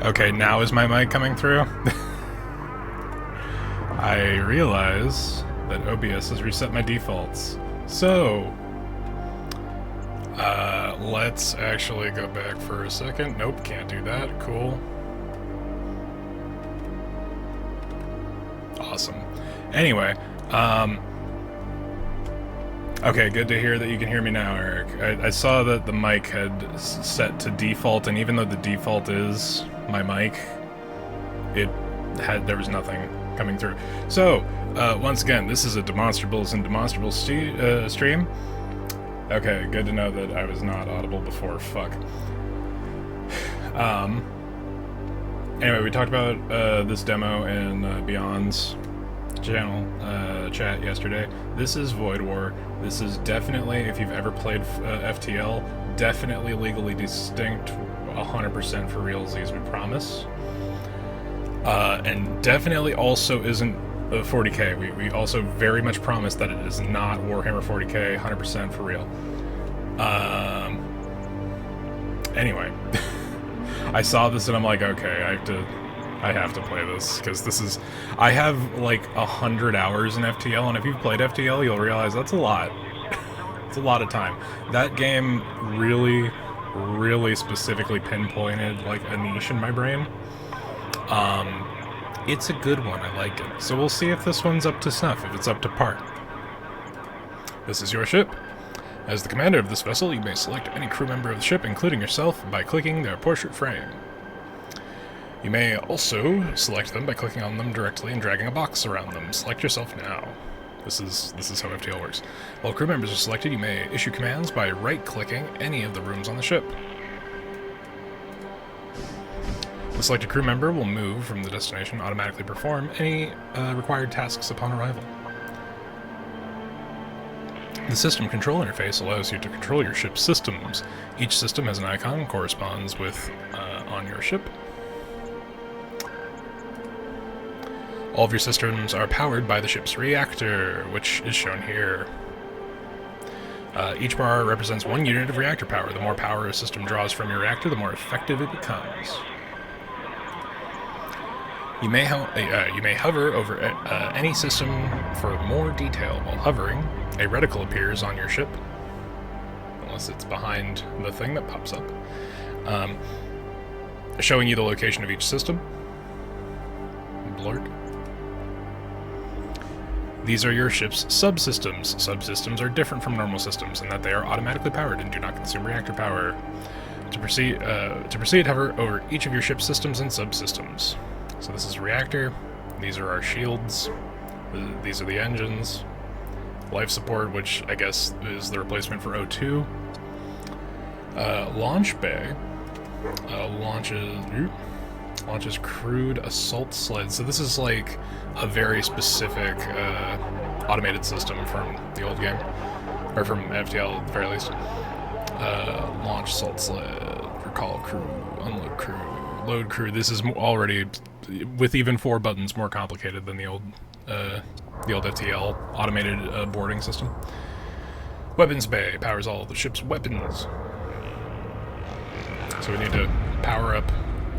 Okay, now is my mic coming through? I realize that OBS has reset my defaults. So, let's actually go back for a second. Nope, can't do that. Cool. Awesome. Anyway, okay, good to hear that you can hear me now, Eric. I saw that the mic had set to default, and even though the default is my mic, there was nothing coming through. So, once again, this is a Demonstrables and Demonstrables stream. Okay, good to know that I was not audible before. Fuck. Anyway, we talked about this demo in Beyond's channel chat yesterday. This is Void War. This is definitely, if you've ever played FTL, definitely legally distinct, 100% for realsies, we promise. And definitely also isn't 40k. We also very much promise that it is not Warhammer 40k, 100% for real. Anyway, I saw this and I'm like, okay, I have to play this, because this is, I have like 100 hours in FTL, and if you've played FTL, you'll realize that's a lot. It's a lot of time. That game really, really specifically pinpointed like a niche in my brain. It's a good one, I like it. So we'll see if this one's up to snuff, if it's up to par. This is your ship. As the commander of this vessel, you may select any crew member of the ship, including yourself, by clicking their portrait frame. You may also select them by clicking on them directly and dragging a box around them. Select yourself now. This is how FTL works. While crew members are selected, you may issue commands by right-clicking any of the rooms on the ship. The selected crew member will move from the destination, automatically perform any required tasks upon arrival. The system control interface allows you to control your ship's systems. Each system has an icon that corresponds with on your ship. All of your systems are powered by the ship's reactor, which is shown here. Each bar represents 1 unit of reactor power. The more power a system draws from your reactor, the more effective it becomes. You may hover over any system for more detail. While hovering, a reticle appears on your ship, unless it's behind the thing that pops up, showing you the location of each system. Blurred. These are your ship's subsystems. Subsystems are different from normal systems in that they are automatically powered and do not consume reactor power. To proceed, hover over each of your ship's systems and subsystems. So this is reactor, these are our shields, these are the engines, life support, which I guess is the replacement for O2, launch bay, launches crewed assault sleds. So this is like a very specific automated system from the old game, or from FTL at the very least. Launch assault sled, recall crew, unload crew, load crew. This is already, with even 4 buttons, more complicated than the old FTL automated boarding system. Weapons bay powers all of the ship's weapons. So we need to power up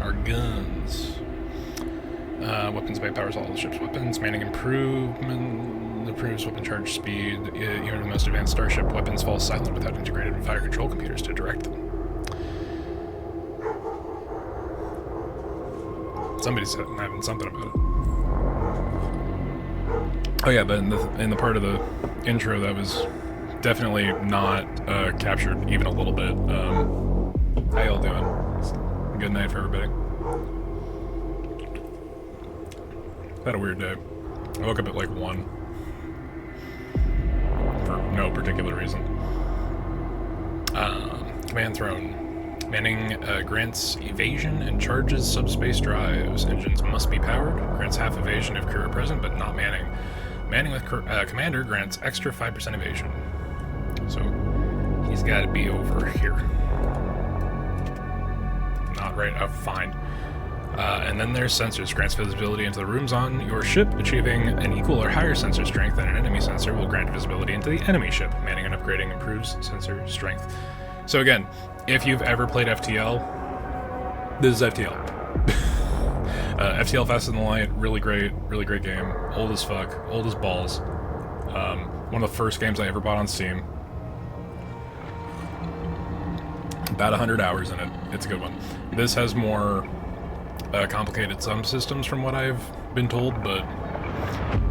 our guns. Weapons bay powers all of the ship's weapons. Manning improvement improves weapon charge speed. Even the most advanced starship weapons fall silent without integrated fire control computers to direct them. Somebody's having something about it. Oh yeah, but in the part of the intro that was definitely not captured even a little bit. How y'all doing? Good night for everybody. Had a weird day. I woke up at like 1. For no particular reason. Command throne. Manning grants evasion and charges subspace drives. Engines must be powered. Grants half evasion if crew are present, but not manning. Manning with commander grants extra 5% evasion. So he's got to be over here. Not right. Oh, fine. And then there's sensors. Grants visibility into the rooms on your ship. Achieving an equal or higher sensor strength than an enemy sensor will grant visibility into the enemy ship. Manning and upgrading improves sensor strength. So again, if you've ever played FTL, this is FTL. FTL Faster Than Light, really great game. Old as fuck, old as balls. One of the first games I ever bought on Steam. About 100 hours in it. It's a good one. This has more complicated subsystems from what I've been told, but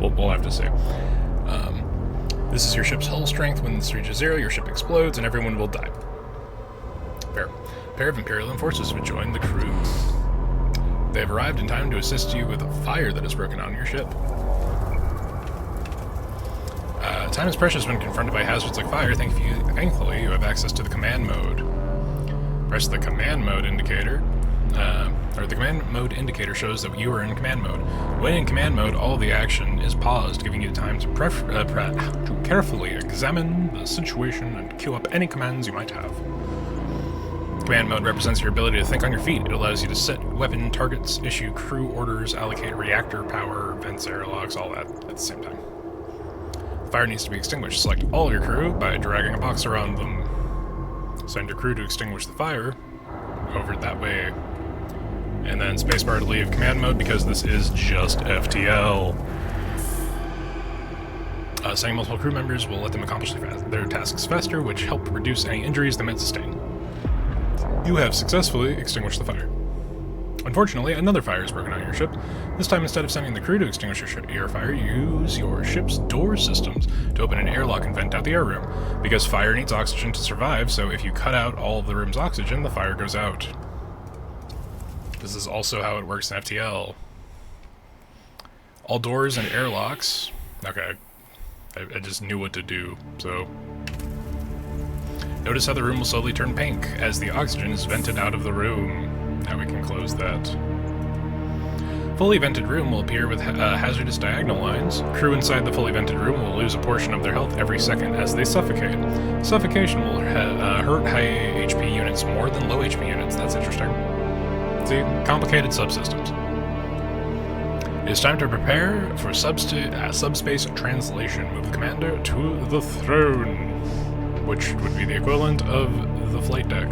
we'll have to see. This is your ship's hull strength. When this reaches 0, your ship explodes and everyone will die. Fair. A pair of Imperial enforcers have joined the crew. They have arrived in time to assist you with a fire that has broken out on your ship. Time is precious when confronted by hazards like fire. Thankfully, you have access to the command mode. Press the command mode indicator. The command mode indicator shows that you are in command mode. When in command mode, all the action is paused, giving you time to carefully examine the situation and queue up any commands you might have. Command mode represents your ability to think on your feet. It allows you to set weapon targets, issue crew orders, allocate reactor power, vents, airlocks, all that at the same time. Fire needs to be extinguished. Select all your crew by dragging a box around them. Send your crew to extinguish the fire over that way. And then spacebar to leave command mode because this is just FTL. Sending multiple crew members will let them accomplish their tasks faster, which help reduce any injuries they might sustain. You have successfully extinguished the fire. Unfortunately, another fire is broken out on your ship. This time, instead of sending the crew to extinguish your fire, use your ship's door systems to open an airlock and vent out the air room. Because fire needs oxygen to survive, so if you cut out all of the room's oxygen, the fire goes out. This is also how it works in FTL. All doors and airlocks... Okay, I just knew what to do, so... Notice how the room will slowly turn pink as the oxygen is vented out of the room. Now we can close that. Fully vented room will appear with hazardous diagonal lines. Crew inside the fully vented room will lose a portion of their health every second as they suffocate. Suffocation will hurt high HP units more than low HP units. That's interesting. See, complicated subsystems. It is time to prepare for subspace translation. Move the commander to the throne, which would be the equivalent of the flight deck.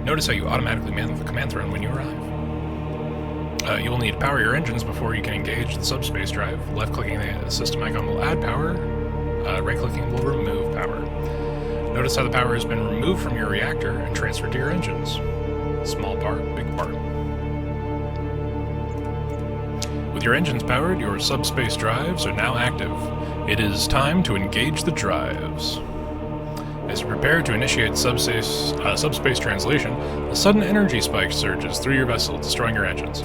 Notice how you automatically man the command throne when you arrive. You will need to power your engines before you can engage the subspace drive. Left-clicking the system icon will add power. Right-clicking will remove power. Notice how the power has been removed from your reactor and transferred to your engines. Small part, big part. With your engines powered, your subspace drives are now active. It is time to engage the drives. As you prepare to initiate subspace translation, a sudden energy spike surges through your vessel, destroying your engines.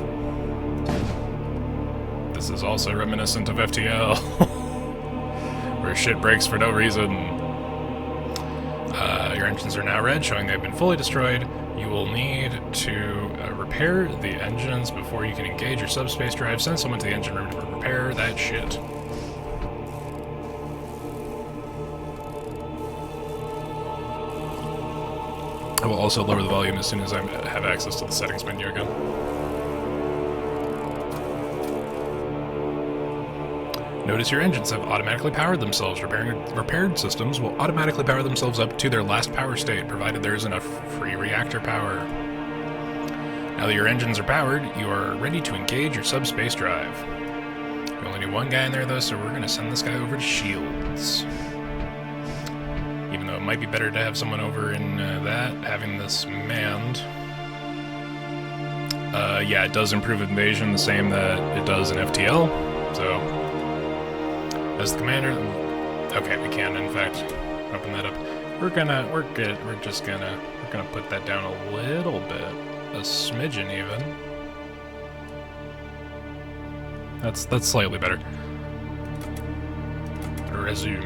This is also reminiscent of FTL, where shit breaks for no reason. Your engines are now red, showing they've been fully destroyed. You will need to repair the engines before you can engage your subspace drive. Send someone to the engine room to repair that shit. I will also lower the volume as soon as I have access to the settings menu again. Notice your engines have automatically powered themselves. Repaired systems will automatically power themselves up to their last power state, provided there is enough free reactor power. Now that your engines are powered, you are ready to engage your subspace drive. We only need one guy in there though, so we're going to send this guy over to shields. Even though it might be better to have someone over in having this manned. Yeah, it does improve invasion the same that it does in FTL, so... As the commander... Okay, we can, in fact, open that up. We're gonna put that down a little bit. A smidgen, even. That's slightly better. Resume.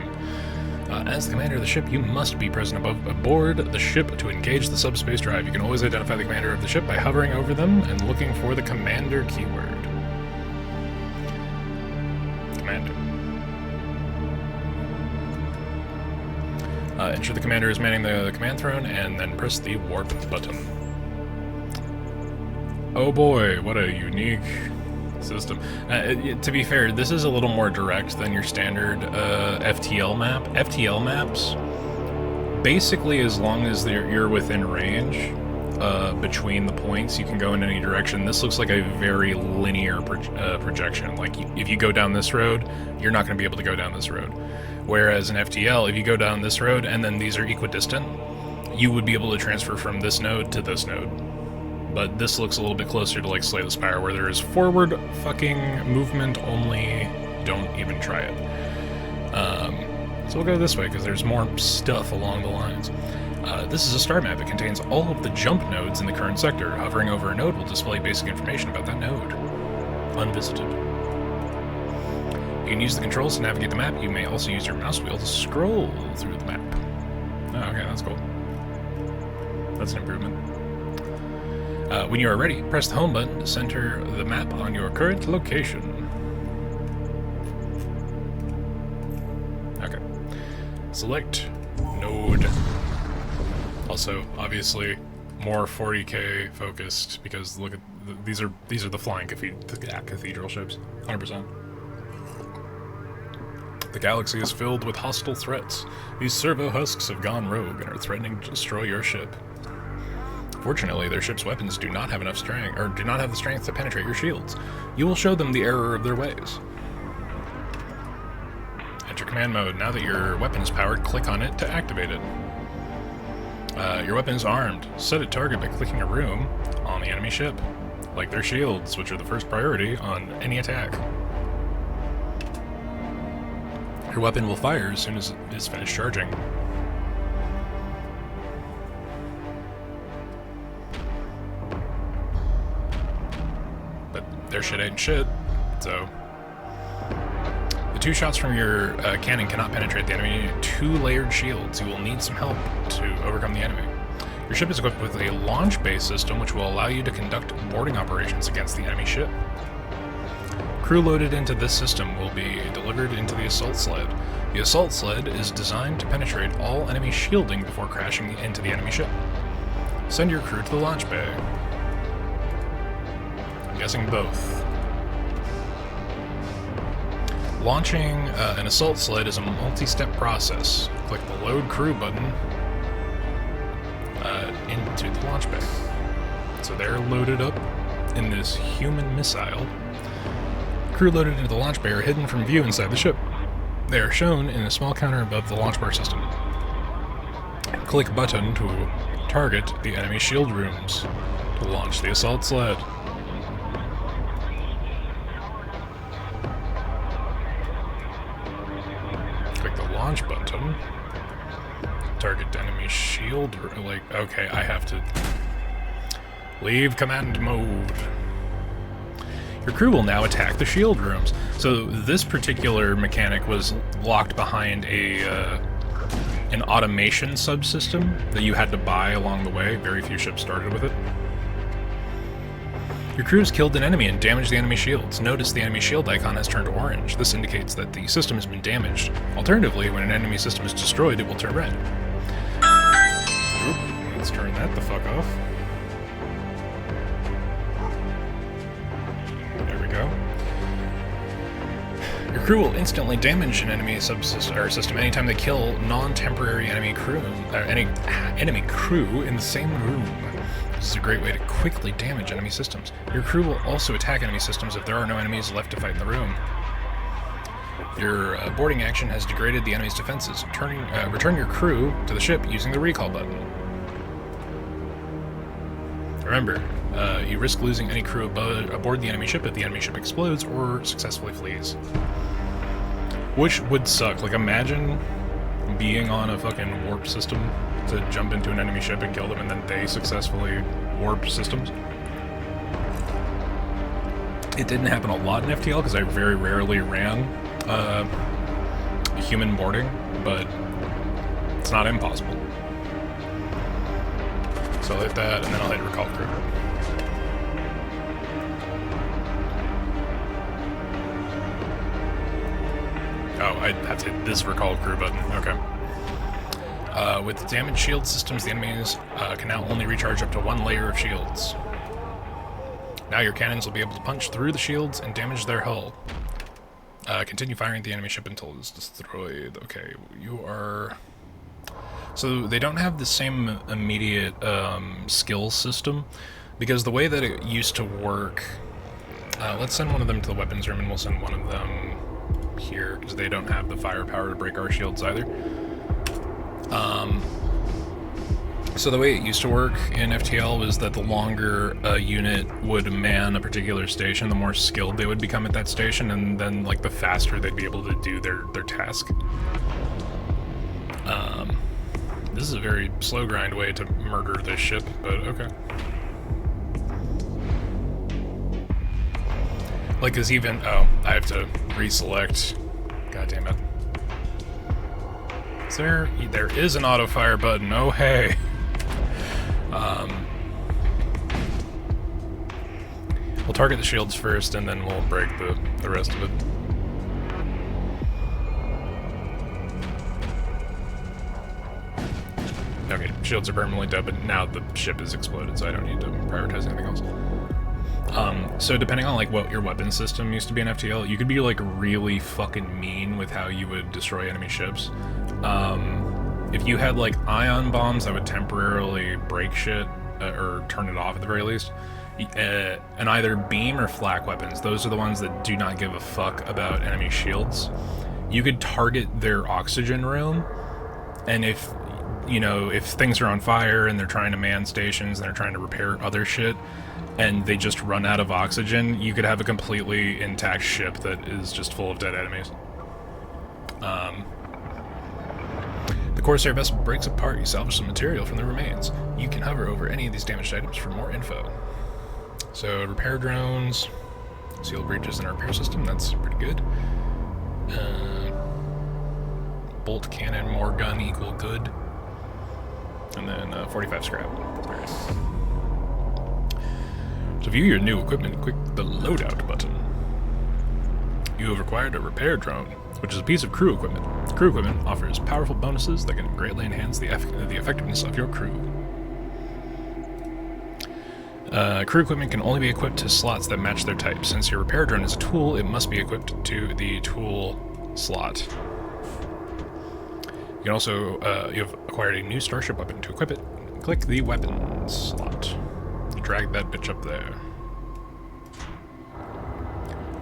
As the commander of the ship, you must be present aboard the ship to engage the subspace drive. You can always identify the commander of the ship by hovering over them and looking for the commander keyword. Commander. Ensure the commander is manning the command throne, and then press the warp button. Oh boy, what a unique system. To be fair, this is a little more direct than your standard FTL map. FTL maps, basically as long as you're within range, between the points. You can go in any direction. This looks like a very linear projection. Like, if you go down this road, you're not going to be able to go down this road. Whereas in FTL, if you go down this road and then these are equidistant, you would be able to transfer from this node to this node. But this looks a little bit closer to like Slay the Spire, where there is forward fucking movement only. Don't even try it. So we'll go this way because there's more stuff along the lines. This is a star map. It contains all of the jump nodes in the current sector. Hovering over a node will display basic information about that node. Unvisited. You can use the controls to navigate the map. You may also use your mouse wheel to scroll through the map. Oh, okay, that's cool. That's an improvement. When you are ready, press the home button to center the map on your current location. Okay. Select node. Also, obviously, more 40K focused because look at these are the flying cathedral ships, 100%. The galaxy is filled with hostile threats. These servo husks have gone rogue and are threatening to destroy your ship. Fortunately, their ship's weapons do not have enough strength, or do not have the strength to penetrate your shields. You will show them the error of their ways. Enter command mode. Now that your weapon is powered, click on it to activate it. Your weapon is armed. Set a target by clicking a room on the enemy ship, like their shields, which are the first priority on any attack. Your weapon will fire as soon as it is finished charging. But their shit ain't shit, so... The two shots from your cannon cannot penetrate the enemy. You need 2 layered shields. You will need some help to overcome the enemy. Your ship is equipped with a launch bay system which will allow you to conduct boarding operations against the enemy ship. Crew loaded into this system will be delivered into the assault sled. The assault sled is designed to penetrate all enemy shielding before crashing into the enemy ship. Send your crew to the launch bay. I'm guessing both. Launching an assault sled is a multi-step process. Click the load crew button into the launch bay. So they're loaded up in this human missile. Crew loaded into the launch bay are hidden from view inside the ship. They are shown in a small counter above the launch bar system. Click button to target the enemy shield rooms to launch the assault sled. Click the launch button. Target enemy shield, like, okay, I have to leave command mode. Your crew will now attack the shield rooms. So this particular mechanic was locked behind an automation subsystem that you had to buy along the way. Very few ships started with it. Your crew has killed an enemy and damaged the enemy shields. Notice the enemy shield icon has turned orange. This indicates that the system has been damaged. Alternatively, when an enemy system is destroyed, it will turn red. Oop, let's turn that the fuck off. There we go. Your crew will instantly damage an enemy system anytime they kill non-temporary enemy crew, enemy crew in the same room. This is a great way to quickly damage enemy systems. Your crew will also attack enemy systems if there are no enemies left to fight in the room. Your boarding action has degraded the enemy's defenses. Return your crew to the ship using the recall button. Remember, you risk losing any crew aboard the enemy ship if the enemy ship explodes or successfully flees. Which would suck. Like, imagine being on a fucking warp system to jump into an enemy ship and kill them, and then they successfully warp systems. It didn't happen a lot in FTL because I very rarely ran human boarding, but it's not impossible. So I'll hit that, and then I'll hit recall crew. Oh, I have to hit this recall crew button. Okay. With damaged shield systems, the enemies can now only recharge up to 1 layer of shields. Now your cannons will be able to punch through the shields and damage their hull. Continue firing at the enemy ship until it is destroyed. Okay, you are... So they don't have the same immediate skill system, because the way that it used to work... let's send one of them to the weapons room, and we'll send one of them here, because they don't have the firepower to break our shields either. So the way it used to work in FTL was that the longer a unit would man a particular station, the more skilled they would become at that station, and then like the faster they'd be able to do their task. This is a very slow grind way to murder this ship, but okay. Like, cause even, oh, I have to reselect. God damn it. There is an auto fire button, oh hey. We'll target the shields first, and then we'll break the rest of it. Okay, shields are permanently dead, but now the ship is exploded, so I don't need to prioritize anything else. So depending on like what your weapon system used to be in FTL, you could be like really fucking mean with how you would destroy enemy ships. If you had like ion bombs that would temporarily break shit, or turn it off at the very least, and either beam or flak weapons, those are the ones that do not give a fuck about enemy shields. You could target their oxygen room, and if, you know, if things are on fire and they're trying to man stations and they're trying to repair other shit, and they just run out of oxygen, you could have a completely intact ship that is just full of dead enemies. The Corsair vessel breaks apart, you salvage some material from the remains. You can hover over any of these damaged items for more info. So, repair drones, sealed breaches in our repair system, that's pretty good. Bolt cannon, more gun equal good. And then 45 scrap. Alright. To view your new equipment, click the loadout button. You have acquired a repair drone, which is a piece of crew equipment. Crew equipment offers powerful bonuses that can greatly enhance the effectiveness of your crew. Crew equipment can only be equipped to slots that match their type. Since your repair drone is a tool, it must be equipped to the tool slot. You can also, you have acquired a new starship weapon. To equip it, click the weapons slot. Drag that bitch up there.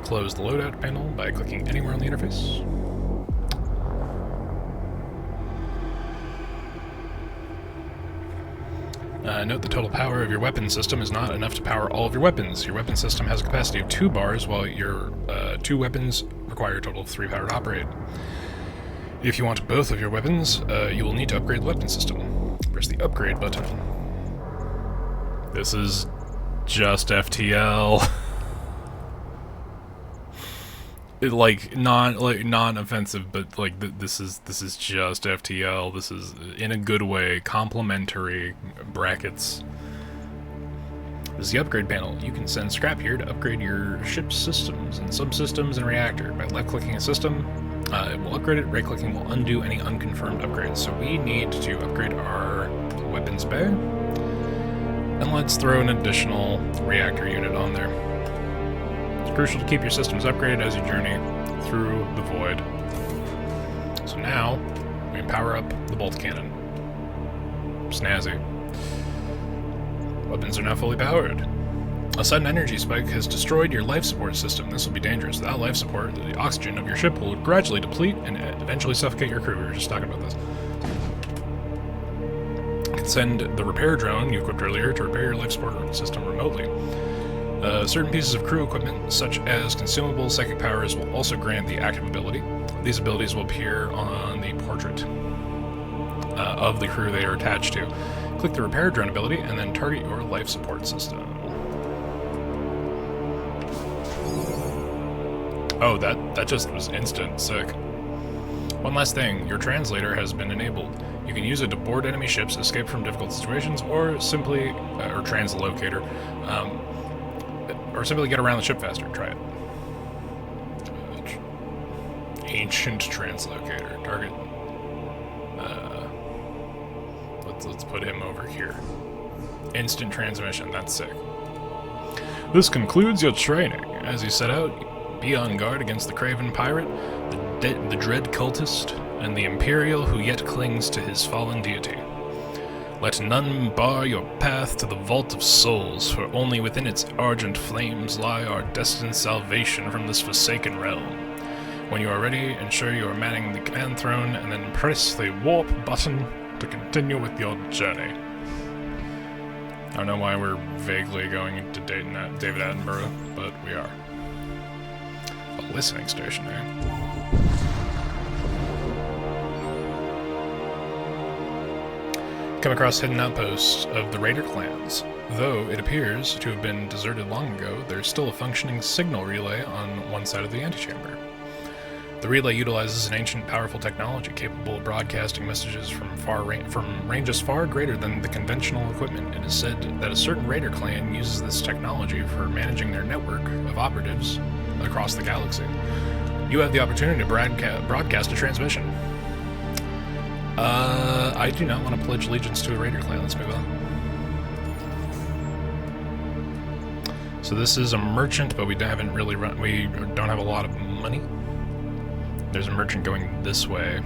Close the loadout panel by clicking anywhere on the interface. Note the total power of your weapon system is not enough to power all of your weapons. Your weapon system has a capacity of 2 bars, while your 2 weapons require a total of 3 power to operate. If you want both of your weapons, you will need to upgrade the weapon system. Press the upgrade button. This is just FTL. Non-offensive, but like this is just FTL. This is, in a good way, complimentary brackets. This is the upgrade panel. You can send scrap here to upgrade your ship's systems and subsystems and reactor. By left-clicking a system, it will upgrade it. Right-clicking will undo any unconfirmed upgrades. So we need to upgrade our weapons bay, and let's throw an additional reactor unit on there. Crucial to keep your systems upgraded as you journey through the void. So now, we can power up the bolt cannon. Snazzy. Weapons are now fully powered. A sudden energy spike has destroyed your life support system. This will be dangerous. Without life support, the oxygen of your ship will gradually deplete and eventually suffocate your crew. We were just talking about this. You can send the repair drone you equipped earlier to repair your life support system remotely. Certain pieces of crew equipment, such as consumables, psychic powers, will also grant the active ability. These abilities will appear on the portrait of the crew they are attached to. Click the repair drone ability and then target your life support system. Oh, that just was instant. Sick. One last thing, your translator has been enabled. You can use it to board enemy ships, escape from difficult situations, or simply, or translocator, or simply get around the ship faster. Try it. Ancient translocator. Target. Let's put him over here. Instant transmission. That's sick. This concludes your training. As you set out, be on guard against the craven pirate, the dread cultist, and the Imperial who yet clings to his fallen deity. Let none bar your path to the Vault of Souls, for only within its argent flames lie our destined salvation from this forsaken realm. When you are ready, ensure you are manning the command throne, and then press the warp button to continue with your journey. I don't know why we're vaguely going to David Attenborough, but we are. A listening station, eh? Come across hidden outposts of the Raider clans. Though it appears to have been deserted long ago, there's still a functioning signal relay on one side of the antechamber. The relay utilizes an ancient, powerful technology capable of broadcasting messages from ranges far greater than the conventional equipment. It is said that a certain Raider clan uses this technology for managing their network of operatives across the galaxy. You have the opportunity to broadcast a transmission. I do not want to pledge allegiance to a Raider clan. Let's move on. So this is a merchant, but we don't have a lot of money. There's a merchant going this way.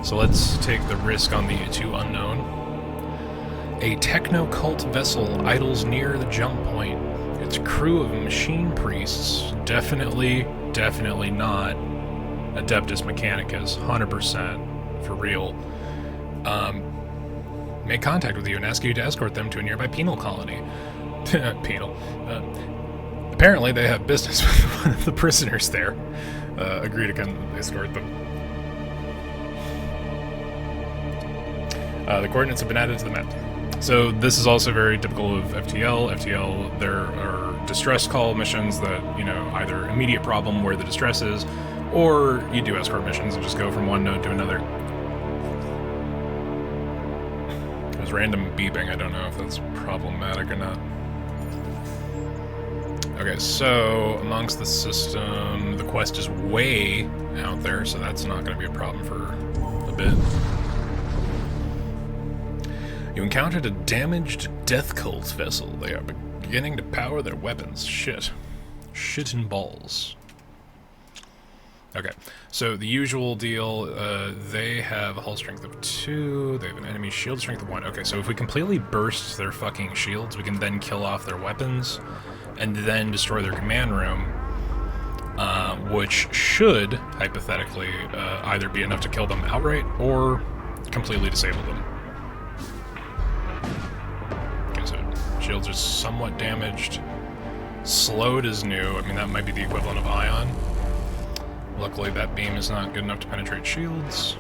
So let's take the risk on the two unknown. A techno-cult vessel idles near the jump point. Its crew of machine priests, definitely not Adeptus Mechanicus, 100%, for real, make contact with you and ask you to escort them to a nearby penal colony. Penal. Apparently they have business with one of the prisoners there. Agree to come escort them. The coordinates have been added to the map. So this is also very typical of FTL. FTL, there are distress call missions that, either immediate problem where the distress is, or you do escort missions and just go from one node to another. There's random beeping. I don't know if that's problematic or not. Okay, so amongst the system, the quest is way out there, so that's not going to be a problem for a bit. You encountered a damaged death cult vessel. They are beginning to power their weapons. Shit and balls. Okay, so the usual deal, they have a hull strength of 2, they have an enemy shield strength of 1. Okay, so if we completely burst their fucking shields, we can then kill off their weapons, and then destroy their command room, which should, hypothetically, either be enough to kill them outright, or completely disable them. Okay, so shields are somewhat damaged. Slowed is new. I mean, that might be the equivalent of ion. Luckily, that beam is not good enough to penetrate shields.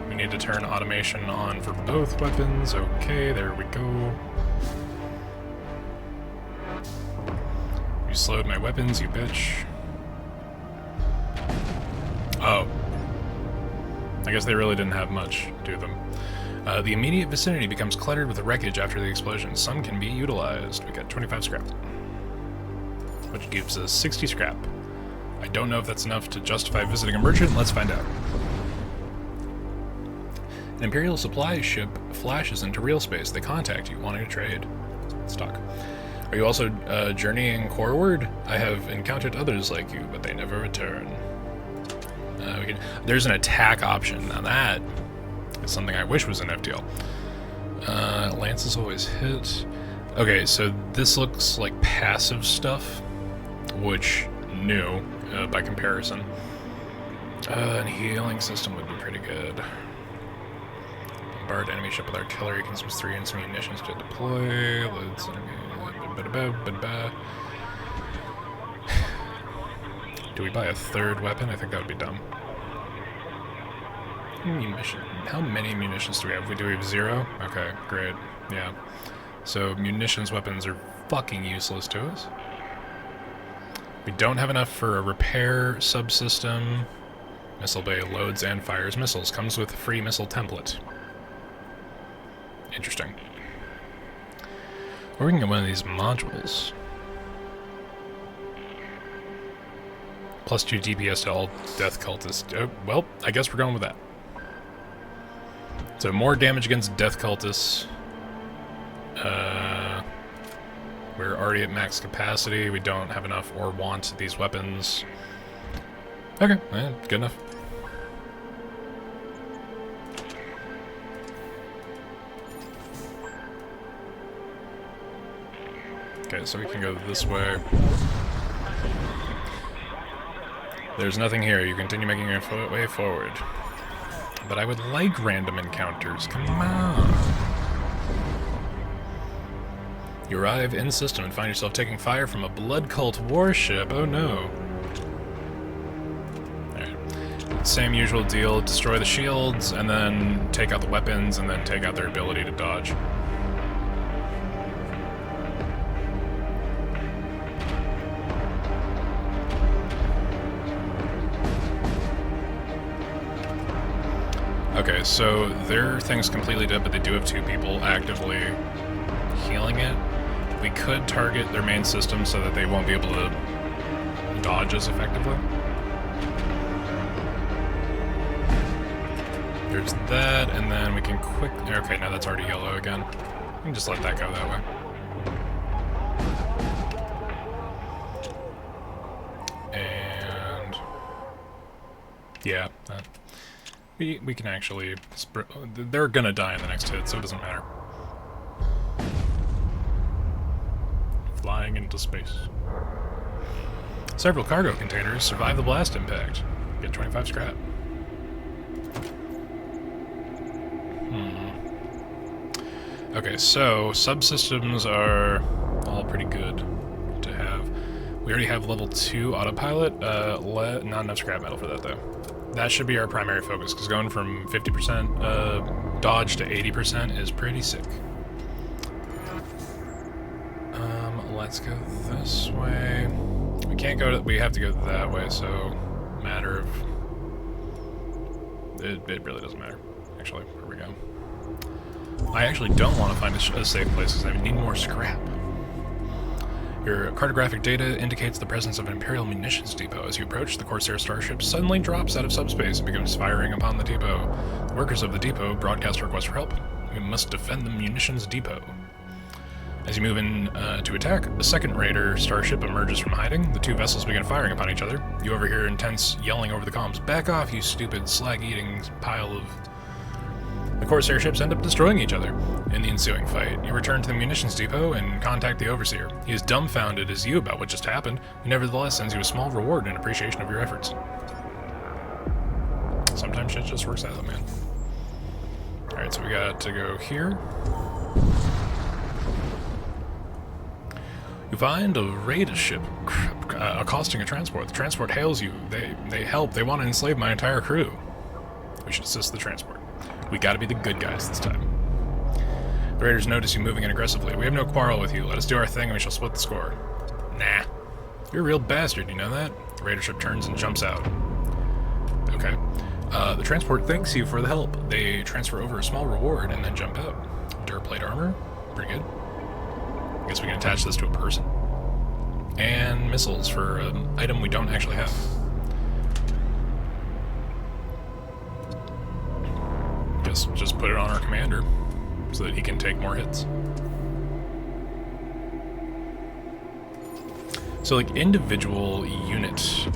We need to turn automation on for both weapons. Okay, there we go. You slowed my weapons, you bitch. Oh. I guess they really didn't have much to them. The immediate vicinity becomes cluttered with wreckage after the explosion. Some can be utilized. We got 25 scrap, which gives us 60 scrap. I don't know if that's enough to justify visiting a merchant. Let's find out. An Imperial supply ship flashes into real space. They contact you, wanting to trade. Let's talk. Are you also journeying forward? I have encountered others like you, but they never return. There's an attack option. Now that is something I wish was in FTL. Lances always hit. Okay, so this looks like passive stuff, which new by comparison. An healing system would be pretty good. Bombard enemy ship with artillery, consumes 3 instant munitions to deploy. Loads enemy. Do we buy a third weapon? I think that would be dumb. How many munitions do we have? Do we have 0? Okay, great. Yeah. So munitions weapons are fucking useless to us. We don't have enough for a repair subsystem. Missile bay loads and fires missiles. Comes with a free missile template. Interesting. Or we can get one of these modules. Plus 2 DPS to all death cultists. Oh, well, I guess we're going with that. So more damage against death cultists. We're already at max capacity. We don't have enough or want these weapons. Okay, good enough. Okay, so we can go this way. There's nothing here. You continue making your way forward. But I would like random encounters. Come on. You arrive in system and find yourself taking fire from a blood cult warship. Oh no. Alright. Same usual deal. Destroy the shields, and then take out the weapons, and then take out their ability to dodge. Okay, so their thing's completely dead, but they do have 2 people actively healing it. We could target their main system so that they won't be able to dodge as effectively. There's that, and then we can quickly... Okay, now that's already yellow again. We can just let that go that way. And... yeah, that... We can actually... they're gonna die in the next hit, so it doesn't matter. Flying into space. Several cargo containers survive the blast impact. Get 25 scrap. Okay, so subsystems are all pretty good to have. We already have level 2 autopilot. Not enough scrap metal for that though. That should be our primary focus, because going from 50% dodge to 80% is pretty sick. Let's go this way. We can't go to... we have to go that way, so... matter of... It really doesn't matter, actually, where we go. I actually don't want to find a safe place, because I need more scrap. Your cartographic data indicates the presence of an Imperial munitions depot. As you approach, the Corsair starship suddenly drops out of subspace and begins firing upon the depot. The workers of the depot broadcast a request for help. We must defend the munitions depot. As you move in to attack, a second raider starship emerges from hiding. The 2 vessels begin firing upon each other. You overhear intense yelling over the comms. "Back off, you stupid slag-eating pile of..." The Corsair ships end up destroying each other. In the ensuing fight, you return to the munitions depot and contact the Overseer. He is dumbfounded as you about what just happened. He nevertheless sends you a small reward in appreciation of your efforts. Sometimes shit just works out, man. Alright, so we got to go here. You find a raider ship accosting a transport. The transport hails you. They help. They want to enslave my entire crew. We should assist the transport. We gotta be the good guys this time. The raiders notice you moving in aggressively. We have no quarrel with you. Let us do our thing and we shall split the score. Nah. You're a real bastard, you know that? The raider ship turns and jumps out. Okay. The transport thanks you for the help. They transfer over a small reward and then jump out. Durplate armor. Pretty good. I guess we can attach this to a person. And missiles for an item we don't actually have. Guess just put it on our commander so that he can take more hits. So like individual unit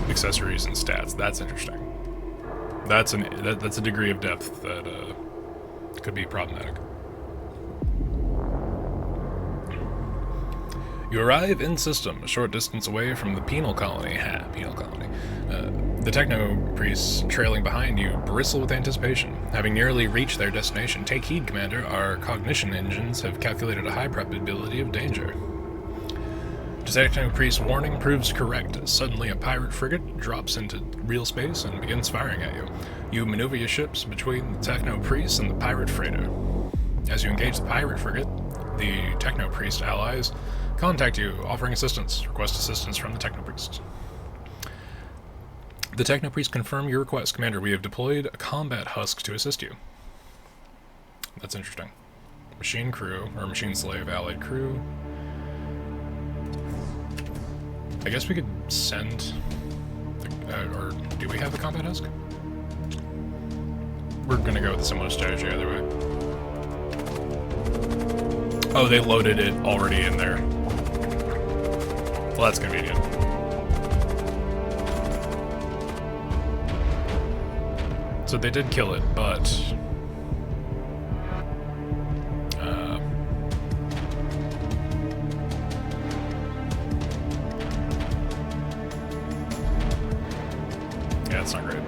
accessories and stats, that's interesting. That's a degree of depth that could be problematic. You arrive in system, a short distance away from the penal colony. Penal colony. The techno-priests trailing behind you bristle with anticipation. Having nearly reached their destination, take heed, Commander. Our cognition engines have calculated a high probability of danger. The techno-priest's warning proves correct. Suddenly, a pirate frigate drops into real space and begins firing at you. You maneuver your ships between the techno-priest and the pirate freighter. As you engage the pirate frigate, the techno-priest allies contact you, offering assistance. Request assistance from the techno-priest. The techno-priest confirm your request. Commander, we have deployed a combat husk to assist you. That's interesting. Machine crew, or machine slave, allied crew. I guess we could send... or do we have the combat husk? We're gonna go with a similar strategy either way. Oh, they loaded it already in there. Well, that's convenient. So they did kill it, but... yeah, it's not great.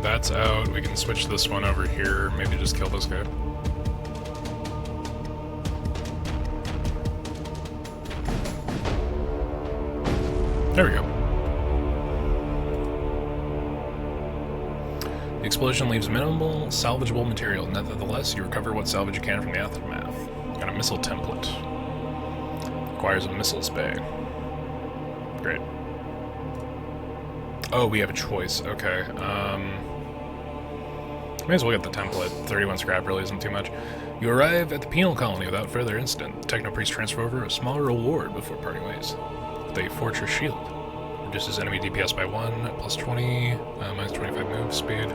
That's out. We can switch this one over here. Maybe just kill this guy. There we go. The explosion leaves minimal salvageable material. Nevertheless, you recover what salvage you can from the aftermath. Got a missile template. Requires a missiles bay. Great. Oh, we have a choice. Okay. May as well get the template. 31 scrap really isn't too much. You arrive at the penal colony without further incident. Techno Priest transfer over a small reward before parting ways. With a fortress shield. Reduces enemy DPS by 1, plus 20, minus 25 move speed.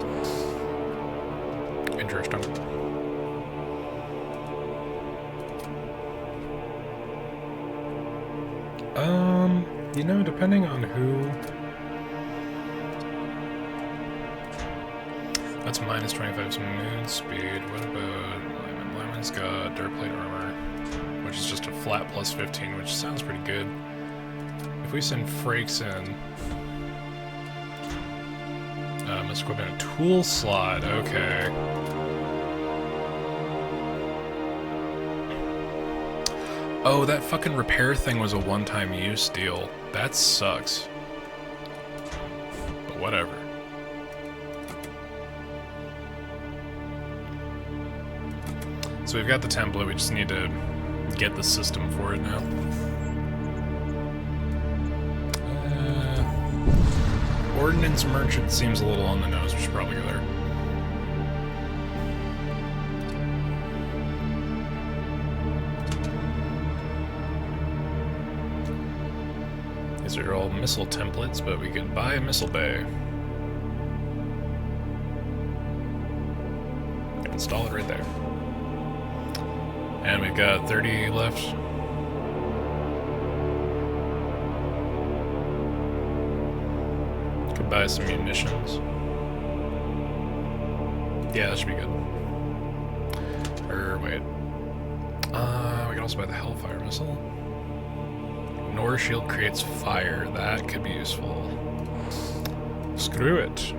Interesting. You know, depending on who... That's minus 25 mood speed. What about Lyman? Lyman's got Dirt Plate Armor, which is just a flat plus 15, which sounds pretty good. If we send Frakes in... must equip in a tool slot, okay. Oh, that fucking repair thing was a one-time use deal. That sucks. But whatever. So we've got the template, we just need to get the system for it now. Ordnance Merchant seems a little on the nose, we should probably go there. These are all missile templates, but we could buy a missile bay. Install it right there. And we've got 30 left. Could buy some munitions. Yeah, that should be good. Or wait. We can also buy the Hellfire missile. Nor shield creates fire. That could be useful. Screw it.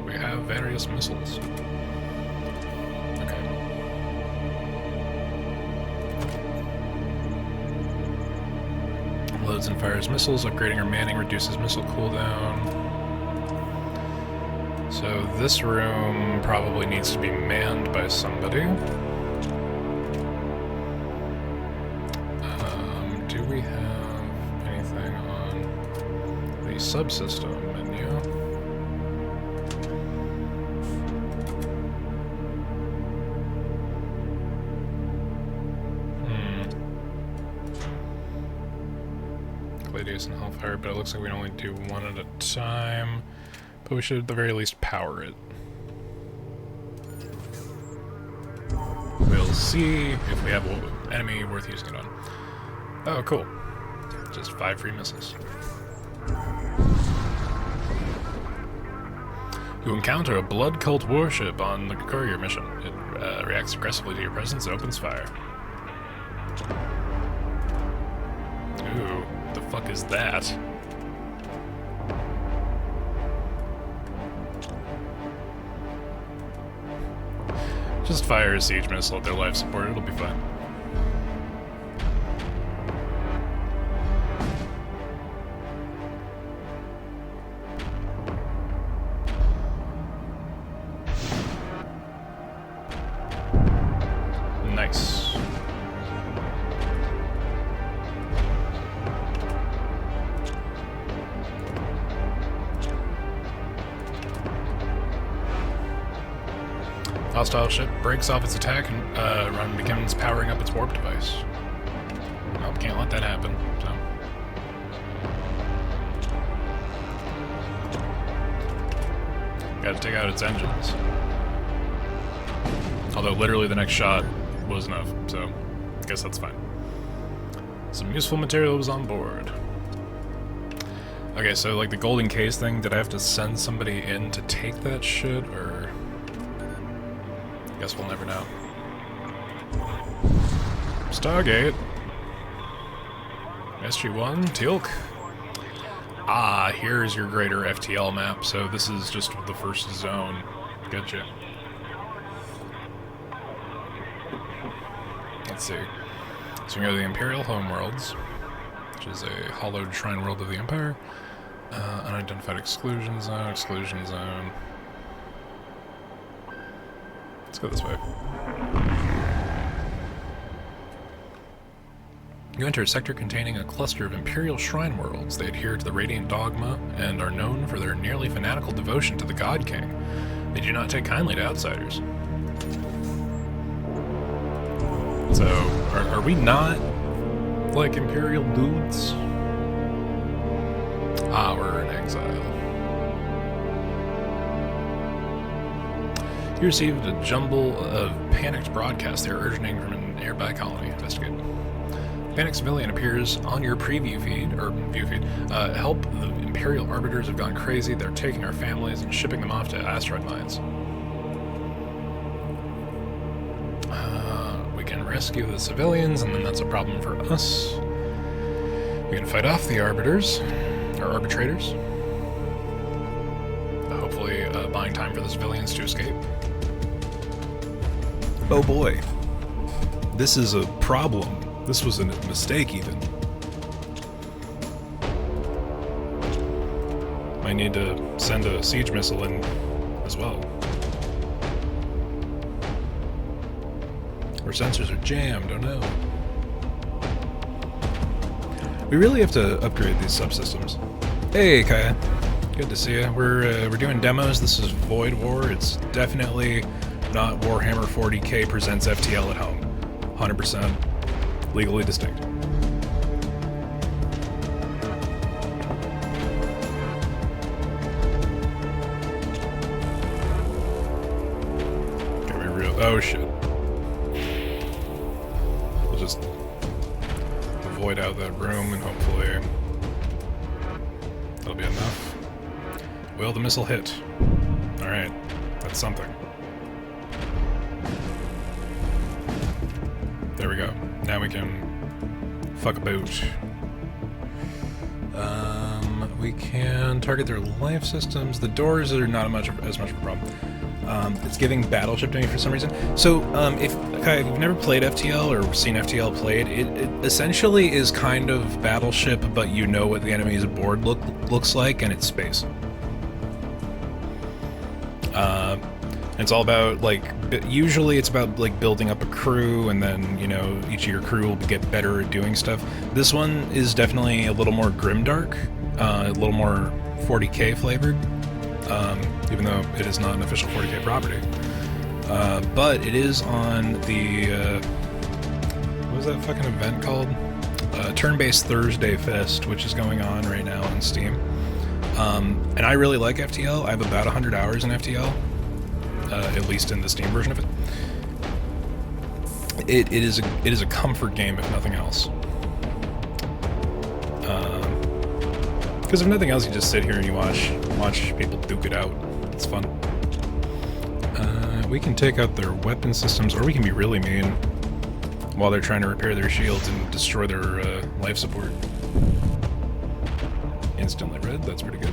We have various missiles. Loads and fires missiles, upgrading our manning reduces missile cooldown. So this room probably needs to be manned by somebody. Do we have anything on the subsystem menu? And Hellfire, but it looks like we can only do one at a time. But we should at the very least power it. We'll see if we have an enemy worth using it on. Oh, cool. Just 5 free missiles. You encounter a blood cult warship on the courier mission. It reacts aggressively to your presence and opens fire. Ooh. The fuck is that? Just fire a siege missile at their life support, it'll be fine. Nice. Hostile ship breaks off its attack and begins powering up its warp device. Nope, can't let that happen, so. Gotta take out its engines. Although literally the next shot was enough, so I guess that's fine. Some useful material was on board. Okay, so like the golden case thing, did I have to send somebody in to take that shit, or... I guess we'll never know. Stargate. SG-1, Teal'c. Ah, here's your greater FTL map, so this is just the first zone. Gotcha. Let's see. So we go to the Imperial Homeworlds, which is a hollowed shrine world of the Empire. Unidentified exclusion zone, Let's go this way. You enter a sector containing a cluster of Imperial shrine worlds. They adhere to the Radiant Dogma and are known for their nearly fanatical devotion to the God King. They do not take kindly to outsiders. So, are we not, like, Imperial dudes? Ah, we're in exile. You received a jumble of panicked broadcasts. They are originating from an nearby colony. Investigate. Panic civilian appears on your preview feed, or view feed. Help, the Imperial Arbiters have gone crazy. They're taking our families and shipping them off to asteroid mines. We can rescue the civilians, and then that's a problem for us. We can fight off the Arbiters, or Arbitrators. Hopefully buying time for the civilians to escape. Oh boy. This is a problem. This was a mistake, even. Might need to send a siege missile in as well. Our sensors are jammed, oh no. We really have to upgrade these subsystems. Hey, Kaya. Good to see you. We're doing demos. This is Void War. It's definitely not Warhammer 40k presents FTL at home. 100%. Legally distinct. Can we real? Oh shit. We'll just avoid out that room and hopefully that'll be enough. Will the missile hit? All right, that's something. There we go. Now we can fuck about. We can target their life systems. The doors are not as much of a problem. It's giving battleship to me for some reason. So if you've never played FTL or seen FTL played, it essentially is kind of battleship, but you know what the enemy's board looks like, and it's space. It's all about, like, usually it's about, like, building up a crew, and then, you know, each of your crew will get better at doing stuff. This one is definitely a little more grimdark, a little more 40k flavored, even though it is not an official 40k property. But it is on the, what was that fucking event called? Turn-Based Thursday Fest, which is going on right now on Steam. And I really like FTL. I have about 100 hours in FTL. At least in the Steam version of it. It is a comfort game, if nothing else. Because if nothing else, you just sit here and you watch people duke it out. It's fun. We can take out their weapon systems, or we can be really mean while they're trying to repair their shields and destroy their life support. Instantly red. That's pretty good.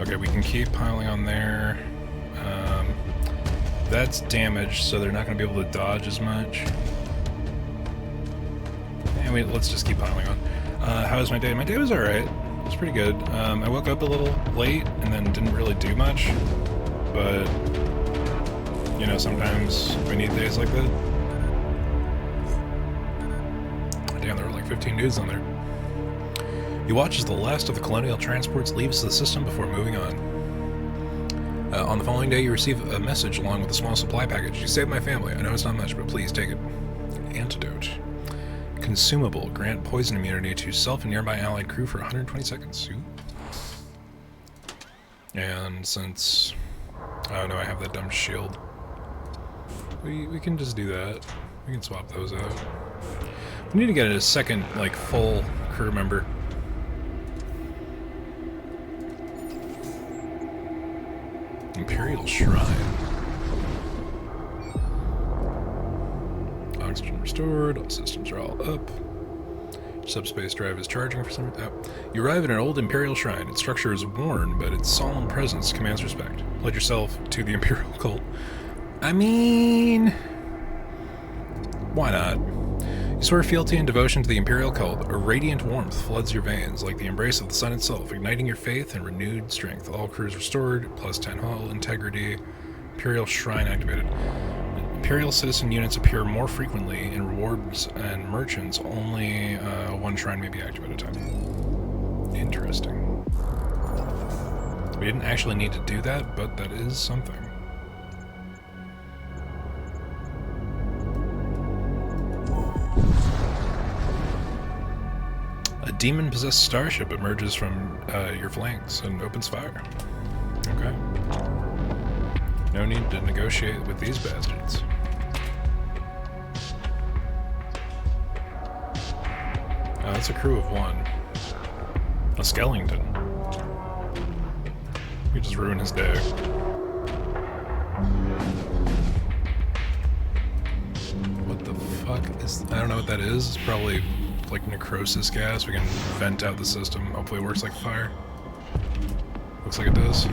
Okay, we can keep piling on there. That's damaged, so they're not going to be able to dodge as much. Anyway, let's just keep piling on. How was my day? My day was alright. It was pretty good. I woke up a little late and then didn't really do much. But, you know, sometimes we need days like that. Damn, there were like 15 dudes on there. You watch as the last of the colonial transports leaves the system before moving on. On the following day, you receive a message along with a small supply package. You saved my family. I know it's not much, but please take it. Antidote. Consumable. Grant poison immunity to self and nearby allied crew for 120 seconds. Ooh. And since... oh no, I have that dumb shield. We can just do that. We can swap those out. We need to get a second, like, full crew member. Imperial Shrine. Oxygen restored. All systems are all up. Subspace drive is charging for some... oh. You arrive at an old Imperial Shrine. Its structure is worn, but its solemn presence commands respect. Pledge yourself to the Imperial cult. I mean... why not? You swear fealty and devotion to the Imperial cult. A radiant warmth floods your veins, like the embrace of the sun itself, igniting your faith and renewed strength. All crews restored, plus 10 hull integrity. Imperial Shrine activated. Imperial citizen units appear more frequently in rewards and merchants. Only one shrine may be active at a time. Interesting. We didn't actually need to do that, but that is something. A demon-possessed starship emerges from your flanks and opens fire. Okay. No need to negotiate with these bastards. Oh, that's a crew of one. A Skellington. We just ruin his day. What the fuck is... I don't know what that is. It's probably like necrosis gas. We can vent out the system. Hopefully it works like fire. Looks like it does.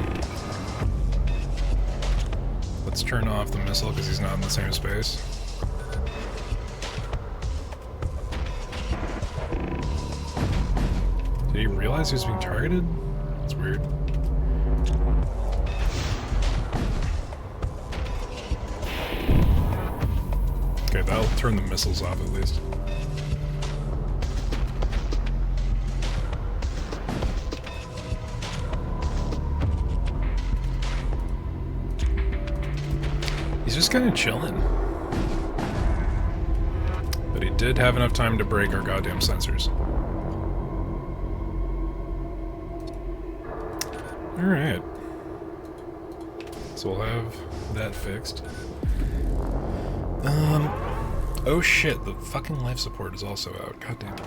Let's turn off the missile because he's not in the same space. Did he realize he was being targeted? That's weird. Okay, that'll turn the missiles off at least. He's just kind of chilling. But he did have enough time to break our goddamn sensors. Alright. So we'll have that fixed. Oh shit, the fucking life support is also out. God damn it.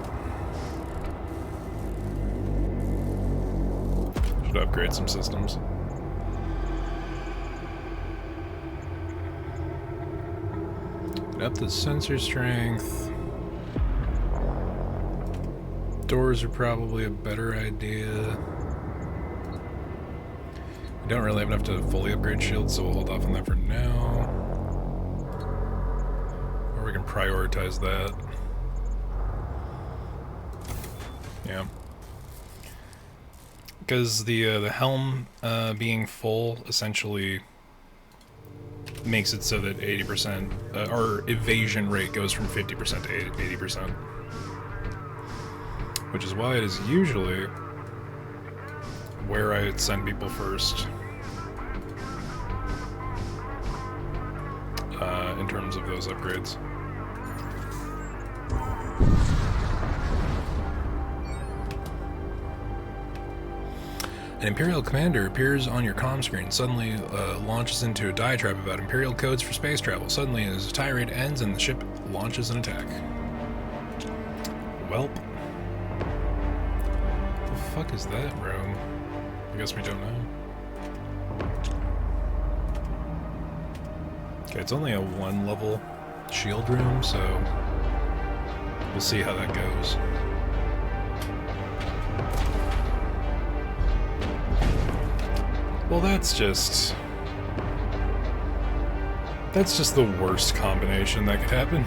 Should upgrade some systems. Up the sensor strength. Doors are probably a better idea. We don't really have enough to fully upgrade shields, so we'll hold off on that for now. Or we can prioritize that. Yeah. Because the helm being full essentially makes it so that 80%, our evasion rate goes from 50% to 80%. Which is why it is usually where I send people first. In terms of those upgrades. An Imperial commander appears on your comm screen, suddenly launches into a diatribe about Imperial codes for space travel. Suddenly his tirade ends and the ship launches an attack. Welp. What the fuck is that room? I guess we don't know. Okay, it's only a 1-level shield room, so we'll see how that goes. Well, that's just the worst combination that could happen.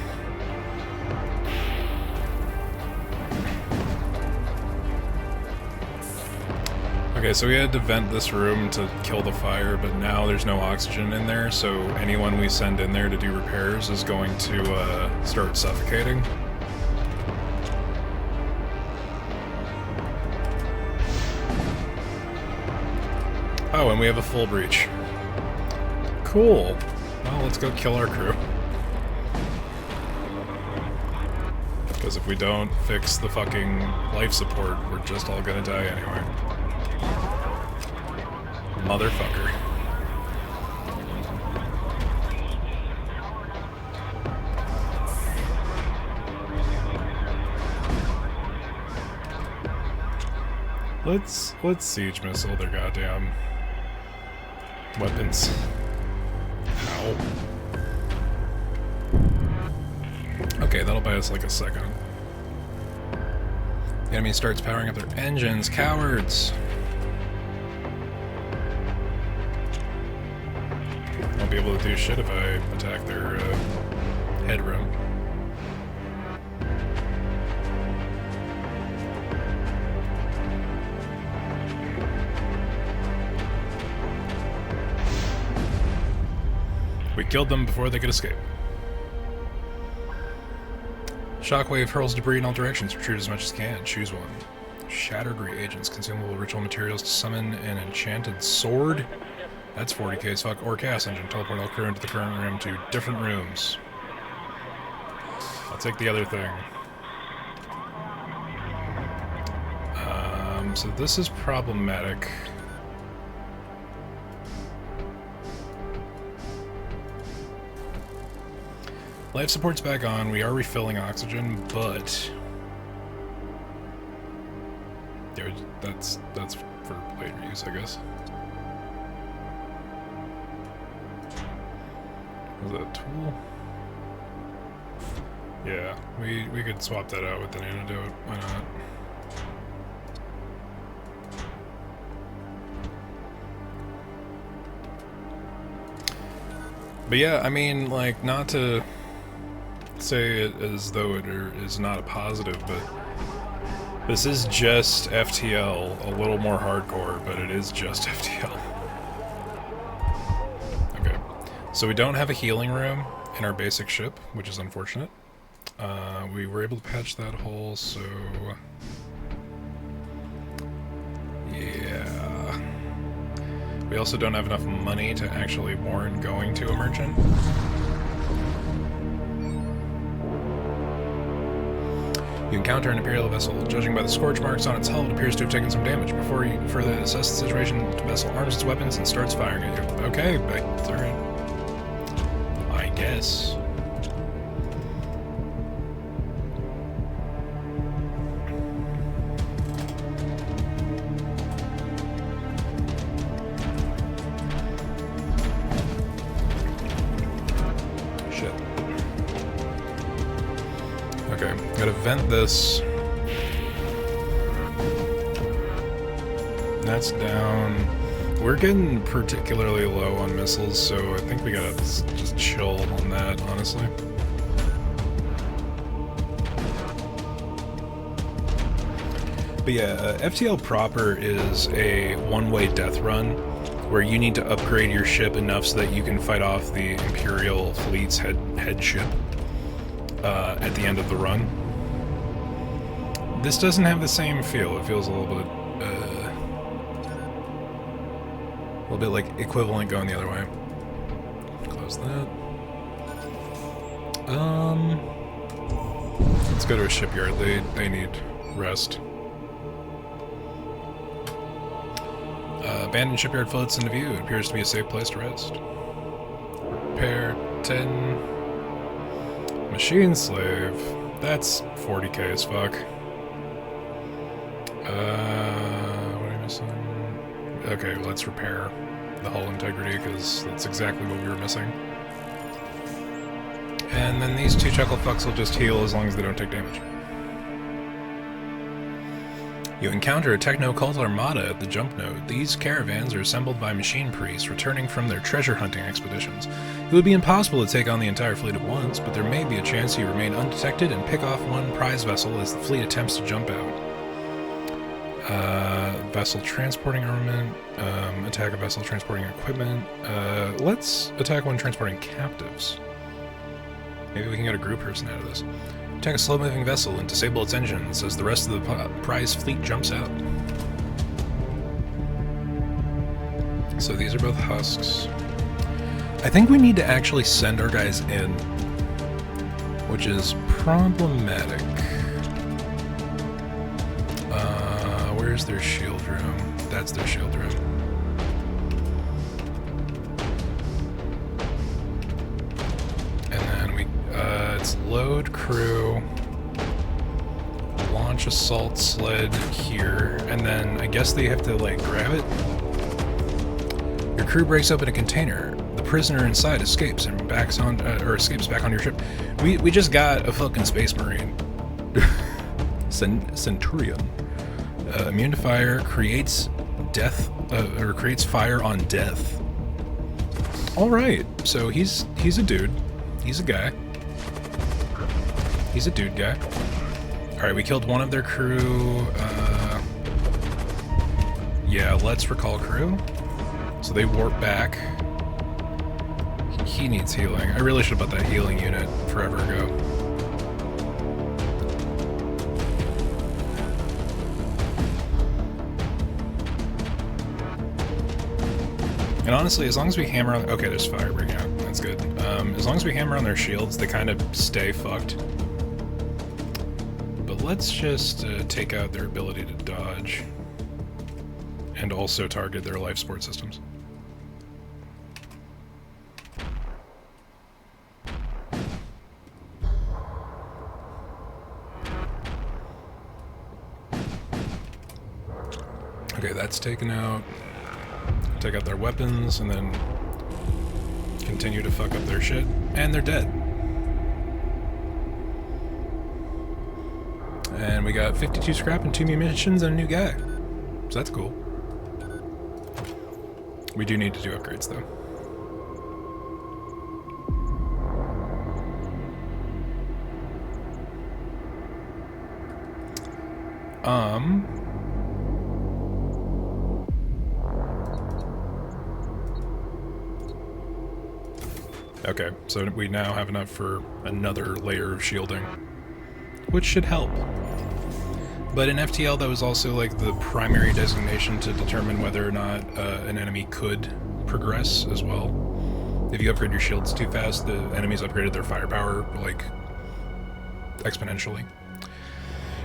Okay, so we had to vent this room to kill the fire, but now there's no oxygen in there, so anyone we send in there to do repairs is going to start suffocating. Oh, and we have a full breach. Cool. Well, let's go kill our crew. Because if we don't fix the fucking life support, we're just all gonna die anyway. Motherfucker. Let's siege missile their goddamn weapons. Ow. Okay, that'll buy us like a second. The enemy starts powering up their engines. Cowards! Won't be able to do shit if I attack their headroom. We killed them before they could escape. Shockwave hurls debris in all directions. Retreat as much as you can. Choose one. Shattered reagents. Consumable ritual materials to summon an enchanted sword. That's 40k as fuck. Or chaos engine. Teleport all crew into the current room to different rooms. I'll take the other thing. So this is problematic. Life support's back on. We are refilling oxygen, but that's for later use, I guess. Was that a tool? Yeah, we could swap that out with an antidote. Why not? But yeah, I mean, like, not to say it as though it is not a positive, but this is just FTL, a little more hardcore, but it is just FTL. Okay, so we don't have a healing room in our basic ship, which is unfortunate. We were able to patch that hole, so yeah. We also don't have enough money to actually warrant going to a merchant. You encounter an Imperial vessel. Judging by the scorch marks on its hull, it appears to have taken some damage. Before you further assess the situation, the vessel arms its weapons and starts firing at you. Okay, but alright. I guess. Okay, gotta vent this. That's down. We're getting particularly low on missiles, so I think we gotta just chill on that, honestly. But yeah, FTL proper is a one-way death run, where you need to upgrade your ship enough so that you can fight off the Imperial fleet's head ship. At the end of the run. This doesn't have the same feel. It feels a little bit like equivalent going the other way. Close that. Let's go to a shipyard. They need rest. Abandoned shipyard floats into view. It appears to be a safe place to rest. Repair 10. Machine slave. That's 40k as fuck. What am I missing? Okay, let's repair the hull integrity, because that's exactly what we were missing. And then these two chuckle fucks will just heal as long as they don't take damage. You encounter a techno-cult armada at the jump node. These caravans are assembled by machine priests returning from their treasure hunting expeditions. It would be impossible to take on the entire fleet at once, but there may be a chance you remain undetected and pick off one prize vessel as the fleet attempts to jump out. Vessel transporting armament, attack a vessel transporting equipment. Let's attack one transporting captives. Maybe we can get a group person out of this. Attack a slow-moving vessel and disable its engines as the rest of the prize fleet jumps out. So these are both husks. I think we need to actually send our guys in, which is problematic. where's their shield room? That's their shield room. And then we, it's load crew, launch assault sled here, and then I guess they have to, like, grab it. Your crew breaks open a container. The prisoner inside escapes and escapes back on your ship. We just got a fucking space marine. Centurion. Immune to fire, creates death, or creates fire on death. All right, so he's a dude. He's a guy. He's a dude guy. All right, we killed one of their crew. Yeah, let's recall crew. So they warp back. He needs healing. I really should have bought that healing unit forever ago. And honestly, as long as we hammer on... Okay, there's fire breaking out. That's good. As long as we hammer on their shields, they kind of stay fucked. But let's just take out their ability to dodge. And also target their life support systems. Okay, that's taken out. Take out their weapons, and then continue to fuck up their shit. And they're dead. And we got 52 scrap and 2 munitions and a new guy. So that's cool. We do need to do upgrades, though. Okay, so we now have enough for another layer of shielding, which should help. But in FTL, that was also like the primary designation to determine whether or not an enemy could progress as well. If you upgrade your shields too fast, the enemies upgraded their firepower, like, exponentially.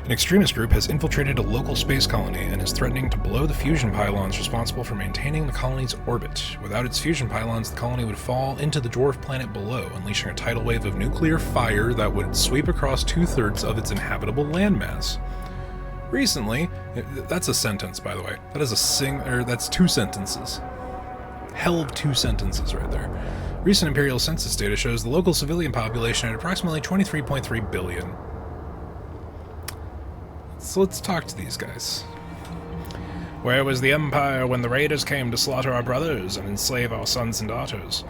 An extremist group has infiltrated a local space colony and is threatening to blow the fusion pylons responsible for maintaining the colony's orbit. Without its fusion pylons, the colony would fall into the dwarf planet below, unleashing a tidal wave of nuclear fire that would sweep across 2/3 of its inhabitable landmass. Recently, that's a sentence, by the way. That is that's 2 sentences. Hell of 2 sentences right there. Recent Imperial census data shows the local civilian population at approximately 23.3 billion. So let's talk to these guys. Where was the Empire when the raiders came to slaughter our brothers and enslave our sons and daughters?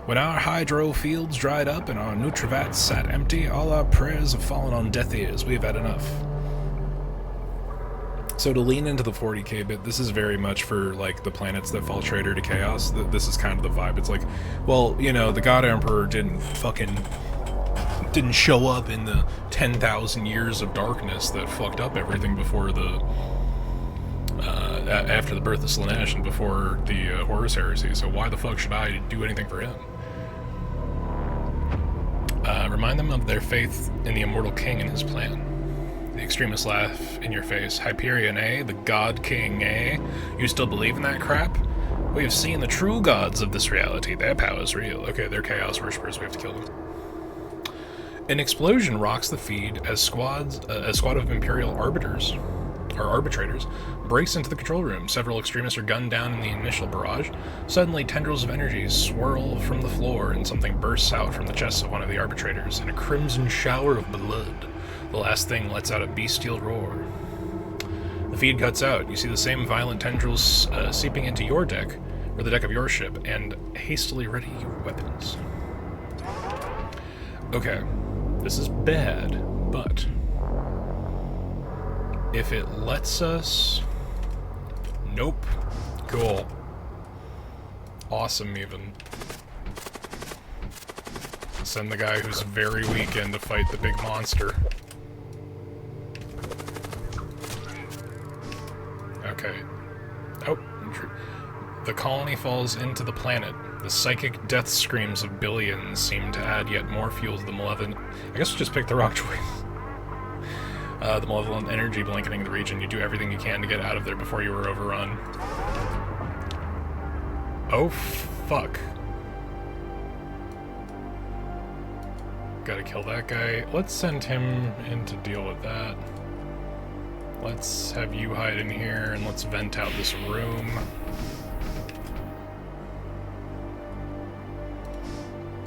When our hydro fields dried up and our nutravats sat empty, all our prayers have fallen on deaf ears. We've had enough. So to lean into the 40k bit, this is very much for, like, the planets that fall traitor to chaos. This is kind of the vibe. It's like, well, you know, the God Emperor didn't show up in the 10,000 years of darkness that fucked up everything before the after the birth of Slaanesh and before the Horus Heresy, so why the fuck should I do anything for him? Remind them of their faith in the immortal king and his plan. The extremists laugh in your face. Hyperion, eh? The God King, eh? You still believe in that crap? We have seen the true gods of this reality. Their power is real. Okay, they're chaos worshippers. We have to kill them. An explosion rocks the feed as a squad of Imperial arbitrators breaks into the control room. Several extremists are gunned down in the initial barrage. Suddenly, tendrils of energy swirl from the floor, and something bursts out from the chest of one of the arbitrators in a crimson shower of blood. The last thing lets out a bestial roar. The feed cuts out. You see the same violent tendrils seeping into your deck, or the deck of your ship, and hastily ready your weapons. Okay. This is bad, but if it lets us... Nope. Cool. Awesome, even. Send the guy who's very weak in to fight the big monster. Okay. Oh, the colony falls into the planet. The psychic death screams of billions seem to add yet more fuel to the malevolent... I guess we'll just pick the rock choice. The malevolent energy blanketing the region. You do everything you can to get out of there before you were overrun. Oh, fuck. Gotta kill that guy. Let's send him in to deal with that. Let's have you hide in here, and let's vent out this room.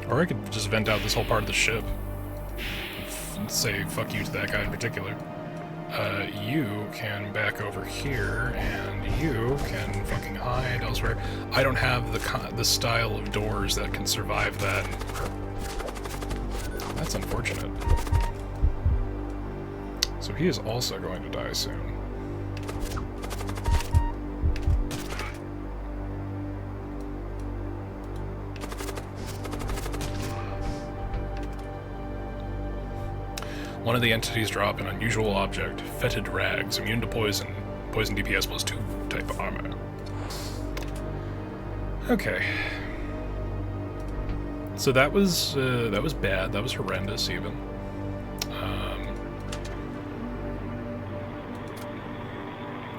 Or I could just vent out this whole part of the ship. And say fuck you to that guy in particular. You can back over here, and you can fucking hide elsewhere. I don't have the style of doors that can survive that. That's unfortunate. So he is also going to die soon. One of the entities drop an unusual object, fetid rags, immune to poison, poison DPS +2 type armor. Okay. So that was bad. That was horrendous, even.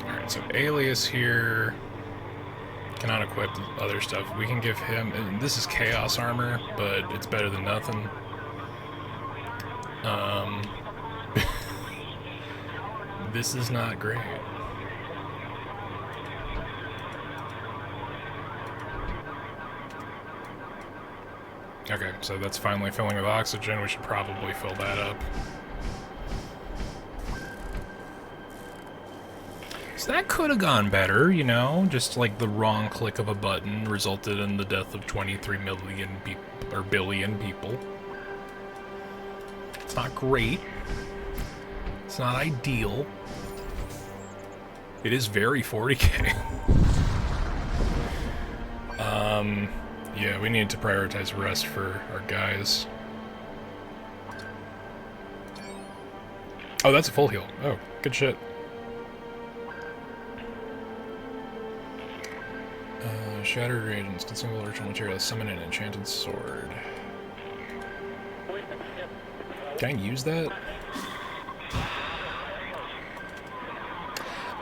All right, so Alias here cannot equip other stuff. We can give him. And this is Chaos armor, but it's better than nothing. This is not great. Okay, so that's finally filling with oxygen. We should probably fill that up. So that could have gone better, you know? Just like the wrong click of a button resulted in the death of 23 million or billion people. It's not great. It's not ideal. It is very 40k. Yeah, we need to prioritize rest for our guys. Oh, that's a full heal. Oh, good shit. Shattered reagents, consumable ritual material, summon an enchanted sword. Can I use that?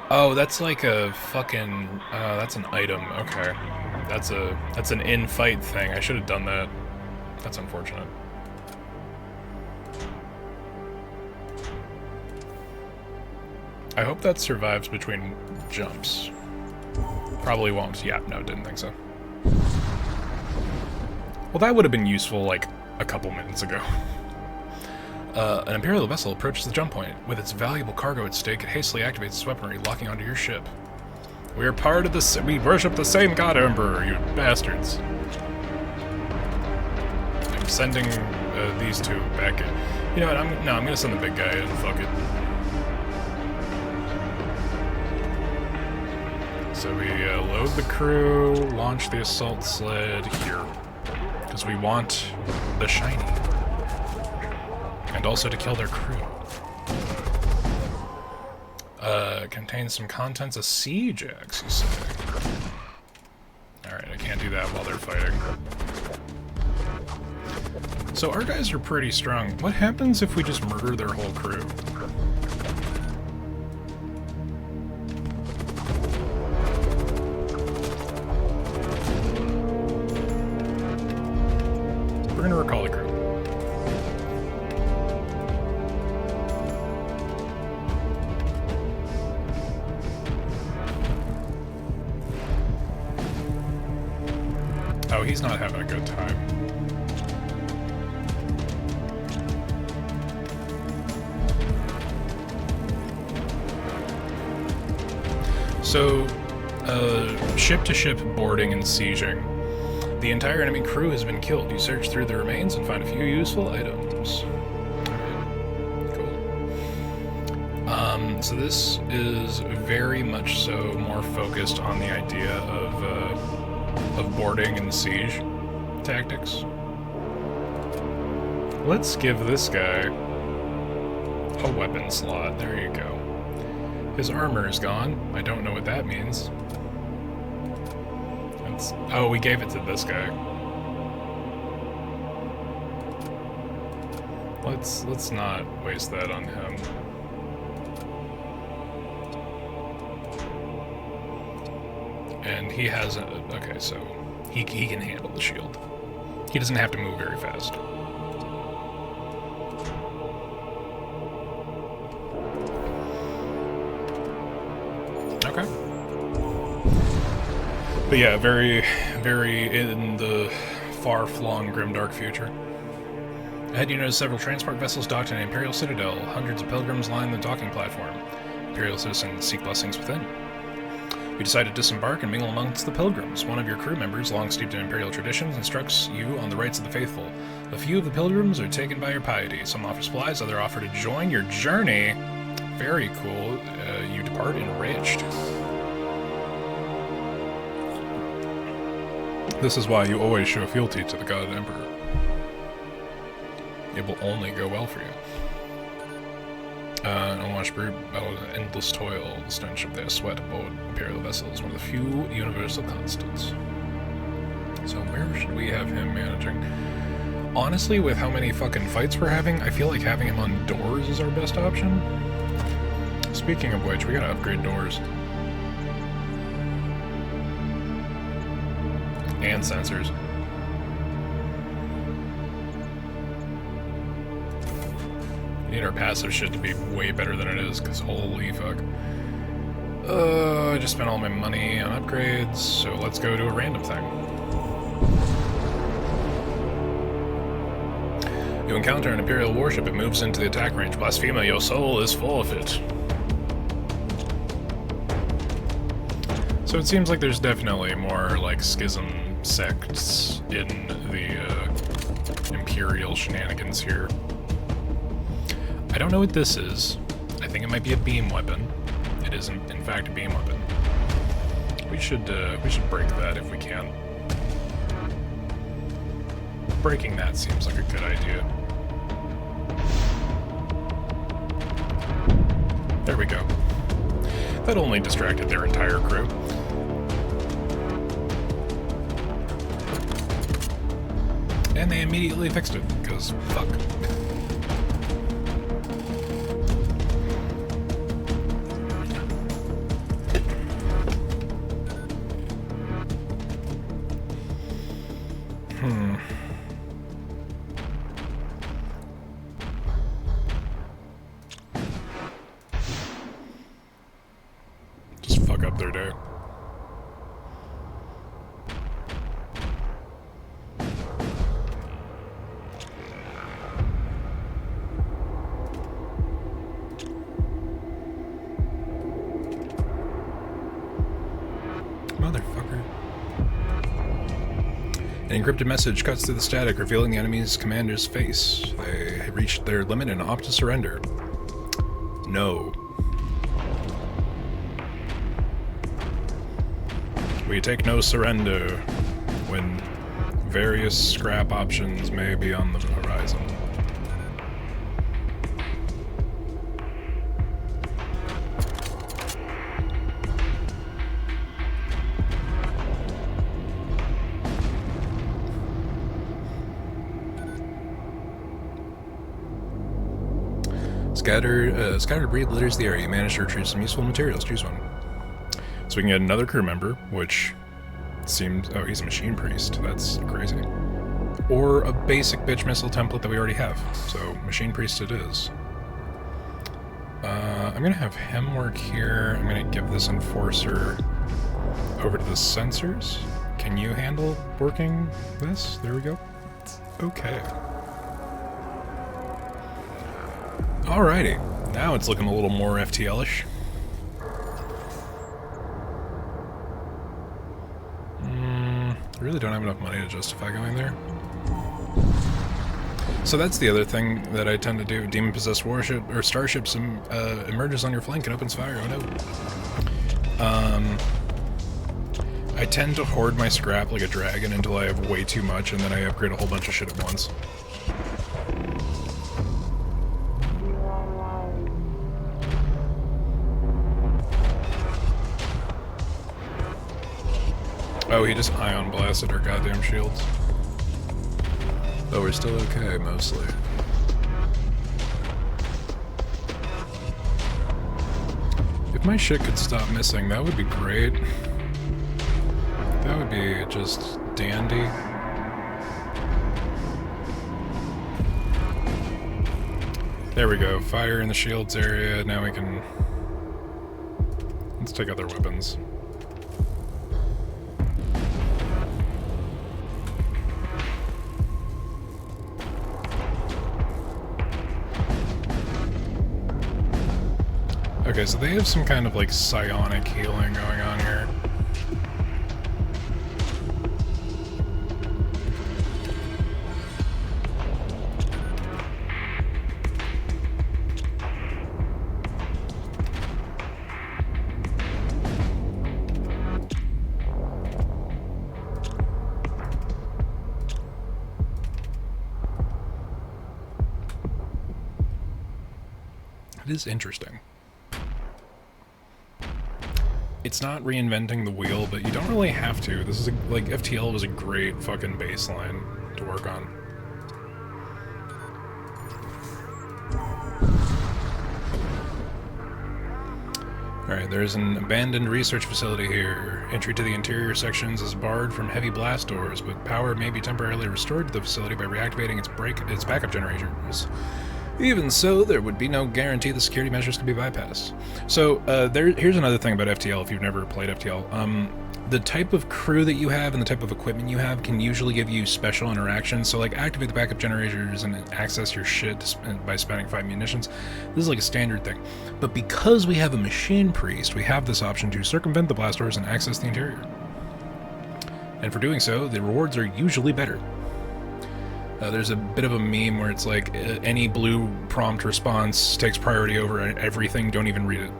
Oh, that's like a fucking, that's an item, okay. That's an in-fight thing. I should have done that. That's unfortunate. I hope that survives between jumps. Probably won't. Yeah, no, didn't think so. Well, that would have been useful, like, a couple minutes ago. An Imperial vessel approaches the jump point. With its valuable cargo at stake, it hastily activates its weaponry, locking onto your ship. We are part of the... We worship the same god, Emperor, you bastards. I'm sending these two back in. You know what, I'm gonna send the big guy in, fuck it. So we load the crew, launch the assault sled here. Because we want the shiny. And also to kill their crew. Contains some contents of siege axe, you say? Alright, I can't do that while they're fighting. So our guys are pretty strong. What happens if we just murder their whole crew? We're gonna recall the crew. Oh, he's not having a good time. So, ship-to-ship boarding and sieging. The entire enemy crew has been killed. You search through the remains and find a few useful items. Cool. So this is very much so more focused on the idea of boarding and siege tactics. Let's give this guy a weapon slot. There you go. His armor is gone. I don't know what that means. Oh, we gave it to this guy. Let's not waste that on him. And he has a... Okay, so he can handle the shield. He doesn't have to move very fast. Okay. But yeah, very, very in the far-flung, grimdark future. Ahead you notice several transport vessels docked in an Imperial citadel. Hundreds of pilgrims line the docking platform. Imperial citizens seek blessings within. You decide to disembark and mingle amongst the pilgrims. One of your crew members, long steeped in Imperial traditions, instructs you on the rites of the faithful. A few of the pilgrims are taken by your piety. Some offer supplies, others offer to join your journey. Very cool. You depart enriched. This is why you always show fealty to the God Emperor. It will only go well for you. An unwashed brute battled an endless toil. The stench of their sweat aboard Imperial vessels, one of the few universal constants. So where should we have him managing? Honestly, with how many fucking fights we're having, I feel like having him on doors is our best option. Speaking of which, we gotta upgrade doors. And sensors. We need our passive shit to be way better than it is, because holy fuck. I just spent all my money on upgrades, so let's go to a random thing. You encounter an Imperial warship. It moves into the attack range. Blasphemer, your soul is forfeit. So it seems like there's definitely more, like, schism sects in the Imperial shenanigans here. I don't know what this is. I think it might be a beam weapon. It is, in fact, a beam weapon. We should break that if we can. Breaking that seems like a good idea. There we go. That only distracted their entire crew. And they immediately fixed it, because fuck. Just fuck up their day. Motherfucker. An encrypted message cuts through the static, revealing the enemy's commander's face. They reached their limit and opt to surrender. No. We take no surrender when various scrap options may be on the horizon. Scattered breed litters the area. You manage to retrieve some useful materials. Choose one. So we can get another crew member, which seems... Oh, he's a machine priest. That's crazy. Or a basic bitch missile template that we already have. So machine priest it is. I'm going to have him work here. I'm going to give this enforcer over to the sensors. Can you handle working this? There we go. Okay. Alrighty, now it's looking a little more FTL-ish. I really don't have enough money to justify going there. So that's the other thing that I tend to do. Demon-possessed warship, or starships emerges on your flank and opens fire. Oh no. I tend to hoard my scrap like a dragon until I have way too much, and then I upgrade a whole bunch of shit at once. Oh, he just ion blasted our goddamn shields. But we're still okay, mostly. If my shit could stop missing, that would be great. That would be just dandy. There we go. Fire in the shields area. Now we can... Let's take out their weapons. Okay, so they have some kind of like psionic healing going on here. It is interesting. It's not reinventing the wheel, but you don't really have to. This is like FTL was a great fucking baseline to work on. Alright, there's an abandoned research facility here. Entry to the interior sections is barred from heavy blast doors, but power may be temporarily restored to the facility by reactivating its backup generators. Even so, there would be no guarantee the security measures could be bypassed. So, here's another thing about FTL, if you've never played FTL. The type of crew that you have and the type of equipment you have can usually give you special interactions. So, like, activate the backup generators and access your shit by spending 5 munitions. This is like a standard thing. But because we have a machine priest, we have this option to circumvent the blast doors and access the interior. And for doing so, the rewards are usually better. There's a bit of a meme where it's like, any blue prompt response takes priority over everything, don't even read it.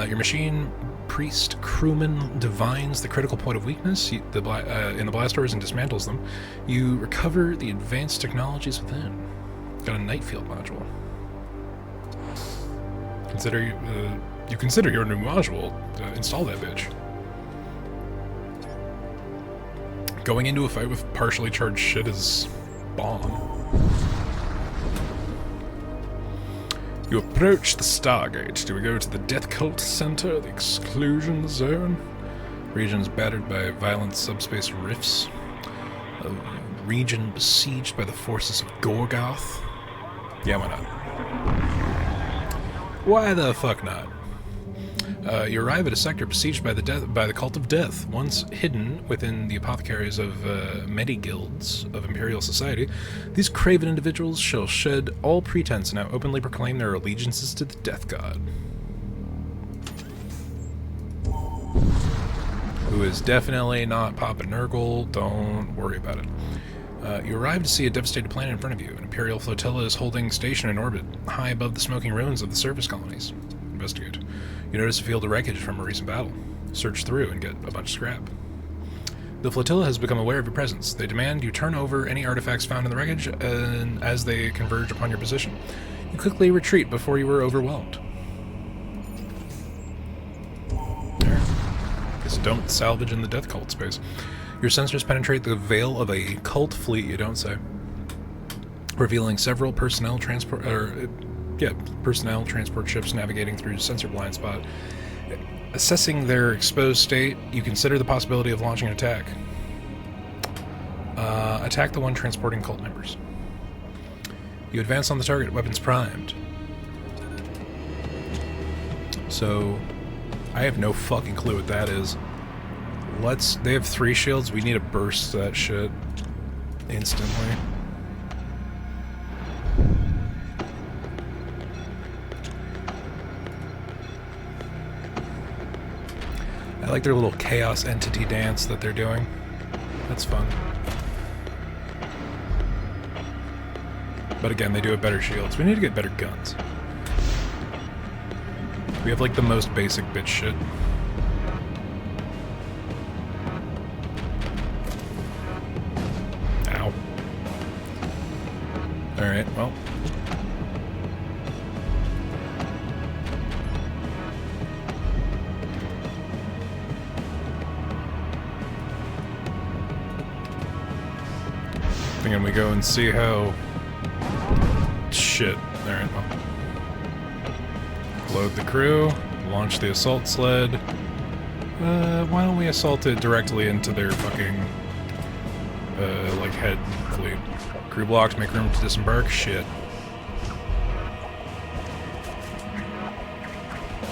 Your machine priest crewman divines the critical point of weakness in the blast doors and dismantles them. You recover the advanced technologies within. Got a night field module. You consider your new module. Install that bitch. Going into a fight with partially charged shit is bomb. You approach the Stargate. Do we go to the Death Cult Center, the Exclusion Zone? Regions battered by violent subspace rifts. A region besieged by the forces of Gorgoth. Yeah, why not? Why the fuck not? You arrive at a sector besieged by the Cult of Death. Once hidden within the apothecaries of many guilds of Imperial Society, these craven individuals shall shed all pretense and now openly proclaim their allegiances to the Death God. Who is definitely not Papa Nurgle, don't worry about it. You arrive to see a devastated planet in front of you. An Imperial flotilla is holding station in orbit, high above the smoking ruins of the surface colonies. Investigate. You notice a field of wreckage from a recent battle. Search through and get a bunch of scrap. The flotilla has become aware of your presence. They demand you turn over any artifacts found in the wreckage as they converge upon your position. You quickly retreat before you are overwhelmed. There. Guess don't salvage in the Death Cult space. Your sensors penetrate the veil of a cult fleet, you don't say, revealing several personnel transport ships navigating through sensor blind spot. Assessing their exposed state, you consider the possibility of launching an attack. Attack the one transporting cult members. You advance on the target, weapons primed. So, I have no fucking clue what that is. They have 3 shields, we need to burst that shit instantly. I like their little chaos entity dance that they're doing. That's fun. But again, they do have better shields. We need to get better guns. We have like the most basic bitch shit. Ow. Alright, well. And we go and see how... Shit. Alright, well. Load the crew, launch the assault sled, Why don't we assault it directly into their fucking, like, head fleet? Crew blocks, make room to disembark? Shit.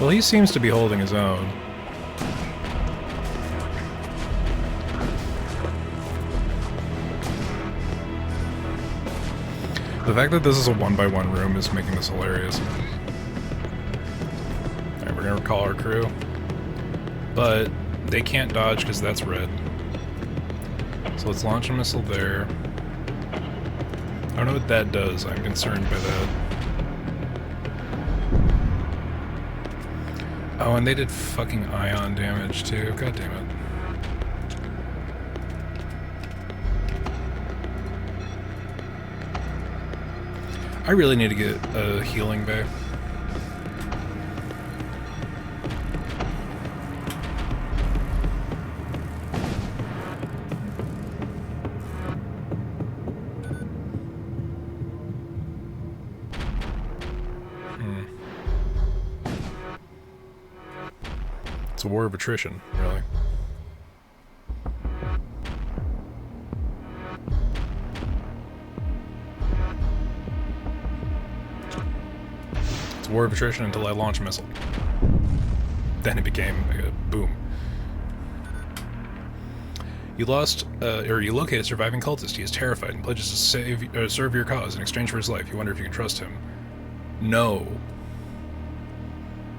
Well, he seems to be holding his own. The fact that this is a 1-by-1 room is making this hilarious. Alright, we're gonna recall our crew. But they can't dodge because that's red. So let's launch a missile there. I don't know what that does. I'm concerned by that. Oh, and they did fucking ion damage too. God damn it. I really need to get a healing bay. It's a war of attrition, really. It's a war of attrition until I launch a missile. Then it became a boom. You lost, or you locate a surviving cultist. He is terrified and pledges to serve your cause in exchange for his life. You wonder if you can trust him. No.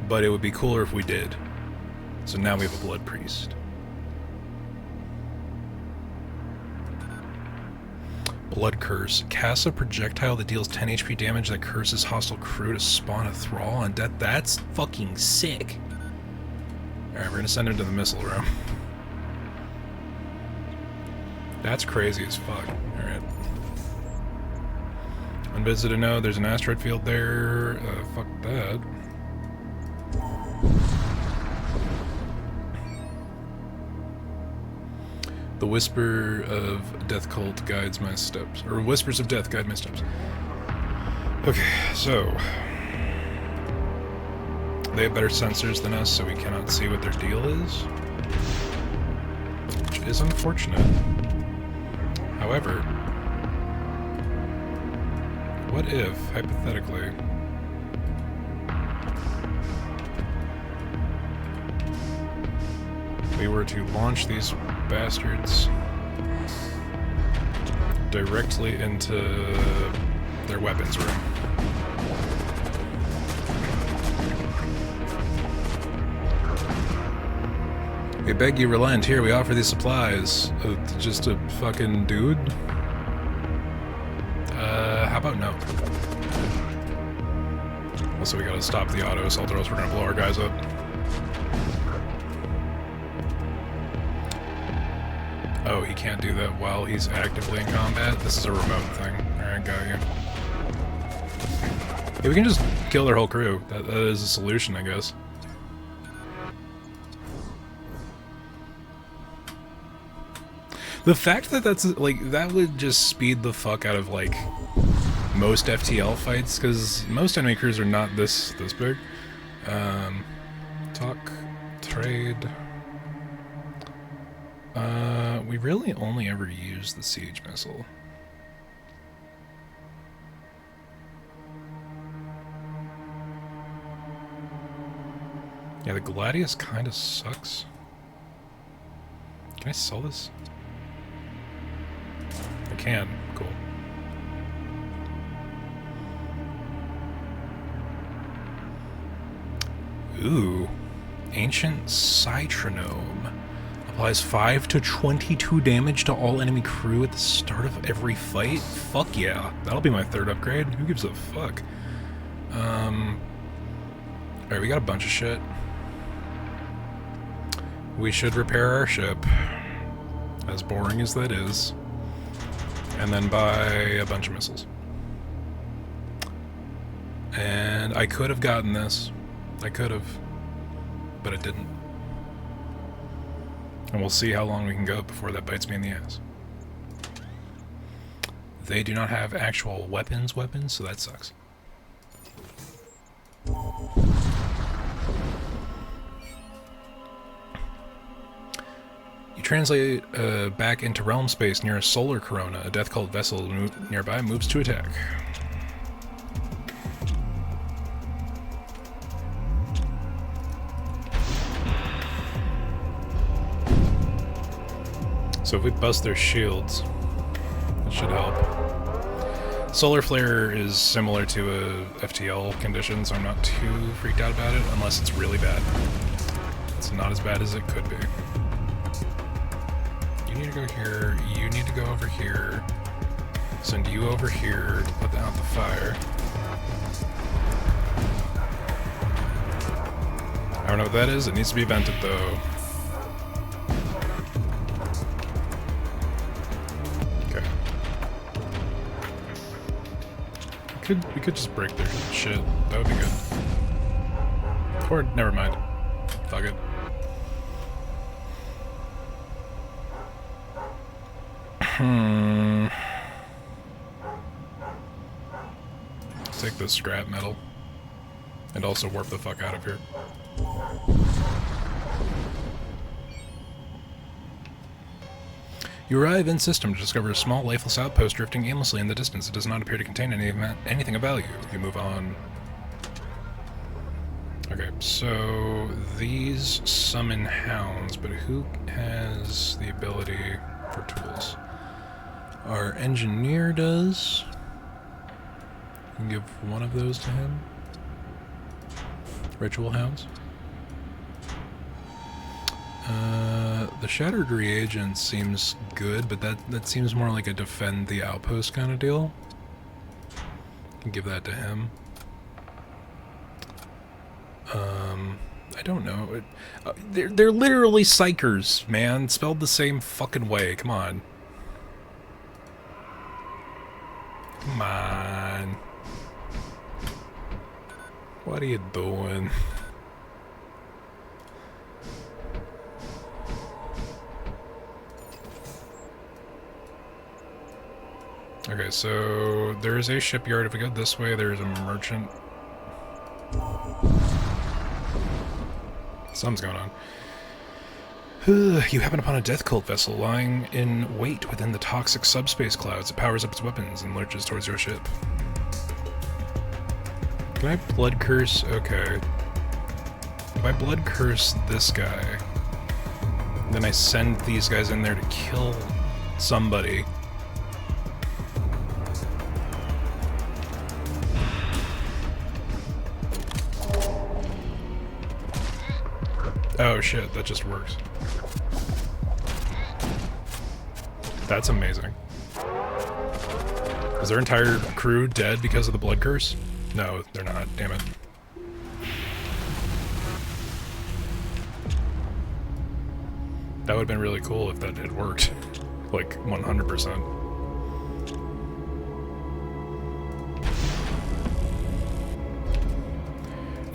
But it would be cooler if we did. So now we have a blood priest. Blood curse. Cast a projectile that deals 10 HP damage that curses hostile crew to spawn a thrall on death. That's fucking sick. Alright, we're gonna send him to the missile room. That's crazy as fuck. Alright. Unvisited node, there's an asteroid field there. Fuck that. The whisper of death cult guides my steps. Or whispers of death guide my steps. Okay, so... they have better sensors than us, so we cannot see what their deal is. Which is unfortunate. However... what if, hypothetically... we were to launch these bastards directly into their weapons room. We beg you relent, here we offer these supplies. Just a fucking dude? How about no? Also, we gotta stop the auto assault or else we're gonna blow our guys up. Oh, he can't do that while he's actively in combat? This is a remote thing. Alright, got you. Yeah, we can just kill their whole crew. That is a solution, I guess. The fact that that's, like, that would just speed the fuck out of, like, most FTL fights, because most enemy crews are not this big. Talk, trade... we really only ever use the siege missile. Yeah, the Gladius kinda sucks. Can I sell this? I can. Cool. Ooh. Ancient Citronome. Applies 5 to 22 damage to all enemy crew at the start of every fight? Fuck yeah. That'll be my third upgrade. Who gives a fuck? Alright, we got a bunch of shit. We should repair our ship. As boring as that is. And then buy a bunch of missiles. And I could have gotten this. I could have. But it didn't. And we'll see how long we can go before that bites me in the ass. They do not have actual weapons, so that sucks. translate back into realm space near a solar corona. A death cult vessel nearby moves to attack. So if we bust their shields, it should help. Solar flare is similar to a FTL condition, so I'm not too freaked out about it, unless it's really bad. It's not as bad as it could be. You need to go here, you need to go over here. Send you over here to put out the fire. I don't know what that is, it needs to be vented though. We could just break their shit. That would be good. Or, never mind. Fuck it. Let's take this scrap metal. And also warp the fuck out of here. You arrive in system to discover a small, lifeless outpost drifting aimlessly in the distance. It does not appear to contain anything of value. You move on. Okay, so these summon hounds, but who has the ability for tools? Our engineer does. You can give one of those to him. Ritual hounds. The Shattered Reagent seems good, but that seems more like a defend the outpost kind of deal. Can give that to him. I don't know. They're literally psychers, man. Spelled the same fucking way. Come on. Come on. What are you doing? Okay, so there is a shipyard. If we go this way, there's a merchant. Something's going on. You happen upon a death cult vessel lying in wait within the toxic subspace clouds. It powers up its weapons and lurches towards your ship. Can I blood curse? Okay. If I blood curse this guy, then I send these guys in there to kill somebody. Oh shit, that just works. That's amazing. Is their entire crew dead because of the blood curse? No, they're not, damn it. That would have been really cool if that had worked. Like, 100%.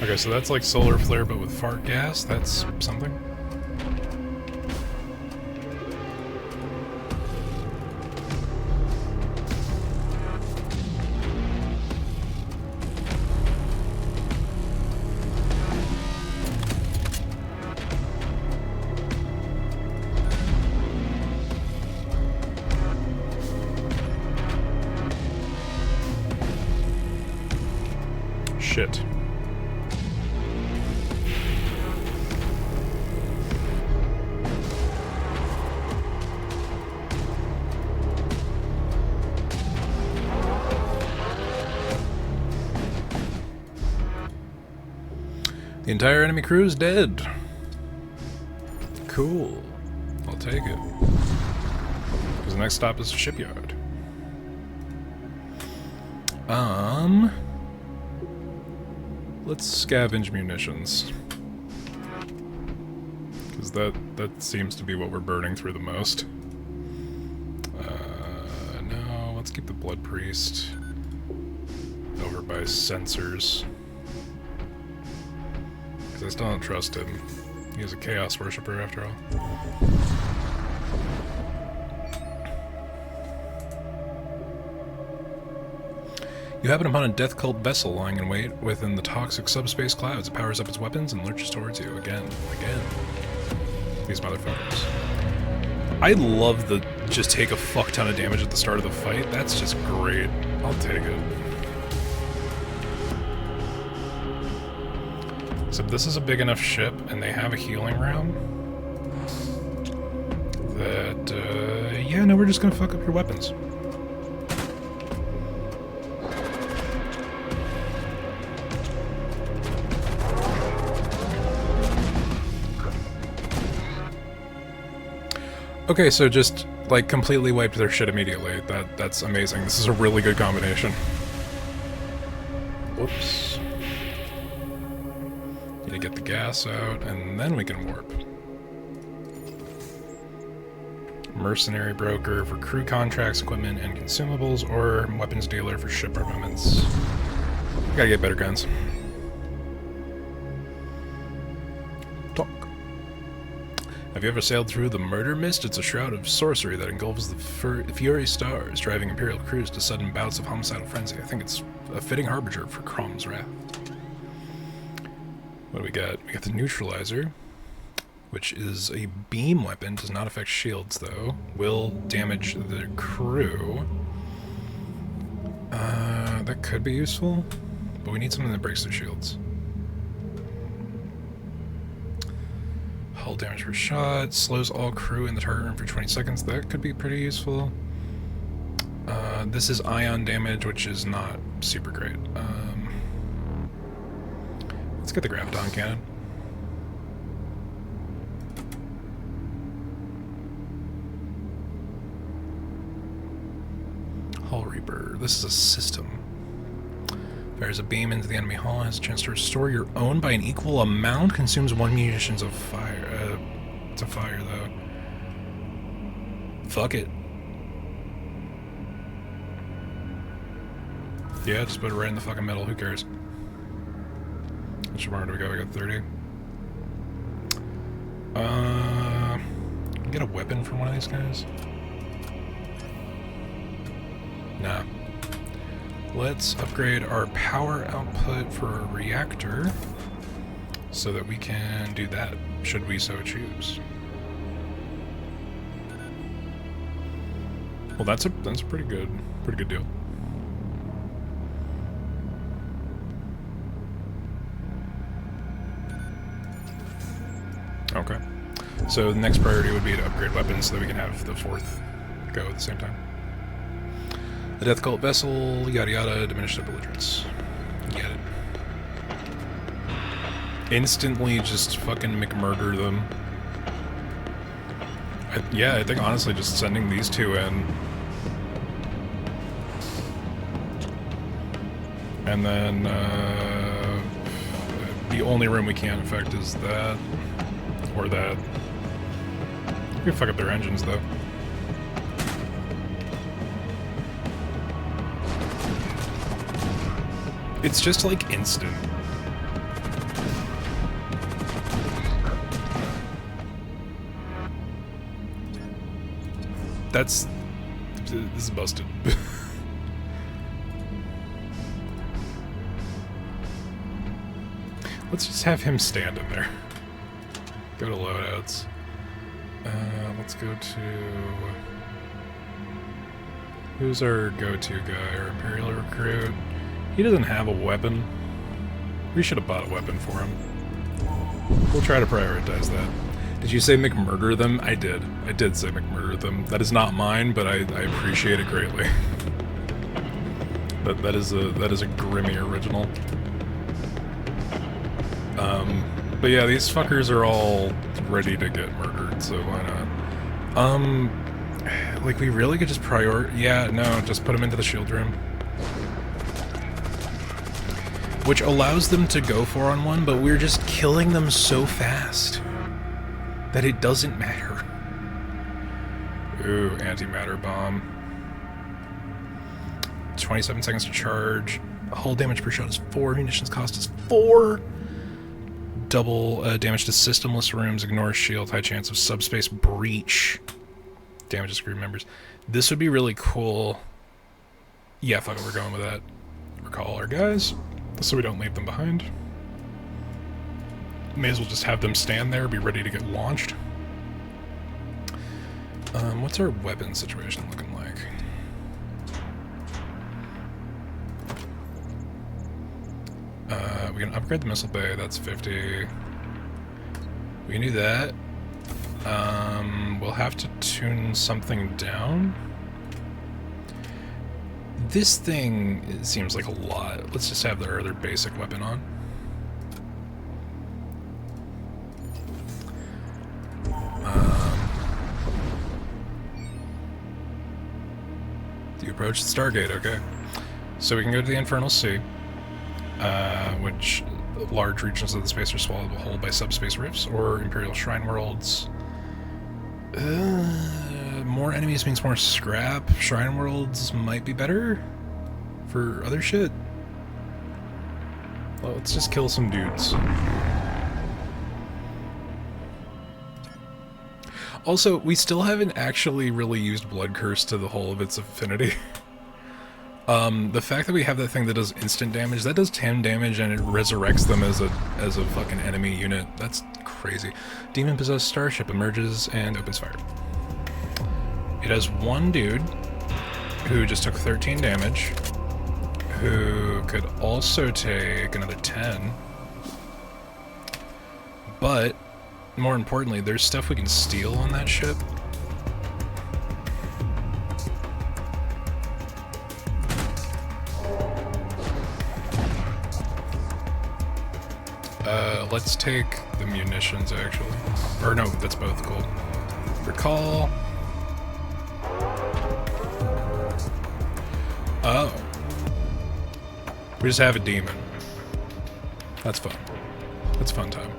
Okay, so that's like solar flare, but with fart gas. That's something. Shit. The entire enemy crew is dead. Cool. I'll take it. Because the next stop is a shipyard. Let's scavenge munitions. Because that seems to be what we're burning through the most. No, let's keep the Blood Priest over by sensors. I still don't trust him. He's a Chaos Worshipper after all. You happen upon a death cult vessel lying in wait within the toxic subspace clouds. It powers up its weapons and lurches towards you again. These motherfuckers. I love the just take a fuck ton of damage at the start of the fight. That's just great. I'll take it. So this is a big enough ship, and they have a healing round. That, yeah, no, we're just gonna fuck up your weapons. Okay, so just, like, completely wiped their shit immediately. That's amazing. This is a really good combination. Whoops. Need to get the gas out, and then we can warp. Mercenary broker for crew contracts, equipment, and consumables, or weapons dealer for ship armaments. Gotta get better guns. Talk. Have you ever sailed through the Murder Mist? It's a shroud of sorcery that engulfs the Fury stars, driving Imperial crews to sudden bouts of homicidal frenzy. I think it's a fitting harbinger for Crom's wrath. What do we got? We got the Neutralizer, which is a beam weapon. Does not affect shields, though. Will damage the crew. That could be useful, but we need something that breaks their shields. Hull damage per shot, slows all crew in the target room for 20 seconds. That could be pretty useful. This is ion damage, which is not super great. Let's get the graviton cannon. Hull Reaper. This is a system. Fires a beam into the enemy hull, has a chance to restore your own by an equal amount, consumes 1 munitions of fire. To fire, though. Fuck it. Yeah, just put it right in the fucking middle, who cares? How much more do we got? We got 30. Get a weapon from one of these guys? Nah. Let's upgrade our power output for a reactor so that we can do that, should we so choose. Well, that's a pretty good deal. Okay. So the next priority would be to upgrade weapons so that we can have the fourth go at the same time. The Death Cult Vessel, yada yada, diminish their belligerence. Get it. Instantly just fucking McMurder them. Yeah, I think honestly just sending these two in. And then, the only room we can't affect is that. Or that. We can fuck up their engines, though. It's just, like, instant. This is busted. Let's just have him stand in there. Go to loadouts. Let's go to... Who's our go-to guy? Our Imperial recruit? He doesn't have a weapon. We should have bought a weapon for him. We'll try to prioritize that. Did you say McMurder them? I did. I did say McMurder them. That is not mine, but I appreciate it greatly. that is a Grimmy original. But yeah, these fuckers are all ready to get murdered, so why not? Like, we really could just yeah, no, just put them into the shield room. Which allows them to go 4-on-1, but we're just killing them so fast that it doesn't matter. Ooh, antimatter bomb. 27 seconds to charge. Hull damage per shot is 4. Munitions cost is 4. Double damage to systemless rooms. Ignore shield. High chance of subspace breach. Damages crew members. This would be really cool. Yeah, fuck it, we're going with that. Recall our guys, so we don't leave them behind. May as well just have them stand there, be ready to get launched. What's our weapon situation looking like? We can upgrade the missile bay, that's 50. We can do that. We'll have to tune something down. This thing, it seems like a lot. Let's just have their other basic weapon on. You approach the Stargate, okay. So we can go to the Infernal Sea, which large regions of the space are swallowed whole by subspace rifts, or Imperial Shrine Worlds. More enemies means more scrap. Shrine Worlds might be better for other shit. Well, let's just kill some dudes. Also, we still haven't actually really used Blood Curse to the whole of its affinity. The fact that we have that thing that does instant damage, that does 10 damage and it resurrects them as a fucking enemy unit. That's crazy. Demon-possessed starship emerges and opens fire. It has one dude who just took 13 damage, who could also take another 10. But, more importantly, there's stuff we can steal on that ship. Let's take the munitions, actually. Or no, that's both cool. Recall. Oh. We just have a demon. That's fun. That's a fun time.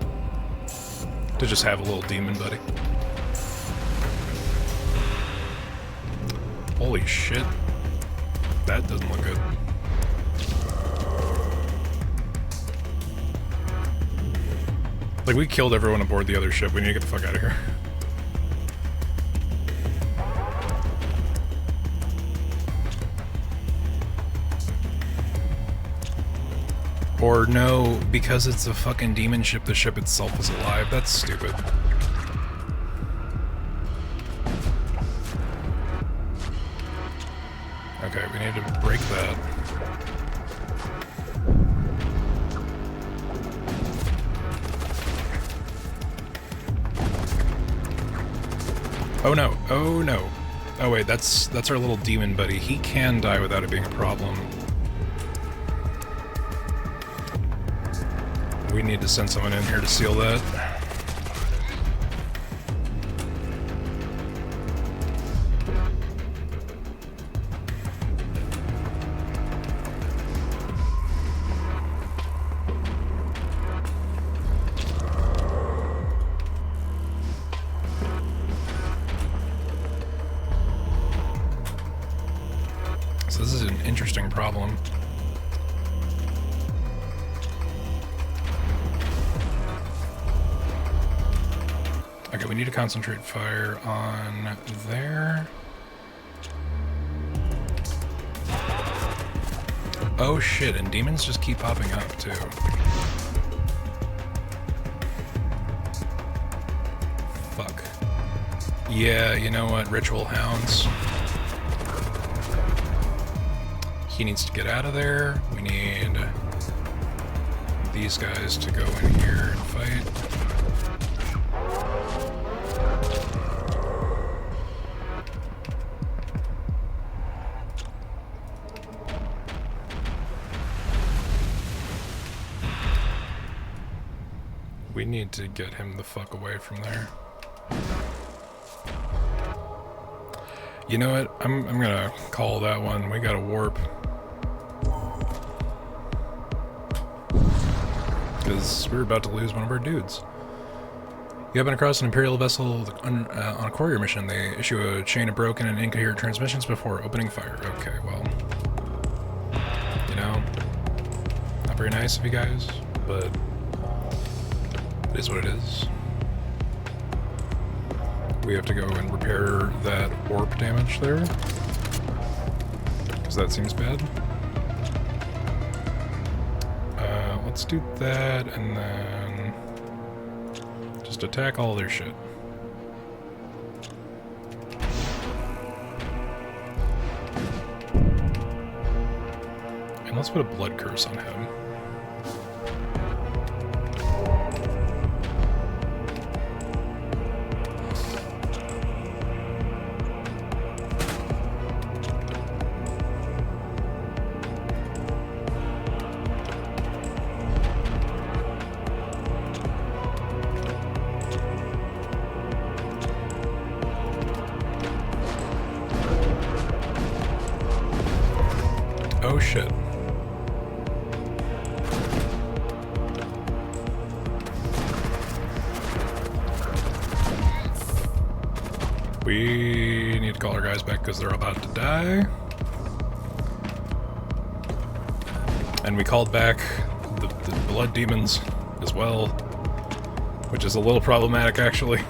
To just have a little demon buddy. Holy shit. That doesn't look good. Like, we killed everyone aboard the other ship. We need to get the fuck out of here. Or no, because it's a fucking demon ship, the ship itself is alive. That's stupid. Okay, we need to break that. Oh no, oh no. Oh wait, that's our little demon buddy. He can die without it being a problem. We need to send someone in here to seal that. So this is an interesting problem. Okay, we need to concentrate fire on there. Oh shit, and demons just keep popping up too. Fuck. Yeah, you know what? Ritual Hounds. He needs to get out of there. We need these guys to go in here and fight. We need to get him the fuck away from there. You know what? I'm gonna call that one. We gotta warp. Because we're about to lose one of our dudes. You happen across an Imperial vessel on a courier mission. They issue a chain of broken and incoherent transmissions before opening fire. Okay, well, you know, not very nice of you guys, but it is what it is. We have to go and repair that warp damage there, because that seems bad. Let's do that, and then just attack all their shit. can also put a blood curse on him. Oh shit. We need to call our guys back because they're about to die. And we called back the blood demons as well, which is a little problematic actually.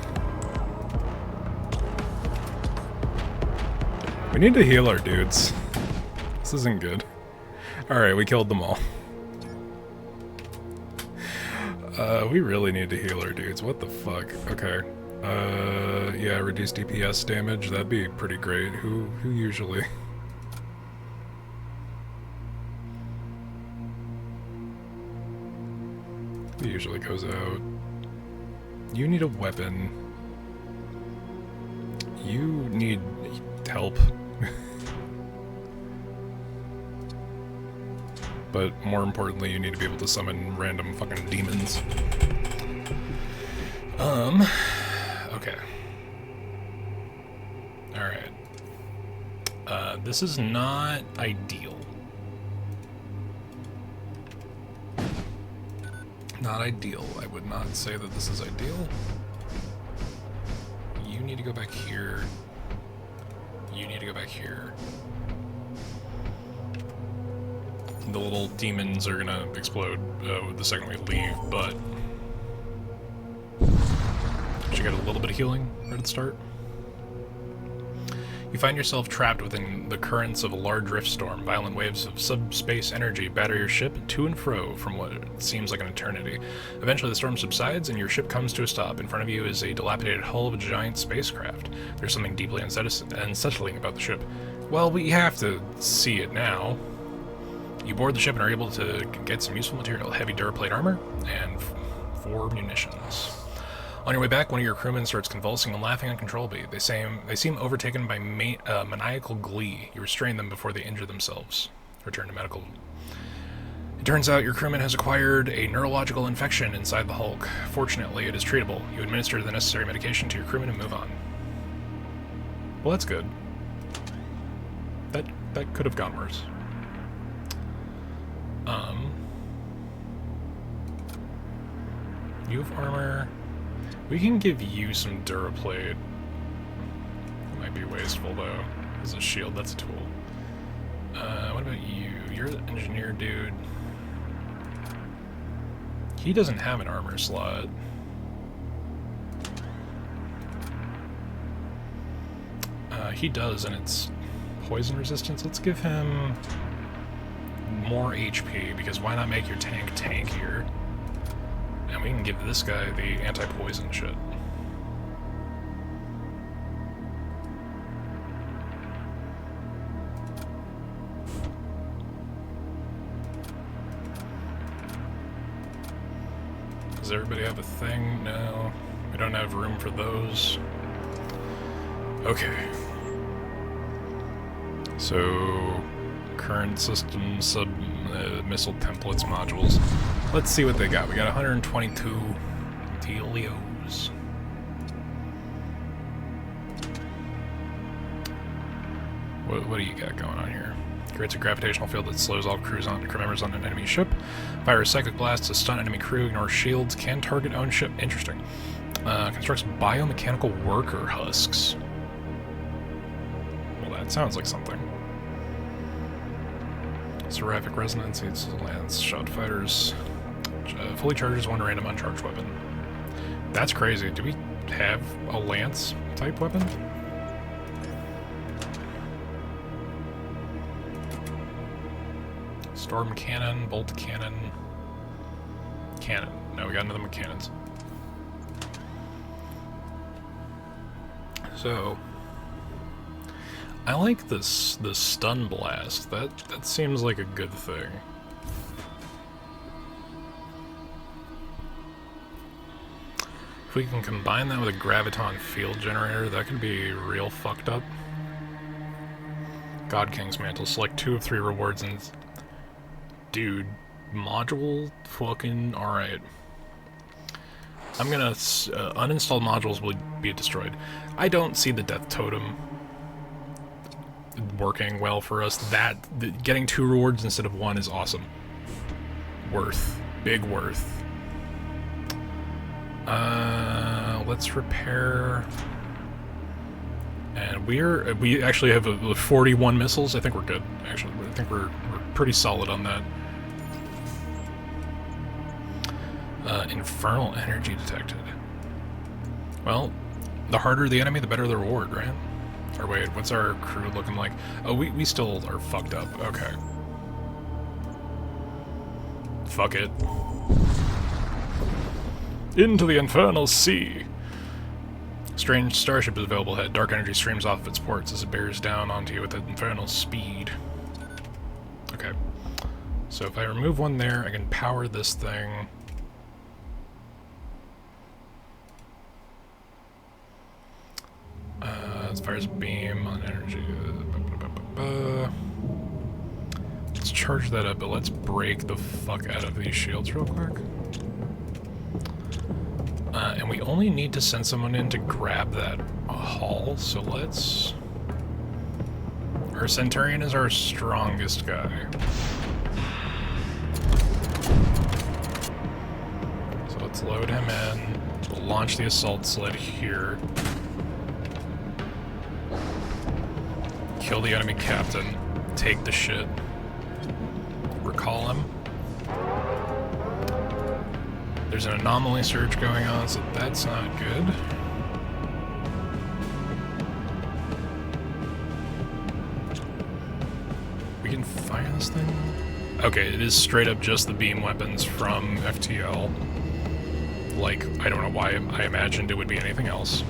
We need to heal our dudes. This isn't good. Alright, we killed them all. We really need to heal our dudes. What the fuck? Okay. Yeah, reduce DPS damage. That'd be pretty great. Who usually? Who usually goes out? You need a weapon. You need help. But more importantly, you need to be able to summon random fucking demons. Okay. Alright. This is not ideal. Not ideal. I would not say that this is ideal. You need to go back here. You need to go back here. The little demons are gonna explode the second we leave, but should get a little bit of healing right at the start. You find yourself trapped within the currents of a large rift storm. Violent waves of subspace energy batter your ship to and fro from what seems like an eternity. Eventually the storm subsides and your ship comes to a stop. In front of you is a dilapidated hull of a giant spacecraft. There's something deeply unsettling about the ship. Well, we have to see it now. You board the ship and are able to get some useful material, heavy duraplate armor, and 4 munitions. On your way back, one of your crewmen starts convulsing and laughing uncontrollably. They seem overtaken by maniacal glee. You restrain them before they injure themselves. Return to medical. It turns out your crewman has acquired a neurological infection inside the Hulk. Fortunately, it is treatable. You administer the necessary medication to your crewman and move on. Well, that's good. That could have gone worse. You have armor. We can give you some duraplate. It might be wasteful though. As a shield, that's a tool. What about you? You're the engineer dude. He doesn't have an armor slot. He does, and it's poison resistance. Let's give him more HP, because why not make your tank tankier? And we can give this guy the anti-poison shit. Does everybody have a thing? No. We don't have room for those. Okay. So, current system missile templates modules. Let's see what they got. We got 122 Delios. What do you got going on here? Creates a gravitational field that slows all crew members on an enemy ship. Fires psychic blasts to stun enemy crew. Ignores shields. Can target own ship. Interesting. Constructs biomechanical worker husks. Well, that sounds like something. Seraphic resonance, it's lance shot fighters. Fully charges one random uncharged weapon. That's crazy. Do we have a lance type weapon? Storm cannon, bolt cannon, cannon. No, we got nothing but cannons. So, I like this stun blast. That seems like a good thing. If we can combine that with a graviton field generator, that could be real fucked up. God King's Mantle. Select 2 of 3 rewards and... Dude, module fucking alright. I'm gonna... uninstalled modules will be destroyed. I don't see the Death Totem working well for us. Getting 2 rewards instead of 1 is awesome. Worth. Big worth. Let's repair... And we actually have 41 missiles. I think we're good, actually. I think we're pretty solid on that. Infernal energy detected. Well, the harder the enemy, the better the reward, right? Or wait, what's our crew looking like? Oh, we still are fucked up. Okay. Fuck it. Into the infernal sea! Strange starship is available ahead. Dark energy streams off of its ports as it bears down onto you with infernal speed. Okay. So if I remove one there, I can power this thing. As far as beam on energy. Let's charge that up, but let's break the fuck out of these shields real quick. And we only need to send someone in to grab that haul, so let's... Our Centurion is our strongest guy. So let's load him in. We'll launch the assault sled here. Kill the enemy captain. Take the shit. Recall him. There's an anomaly surge going on, so that's not good. We can fire this thing? Okay, it is straight up just the beam weapons from FTL. Like, I don't know why I imagined it would be anything else.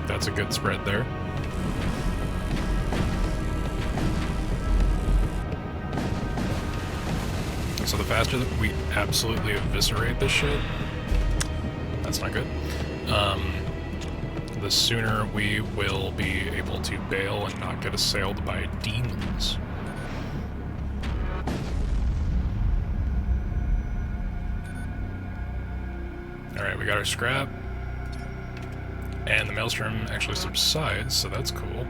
That's a good spread there. So the faster that we absolutely eviscerate this shit, that's not good. The sooner we will be able to bail and not get assailed by demons. Alright, we got our scrap. And the maelstrom actually subsides, so that's cool.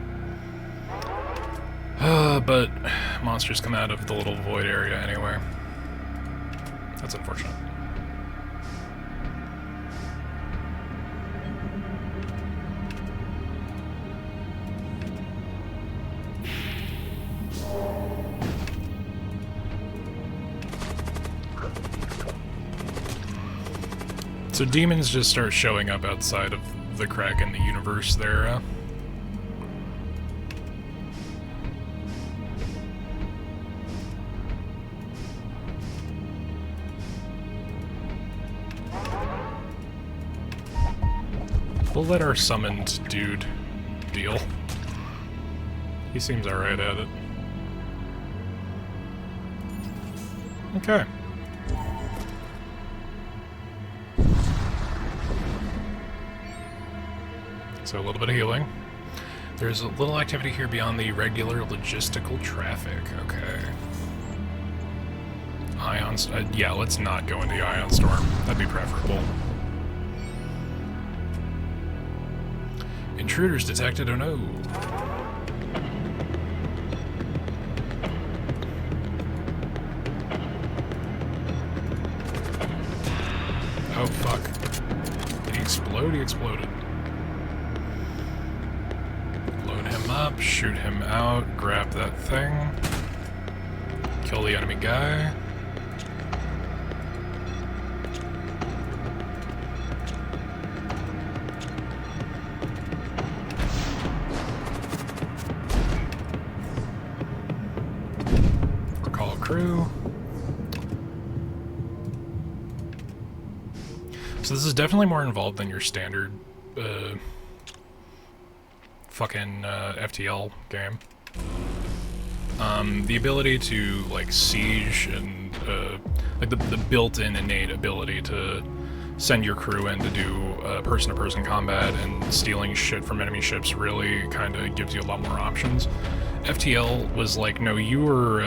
But monsters come out of the little void area anyway. That's unfortunate. So demons just start showing up outside of the crack in the universe there. We'll let our summoned dude deal. He seems alright at it. Okay. So a little bit of healing. There's a little activity here beyond the regular logistical traffic. Okay. Ion... yeah, let's not go into the Ion Storm. That'd be preferable. Intruders detected, oh no. Oh fuck. Did he explode? He exploded. Load him up, shoot him out, grab that thing. Kill the enemy guy. Crew. So this is definitely more involved than your standard fucking FTL game. The ability to like siege and like the built-in innate ability to send your crew in to do person-to-person combat and stealing shit from enemy ships really kind of gives you a lot more options. FTL was like, no, you were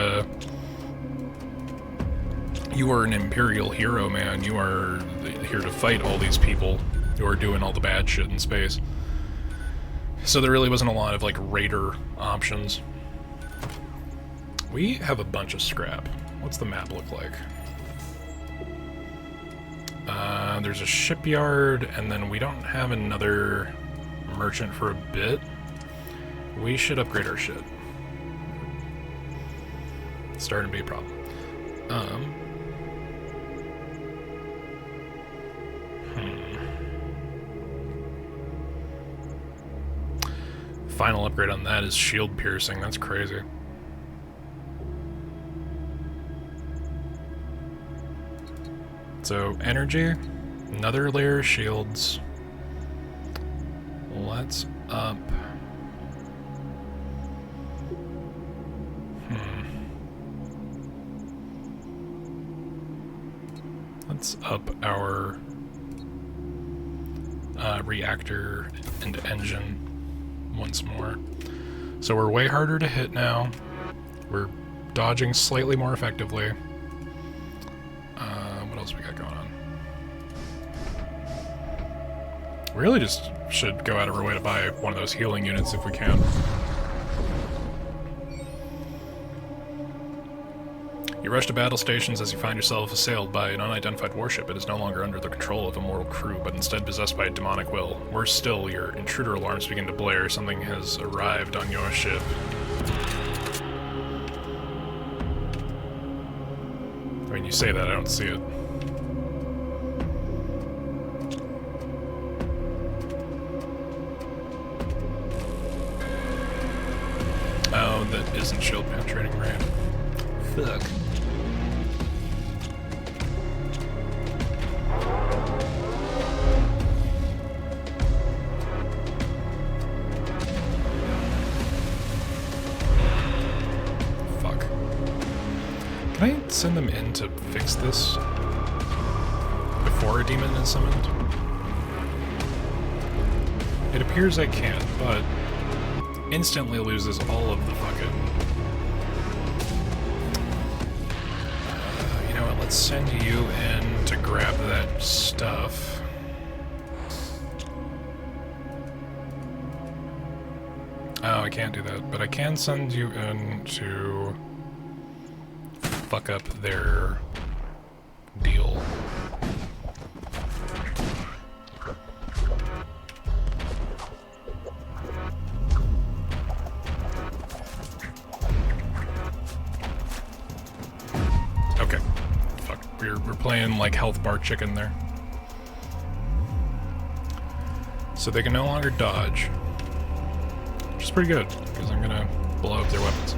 an Imperial hero, man. You are here to fight all these people who are doing all the bad shit in space. So there really wasn't a lot of like raider options. We have a bunch of scrap. What's the map look like? There's a shipyard, and then we don't have another merchant for a bit. We should upgrade our shit. It's starting to be a problem. Final upgrade on that is shield piercing. That's crazy. So, energy, another layer of shields. Let's up. Let's up our reactor and engine once more. So we're way harder to hit now. We're dodging slightly more effectively. What else we got going on? We really just should go out of our way to buy one of those healing units if we can. You rush to battle stations as you find yourself assailed by an unidentified warship. It is no longer under the control of a mortal crew, but instead possessed by a demonic will. Worse still, your intruder alarms begin to blare. Something has arrived on your ship. I mean, you say that, I don't see it. Oh, that isn't shield penetrating, right? Fuck. Can I send them in to fix this before a demon is summoned? It appears I can, but instantly loses all of the fucking... you know what, let's send you in to grab that stuff. Oh, I can't do that, but I can send you in to fuck up their deal. Okay. Fuck. We're playing like health bar chicken there. So they can no longer dodge. Which is pretty good, because I'm gonna blow up their weapons.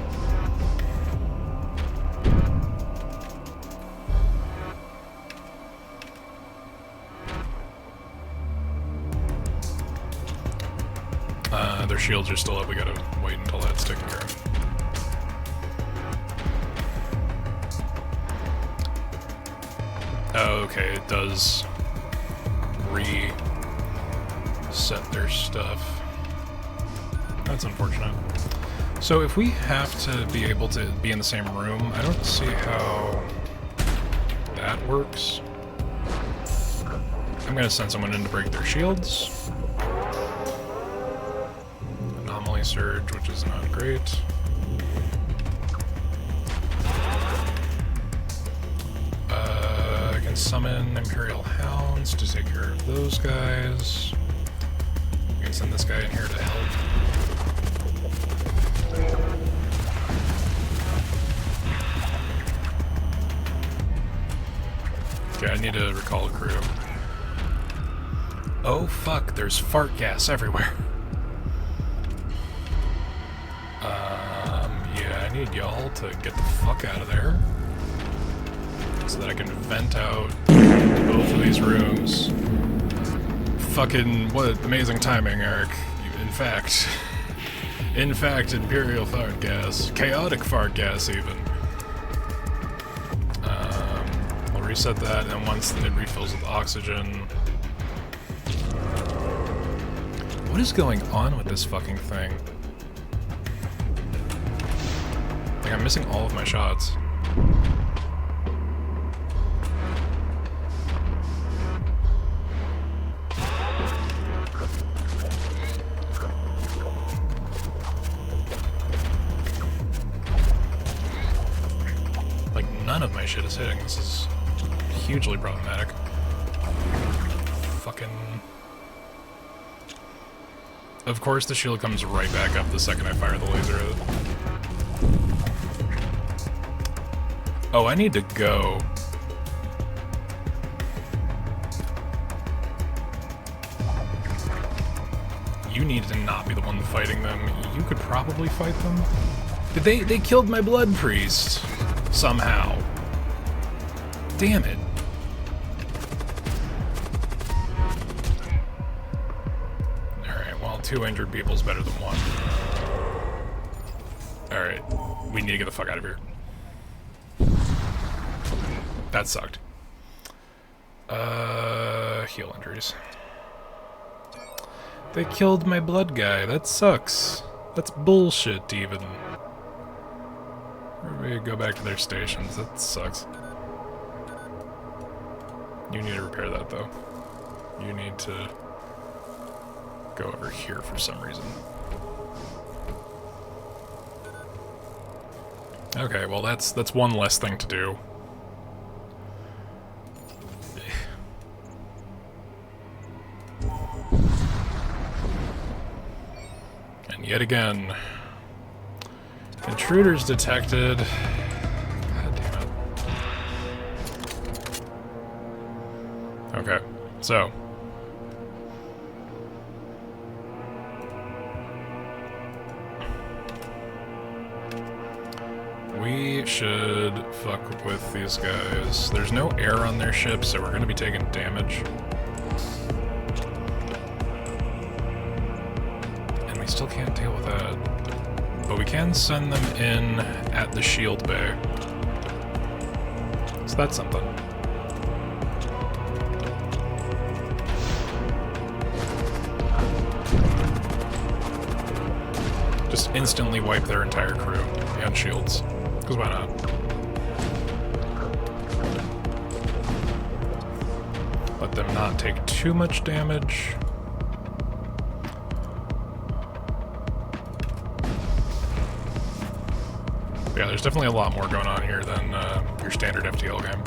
Their shields are still up, we gotta wait until that's taken care of. Oh, okay, it does reset their stuff. That's unfortunate. So if we have to be able to be in the same room, I don't see how that works. I'm gonna send someone in to break their shields. Surge, which is not great. I can summon Imperial Hounds to take care of those guys. I can send this guy in here to help. Okay, I need to recall a crew. Oh fuck, there's fart gas everywhere. Yeah, I need y'all to get the fuck out of there so that I can vent out both of these rooms. Fucking, what amazing timing, Eric. In fact, In fact, Imperial fart gas. Chaotic fart gas, even. We'll reset that, and once it refills with oxygen... What is going on with this fucking thing? Like, I'm missing all of my shots. Like, none of my shit is hitting. This is hugely problematic. Fucking... Of course, the shield comes right back up the second I fire the laser at it. Oh, I need to go. You need to not be the one fighting them. You could probably fight them. They killed my blood priest. Somehow. Damn it. Alright, well, 2 injured people's better than 1. Alright, we need to get the fuck out of here. That sucked. Heal injuries. They killed my blood guy. That sucks. That's bullshit, even. Everybody go back to their stations. That sucks. You need to repair that, though. You need to go over here for some reason. Okay, well that's one less thing to do. And yet again, intruders detected. God damn it. Okay, so. We should fuck with these guys. There's no air on their ship, so we're gonna be taking damage. And we still can't deal with that. But we can send them in at the shield bay. So that's something. Just instantly wipe their entire crew and shields. Because why not? Let them not take too much damage. Yeah, there's definitely a lot more going on here than your standard FTL game.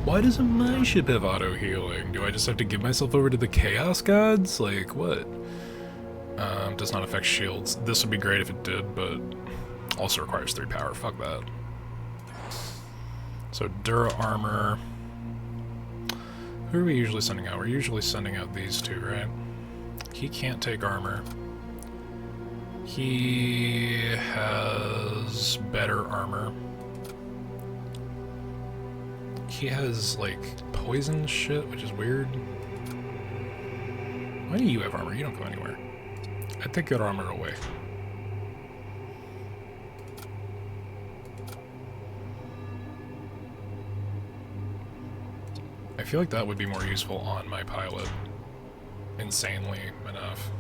Why doesn't my ship have auto-healing? Do I just have to give myself over to the Chaos Gods? Like, what? Does not affect shields. This would be great if it did, but also requires 3 power. Fuck that. So, Dura Armor. Who are we usually sending out? We're usually sending out these 2, right? He can't take armor. He has better armor. He has, like, poison shit, which is weird. Why do you have armor? You don't go anywhere. I'd take your armor away. I feel like that would be more useful on my pilot. Insanely enough.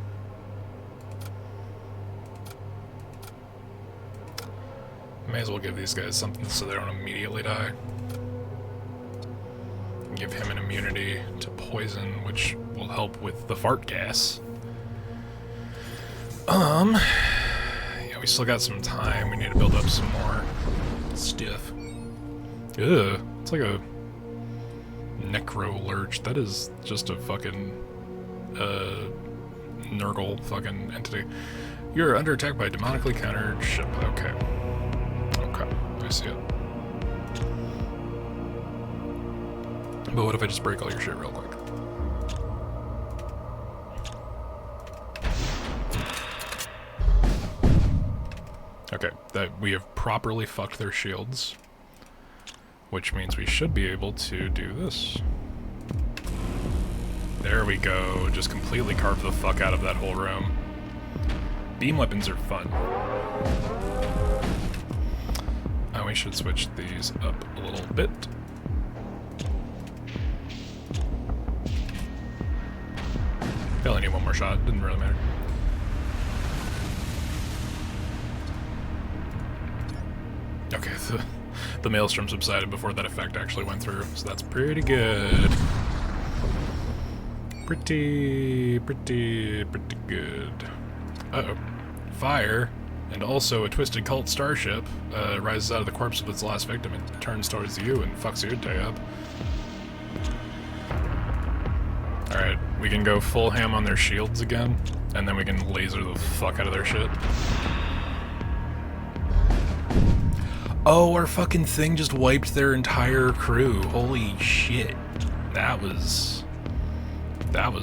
May as well give these guys something so they don't immediately die. Give him an immunity to poison, which will help with the fart gas. Yeah, we still got some time. We need to build up some more stuff. Ugh, it's like a necro lurch. That is just a fucking Nurgle fucking entity. You're under attack by a demonically countered ship. Okay. Okay, I see it. But what if I just break all your shit real quick? Okay. Okay, that we have properly fucked their shields, which means we should be able to do this. There we go, just completely carve the fuck out of that whole room. Beam weapons are fun. We should switch these up a little bit. I only need one more shot, didn't really matter. Okay, the maelstrom subsided before that effect actually went through, so that's pretty good. Pretty good. Uh-oh. Fire, and also a twisted cult starship, rises out of the corpse of its last victim and turns towards you and fucks your day up. Alright, we can go full ham on their shields again, and then we can laser the fuck out of their shit. Oh, our fucking thing just wiped their entire crew. Holy shit. That was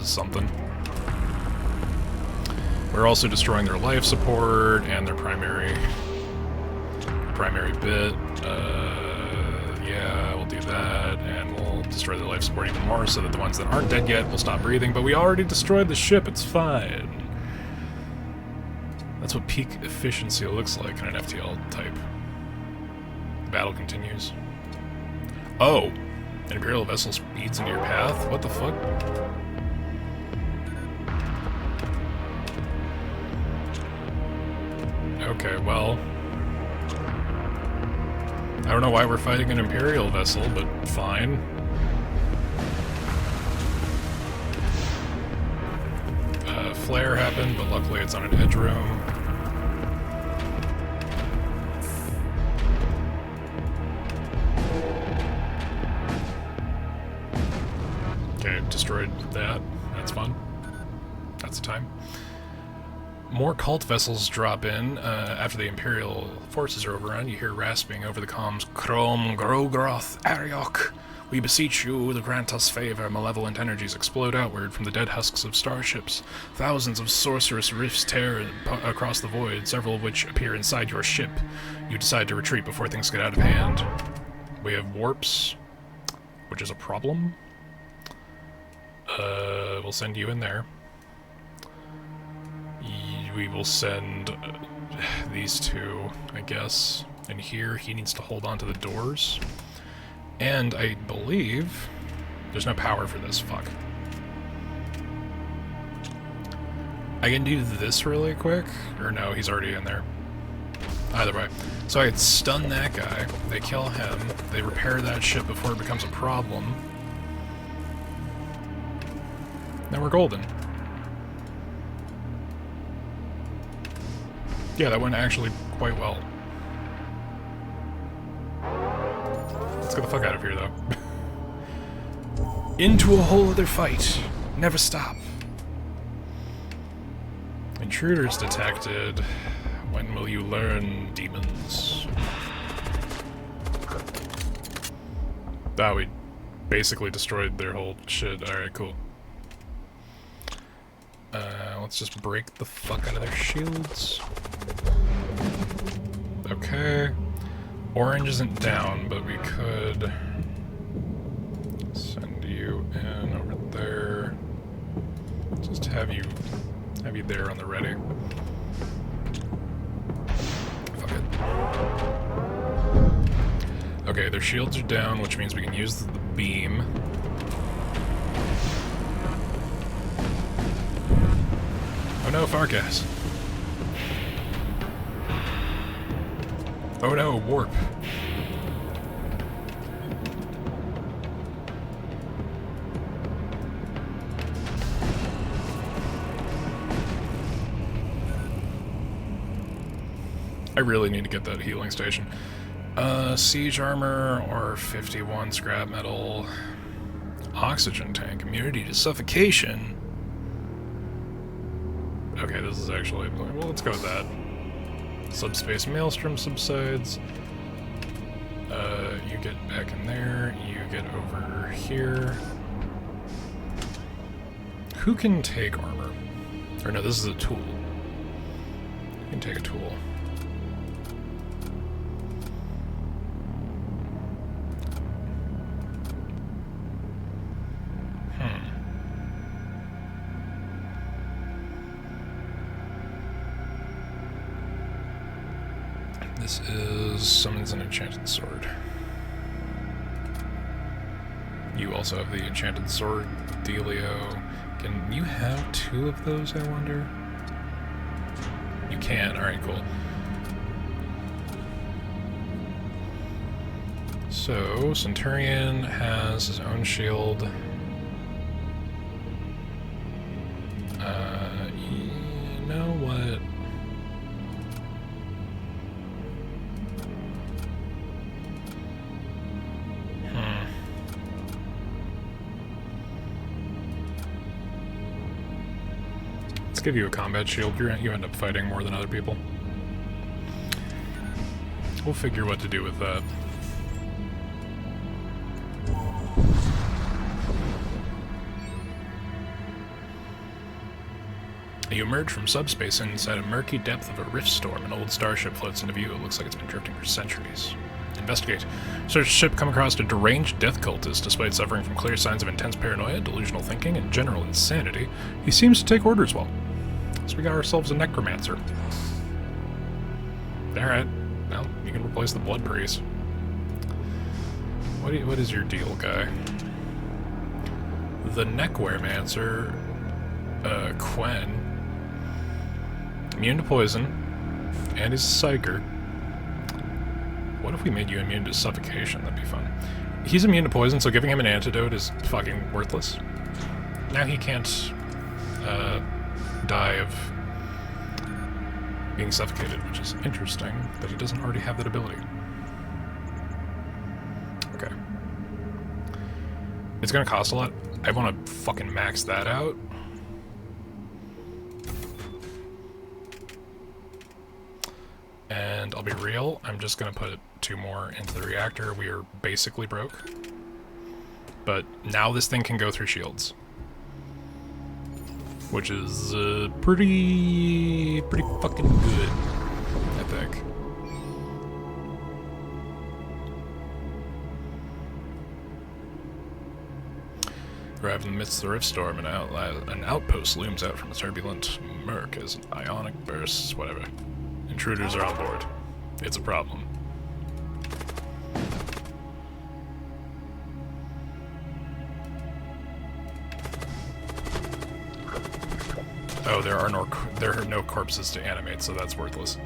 something. We're also destroying their life support and their primary bit. Yeah, we'll do that, and we'll destroy their life support even more so that the ones that aren't dead yet will stop breathing, but we already destroyed the ship, it's fine. That's what peak efficiency looks like in an FTL type. The battle continues. Oh! An Imperial vessel speeds into your path? What the fuck? Okay, well... I don't know why we're fighting an Imperial vessel, but fine. Flare happened, but luckily it's on an edge room. Okay, destroyed that. That's fun. That's the time. More cult vessels drop in. After the Imperial forces are overrun, you hear rasping over the comms, Chrome Grogroth Ariok. We beseech you to grant us favor. Malevolent energies explode outward from the dead husks of starships. Thousands of sorcerous rifts tear across the void, several of which appear inside your ship. You decide to retreat before things get out of hand. We have warps, which is a problem. We'll send you in there. We will send these two, I guess, in here. He needs to hold on to the doors. And I believe there's no power for this, fuck. I can do this really quick, or no, he's already in there. Either way. So I could stun that guy, they kill him, they repair that ship before it becomes a problem. Now we're golden. Yeah, that went actually quite well. Let's get the fuck out of here, though. Into a whole other fight. Never stop. Intruders detected. When will you learn, demons? Ah, we basically destroyed their whole shit. Alright, cool. Let's just break the fuck out of their shields. Okay. Orange isn't down, but we could send you in over there. Just have you there on the ready. Fuck it. Okay, their shields are down, which means we can use the beam. Oh no, Farkas. Oh no, warp. I really need to get that healing station. Siege armor or 51 scrap metal. Oxygen tank, immunity to suffocation. Okay, this is actually... Well, let's go with that. Subspace Maelstrom subsides. You get back in there. You get over here. Who can take armor? Or no, this is a tool. You can take a tool. This is summons an enchanted sword. You also have the enchanted sword, Delio. Can you have 2 of those, I wonder? You can, alright, cool. So, Centurion has his own shield. You know what? Let's give you a combat shield. You end up fighting more than other people. We'll figure what to do with that. You emerge from subspace inside a murky depth of a rift storm. An old starship floats into view. It looks like it's been drifting for centuries. Investigate. Search ship come across a deranged death cultist. Despite suffering from clear signs of intense paranoia, delusional thinking, and general insanity, he seems to take orders well. So we got ourselves a necromancer. Alright. Well, you can replace the blood priest. What is your deal, guy? The Neckwearmancer, Quen. Immune to poison, and he's a psyker. What if we made you immune to suffocation? That'd be fun. He's immune to poison, so giving him an antidote is fucking worthless. Now he can't die of being suffocated, which is interesting, that he doesn't already have that ability. Okay. It's gonna cost a lot. I want to fucking max that out. And I'll be real, I'm just gonna put 2 more into the reactor. We are basically broke. But now this thing can go through shields. Which is pretty fucking good, I think. Arrived in the midst of the rift storm, an outpost looms out from a turbulent murk as ionic bursts, whatever. Intruders are on board. It's a problem. Oh, there are no corpses to animate, so that's worthless.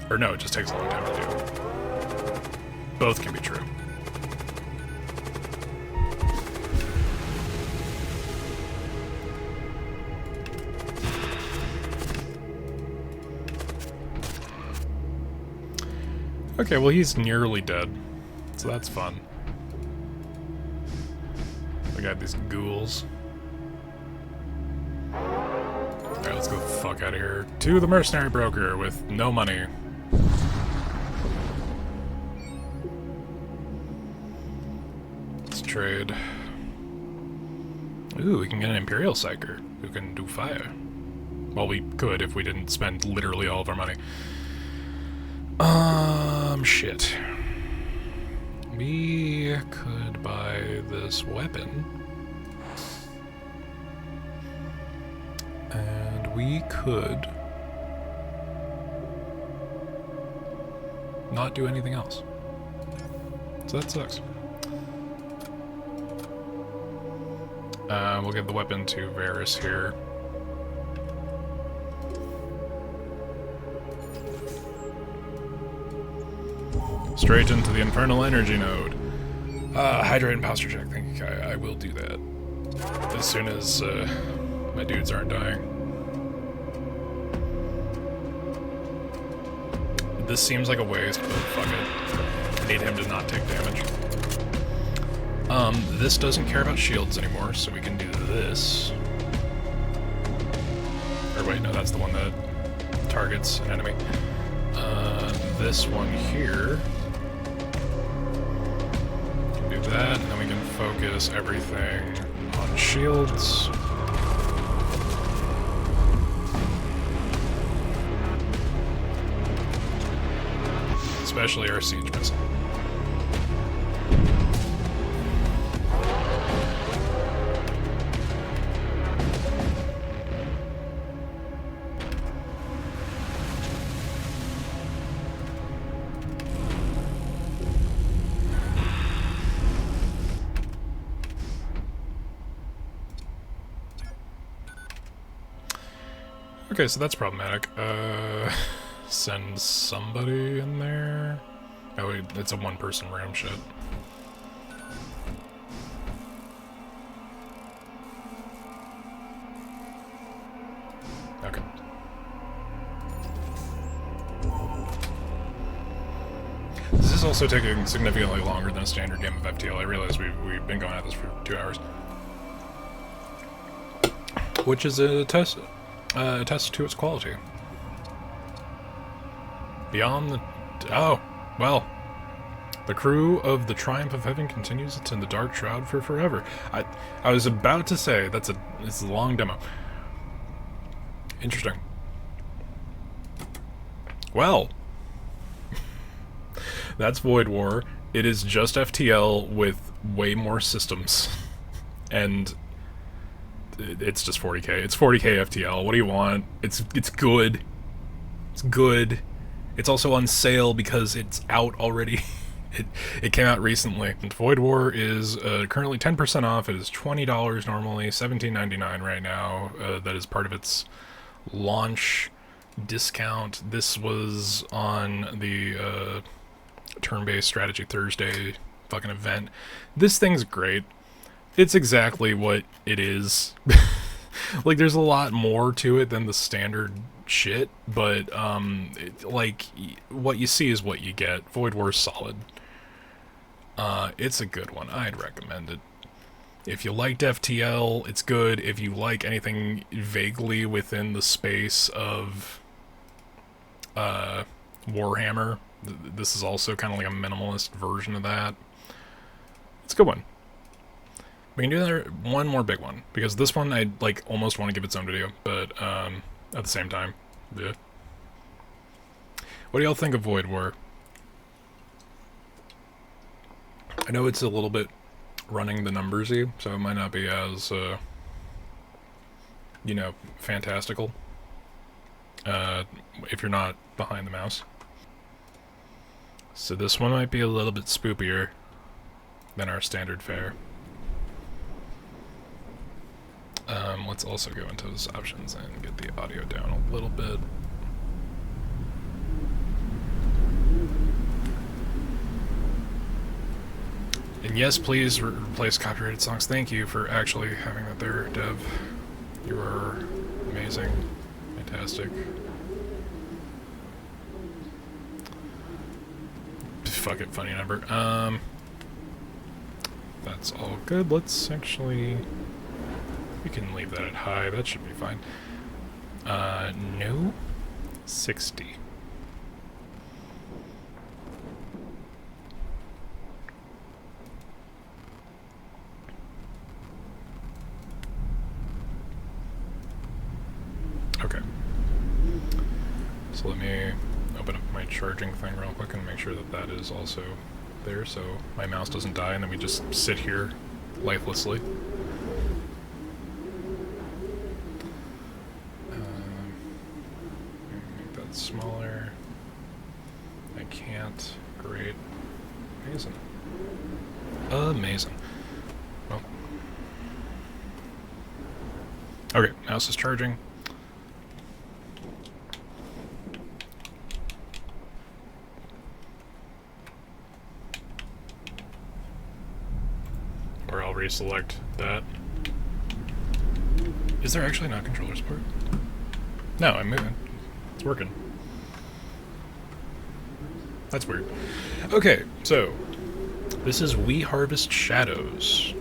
Or no, it just takes a long time to do. Both can be true. Okay, well he's nearly dead, so that's fun. We got these ghouls. Alright, let's go the fuck out of here. To the mercenary broker with no money. Let's trade. Ooh, we can get an Imperial Psyker who can do fire. Well, we could if we didn't spend literally all of our money. Shit. We could buy this weapon. And we could not do anything else. So that sucks. We'll give the weapon to Varys here. Straight into the infernal energy node. Hydrate and posture check. I think I will do that. As soon as my dudes aren't dying. This seems like a waste, but fuck it. I need him to not take damage. This doesn't care about shields anymore, so we can do this. Or wait, no, that's the one that targets an enemy. This one here. That, and then we can focus everything on shields. Especially our siege missile. Okay, so that's problematic. Send somebody in there. Oh wait, it's a one-person room, shit. Okay. This is also taking significantly longer than a standard game of FTL. I realize we've been going at this for 2 hours. Which is a test to its quality. Beyond the... Oh, well. The crew of the Triumph of Heaven continues its in the Dark Shroud for forever. I was about to say, it's a long demo. Interesting. Well. That's Void War. It is just FTL with way more systems. And it's just 40k. It's 40k FTL. What do you want? It's good. It's good. It's also on sale because it's out already. It came out recently. And Void War is currently 10% off. It is $20 normally, $17.99 right now. That is part of its launch discount. This was on the turn-based strategy Thursday fucking event. This thing's great. It's exactly what it is. Like, there's a lot more to it than the standard shit, but like, what you see is what you get. Void War's solid. It's a good one. I'd recommend it. If you liked FTL, it's good. If you like anything vaguely within the space of Warhammer, this is also kind of like a minimalist version of that. It's a good one. We can do one more big one, because this one I like almost want to give its own video, but at the same time, yeah. What do y'all think of Void War? I know it's a little bit running the numbersy, so it might not be as, you know, fantastical, if you're not behind the mouse. So this one might be a little bit spoopier than our standard fare. Let's also go into those options and get the audio down a little bit. And yes, please replace copyrighted songs. Thank you for actually having that there, Dev. You are amazing. Fantastic. Fuck it, funny number. That's all good. Let's actually... We can leave that at high. That should be fine. No. 60. Okay. So let me open up my charging thing real quick and make sure that that is also there, so my mouse doesn't die and then we just sit here lifelessly. Make that smaller. I can't. Great. Amazing. Amazing. Well. Okay, mouse is charging. Or I'll reselect that. Is there actually not controller support? No, I'm moving. It's working. That's weird. Okay, so this is We Harvest Shadows.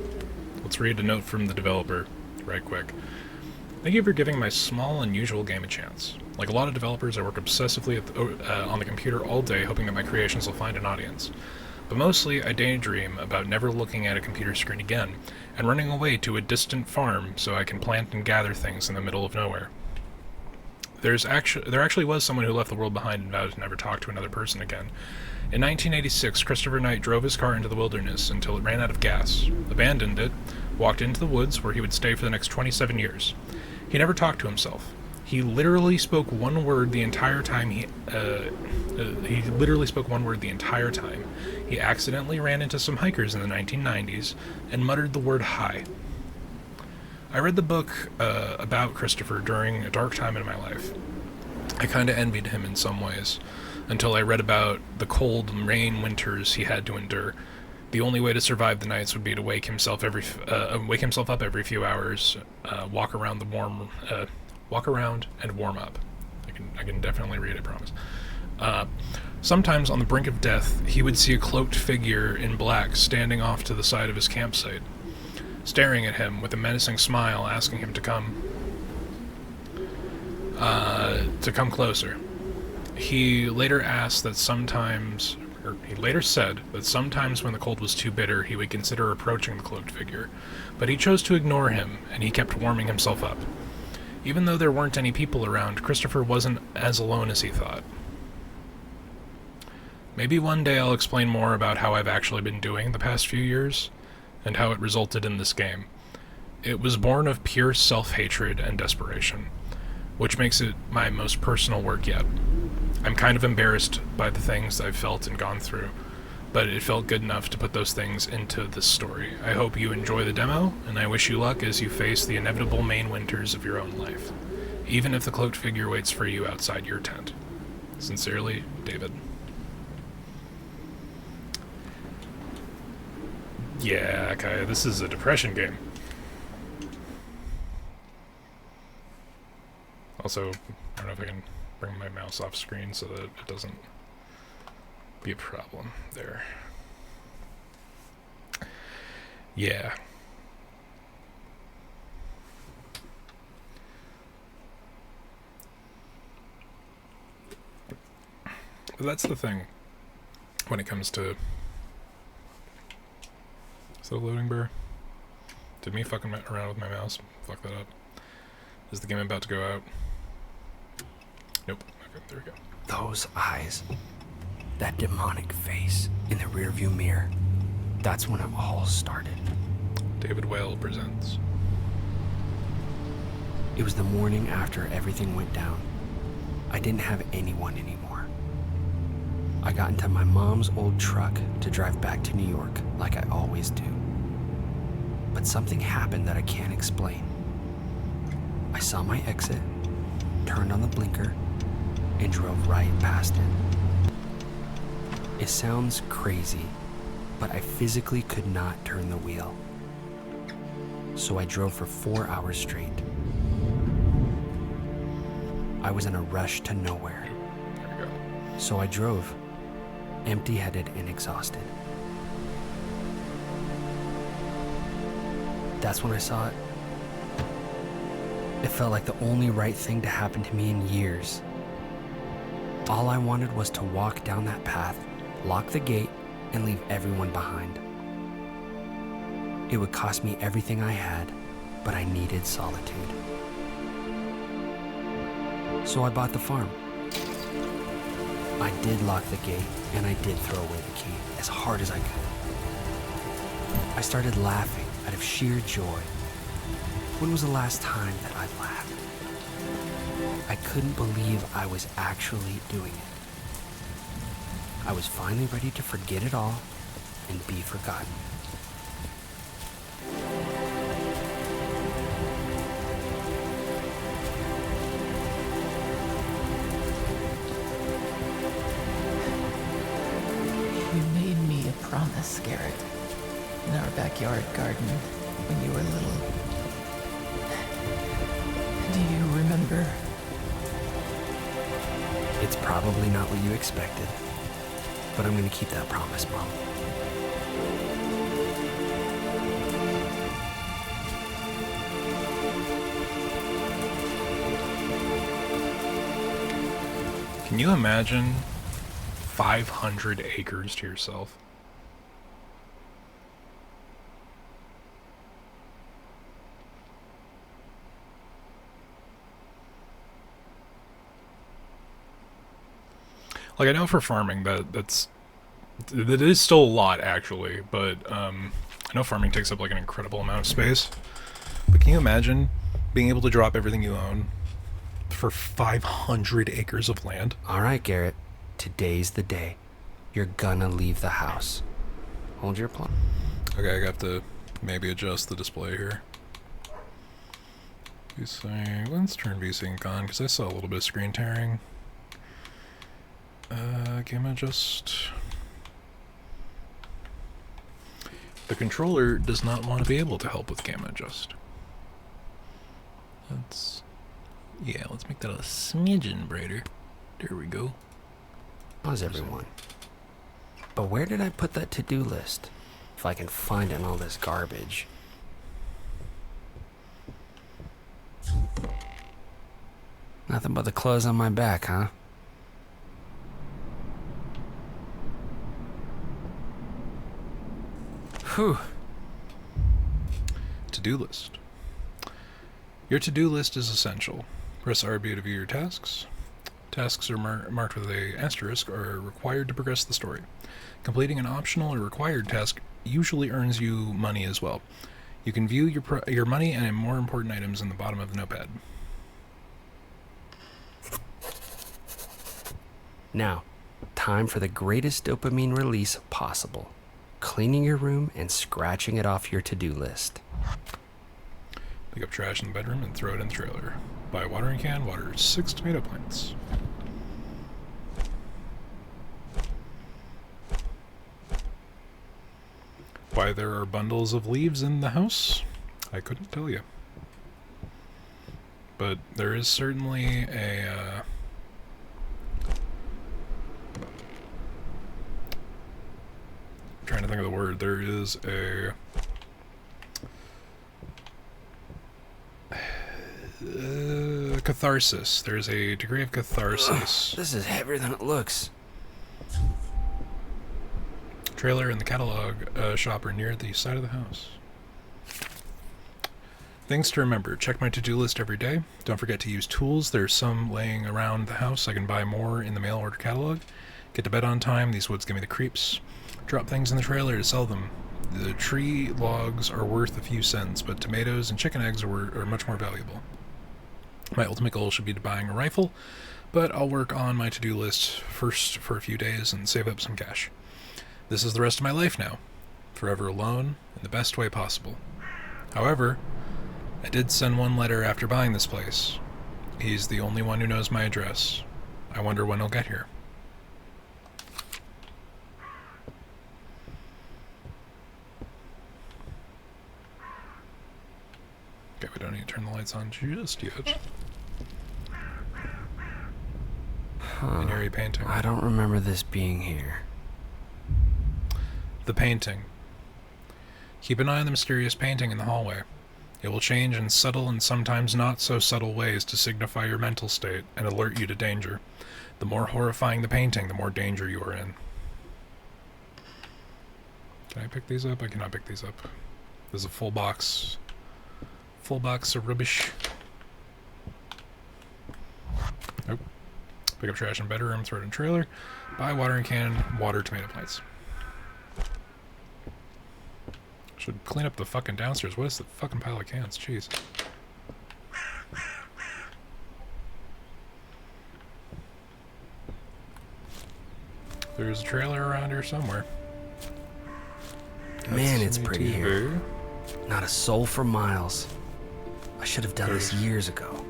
Let's read a note from the developer right quick. Thank you for giving my small, unusual game a chance. Like a lot of developers, I work obsessively on the computer all day, hoping that my creations will find an audience. But mostly, I daydream about never looking at a computer screen again, and running away to a distant farm so I can plant and gather things in the middle of nowhere. There actually was someone who left the world behind and vowed to never talk to another person again. In 1986, Christopher Knight drove his car into the wilderness until it ran out of gas, abandoned it, walked into the woods where he would stay for the next 27 years. He never talked to himself. He literally spoke one word the entire time he accidentally ran into some hikers in the 1990s and muttered the word hi. I read the book about Christopher during a dark time in my life. I kind of envied him in some ways, until I read about the cold rain winters he had to endure. The only way to survive the nights would be to wake himself up every few hours, walk around and warm up. I can definitely read, I promise. Sometimes on the brink of death, he would see a cloaked figure in black standing off to the side of his campsite, staring at him with a menacing smile, asking him to come closer. He later said that sometimes when the cold was too bitter, he would consider approaching the cloaked figure, but he chose to ignore him, and he kept warming himself up. Even though there weren't any people around, Christopher wasn't as alone as he thought. Maybe one day I'll explain more about how I've actually been doing the past few years, and how it resulted in this game. It was born of pure self-hatred and desperation, which makes it my most personal work yet. I'm kind of embarrassed by the things I've felt and gone through, but it felt good enough to put those things into this story. I hope you enjoy the demo, and I wish you luck as you face the inevitable main winters of your own life, even if the cloaked figure waits for you outside your tent. Sincerely, David. Yeah, Kaya, this is a depression game. Also, I don't know if I can bring my mouse off screen so that it doesn't be a problem there. Yeah. But that's the thing when it comes to... Is that a loading bar? Did me fucking around with my mouse fuck that up? Is the game about to go out? Nope. Okay, there we go. Those eyes. That demonic face in the rearview mirror. That's when it all started. David Whale presents. It was the morning after everything went down. I didn't have anyone anymore. I got into my mom's old truck to drive back to New York like I always do. But something happened that I can't explain. I saw my exit, turned on the blinker, and drove right past it. It sounds crazy, but I physically could not turn the wheel. So I drove for 4 hours straight. I was in a rush to nowhere. There we go. So I drove, empty-headed and exhausted. That's when I saw it. It felt like the only right thing to happen to me in years. All I wanted was to walk down that path, lock the gate, and leave everyone behind. It would cost me everything I had, but I needed solitude. So I bought the farm. I did lock the gate, and I did throw away the key as hard as I could. I started laughing out of sheer joy. When was the last time that I laughed? I couldn't believe I was actually doing it. I was finally ready to forget it all and be forgotten. You made me a promise, Garrett, in our backyard garden when you were little. Do you remember? It's probably not what you expected, but I'm gonna keep that promise, Mom. Can you imagine 500 acres to yourself? Like, I know for farming that is still a lot, actually, but I know farming takes up like an incredible amount of space. But can you imagine being able to drop everything you own for 500 acres of land? All right, Garrett. Today's the day. You're gonna leave the house. Hold your applause. Okay, I have to maybe adjust the display here. So let's turn VSync on because I saw a little bit of screen tearing. Game adjust. The controller does not want to be able to help with game adjust. Let's make that a smidgen brighter. There we go. How's everyone? But where did I put that to-do list? If I can find it in all this garbage. Nothing but the clothes on my back, huh? Whew. To-do list. Your to-do list is essential. Press RB to view your tasks. Tasks are marked with a asterisk are required to progress the story. Completing an optional or required task usually earns you money as well. You can view your money and more important items in the bottom of the notepad. Now, time for the greatest dopamine release possible. Cleaning your room and scratching it off your to-do list. Pick up trash in the bedroom and throw it in the trailer. Buy a watering can, water 6 tomato plants. Why there are bundles of leaves in the house? I couldn't tell you. But there is certainly a... I'm trying to think of the word. There is a... catharsis. There's a degree of catharsis. Ugh, this is heavier than it looks. Trailer and the catalog shop are near the side of the house. Things to remember. Check my to-do list every day. Don't forget to use tools. There's some laying around the house. I can buy more in the mail order catalog. Get to bed on time. These woods give me the creeps. Drop things in the trailer to sell them. The tree logs are worth a few cents, but tomatoes and chicken eggs are much more valuable. My ultimate goal should be to buying a rifle, but I'll work on my to-do list first for a few days and save up some cash. This is the rest of my life now, forever alone in the best way possible. However, I did send one letter after buying this place. He's the only one who knows my address. I wonder when he'll get here. Okay, we don't need to turn the lights on just yet. Huh. An eerie painting. I don't remember this being here. The painting. Keep an eye on the mysterious painting in the hallway. It will change in subtle and sometimes not so subtle ways to signify your mental state and alert you to danger. The more horrifying the painting, the more danger you are in. Can I pick these up? I cannot pick these up. There's a full box. Full box of rubbish. Nope. Pick up trash in bedroom, throw it in trailer. Buy watering can, water tomato plants. Should clean up the fucking downstairs. What is the fucking pile of cans? Jeez. There's a trailer around here somewhere. Man, it's pretty here. here. Not a soul for miles. I should have done this years ago.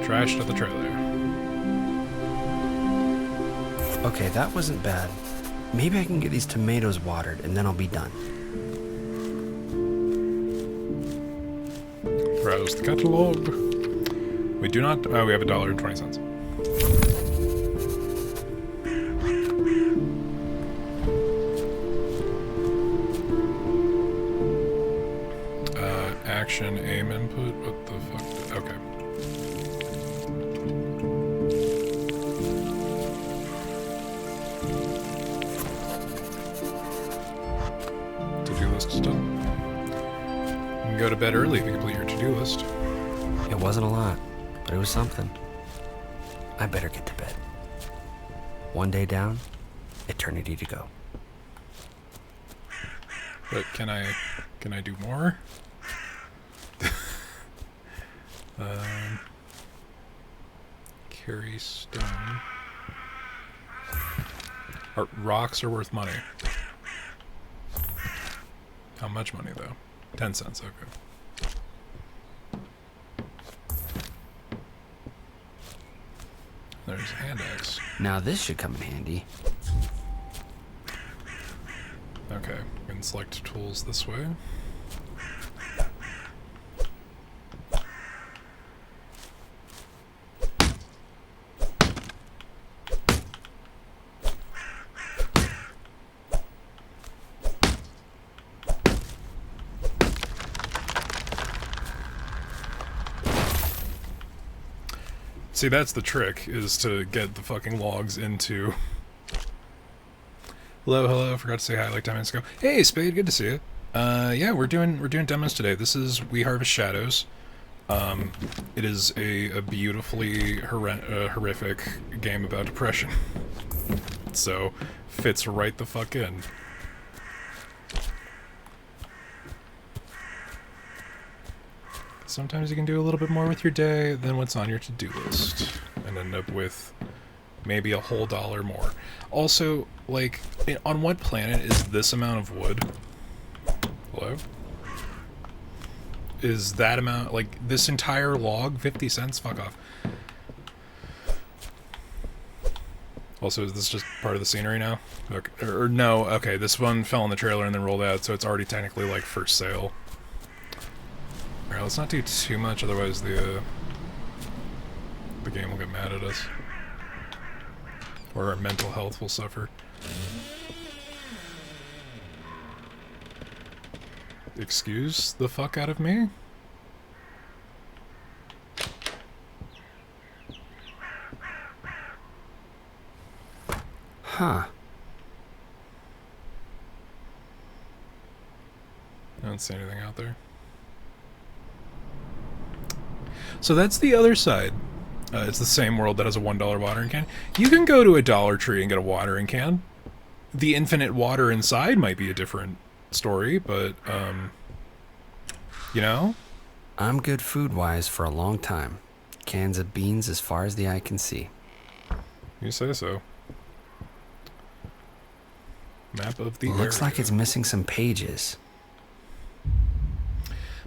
Trashed at the trailer. Okay, that wasn't bad. Maybe I can get these tomatoes watered and then I'll be done. Browse the catalog. We do not... Oh, we have $1.20. Action, aim input. What the fuck? Okay. To-do list is done. You can go to bed early if you complete your to-do list. It wasn't a lot, but it was something. I better get to bed. One day down, eternity to go. But can I do more? Carry stone. Rocks are worth money. How much money, though? 10 cents, okay. There's a hand axe. Now this should come in handy. Okay, we can select tools this way. See, that's the trick, is to get the fucking logs into... Hello, forgot to say hi like 10 minutes ago. Hey, Spade, good to see you. Yeah, we're doing demos today. This is We Harvest Shadows. It is a beautifully horrific game about depression. So, fits right the fuck in. Sometimes you can do a little bit more with your day than what's on your to-do list, and end up with maybe a whole $1 more. Also, like, on what planet is this amount of wood? Hello? Is that amount, like, this entire log 50 cents? Fuck off. Also, is this just part of the scenery now? Okay. Or no, okay, this one fell in the trailer and then rolled out, so it's already technically, like, for sale. Alright, let's not do too much, otherwise the game will get mad at us. Or our mental health will suffer. Excuse the fuck out of me? Huh. I don't see anything out there. So that's the other side. It's the same world that has a $1 watering can. You can go to a Dollar Tree and get a watering can. The infinite water inside might be a different story, but, you know? I'm good food-wise for a long time. Cans of beans as far as the eye can see. You say so. Map of the Looks area. like it's missing some pages.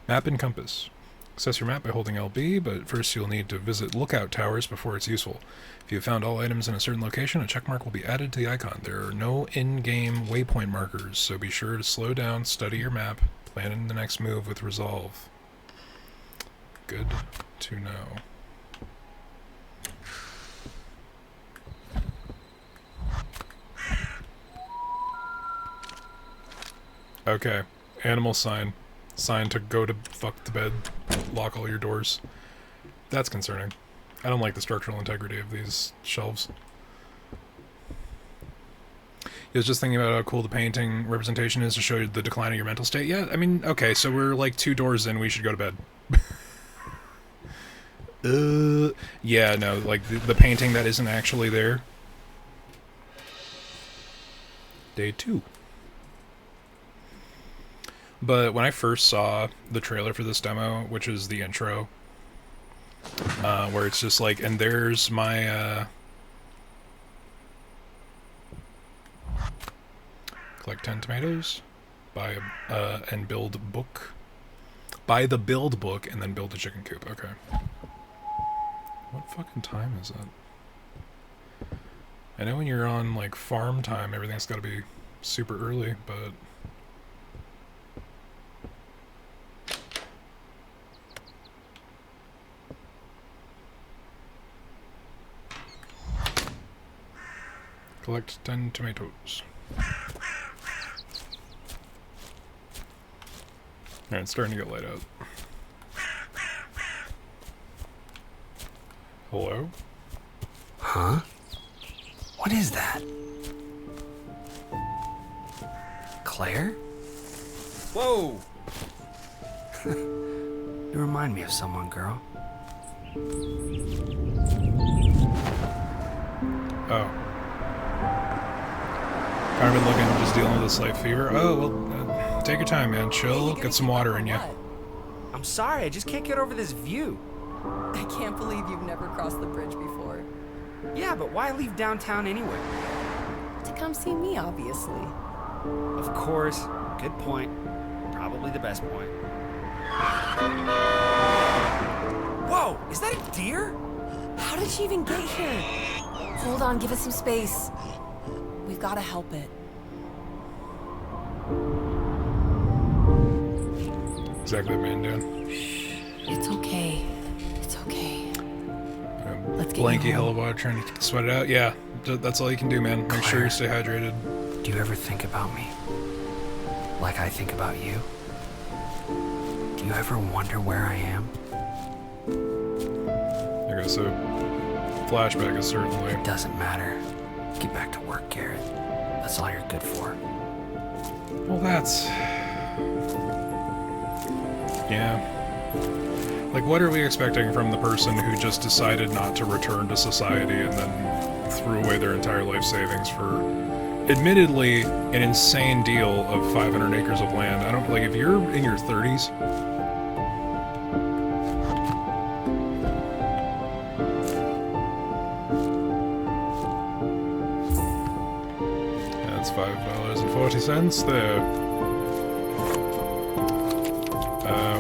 Map and compass. Access your map by holding LB, but first you'll need to visit lookout towers before it's useful. If you have found all items in a certain location, a checkmark will be added to the icon. There are no in-game waypoint markers, so be sure to slow down, study your map, plan in the next move with resolve. Good to know. Okay, animal sign. Sign to go to fuck the bed, lock all your doors. That's concerning. I don't like the structural integrity of these shelves. I was just thinking about how cool the painting representation is to show you the decline of your mental state. Yeah, I mean, okay, so we're like 2 doors in, we should go to bed. Yeah, no, like the painting that isn't actually there. Day 2. But when I first saw the trailer for this demo, which is the intro, where it's just like, and there's my, collect 10 tomatoes, buy and build book, buy the build book, and then build a chicken coop. Okay. What fucking time is it? I know when you're on, like, farm time, everything's gotta be super early, but... Collect 10 tomatoes. Alright, it's starting to get light out. Hello? Huh? What is that? Claire? Whoa! You remind me of someone, girl. Oh. I've been looking, just dealing with a slight fever. Oh, well, take your time, man. Chill, get some water in you. I'm sorry, I just can't get over this view. I can't believe you've never crossed the bridge before. Yeah, but why leave downtown anyway? To come see me, obviously. Of course. Good point. Probably the best point. Whoa! Is that a deer? How did she even get here? Hold on, give us some space. We've got to help it. Exactly what man doing. It's okay. It's okay. Let's get Blanky you hell home. of water trying to sweat it out. Yeah, that's all you can do, man. Make sure you stay hydrated. Do you ever think about me? Like I think about you? Do you ever wonder where I am? Okay, so flashback is certainly. It doesn't matter. Get back to work, Garrett. That's all you're good for. Well, that's. Yeah. Like, what are we expecting from the person who just decided not to return to society and then threw away their entire life savings for, admittedly, an insane deal of 500 acres of land? I don't, like, if you're in your 30s, that's $5.40 there.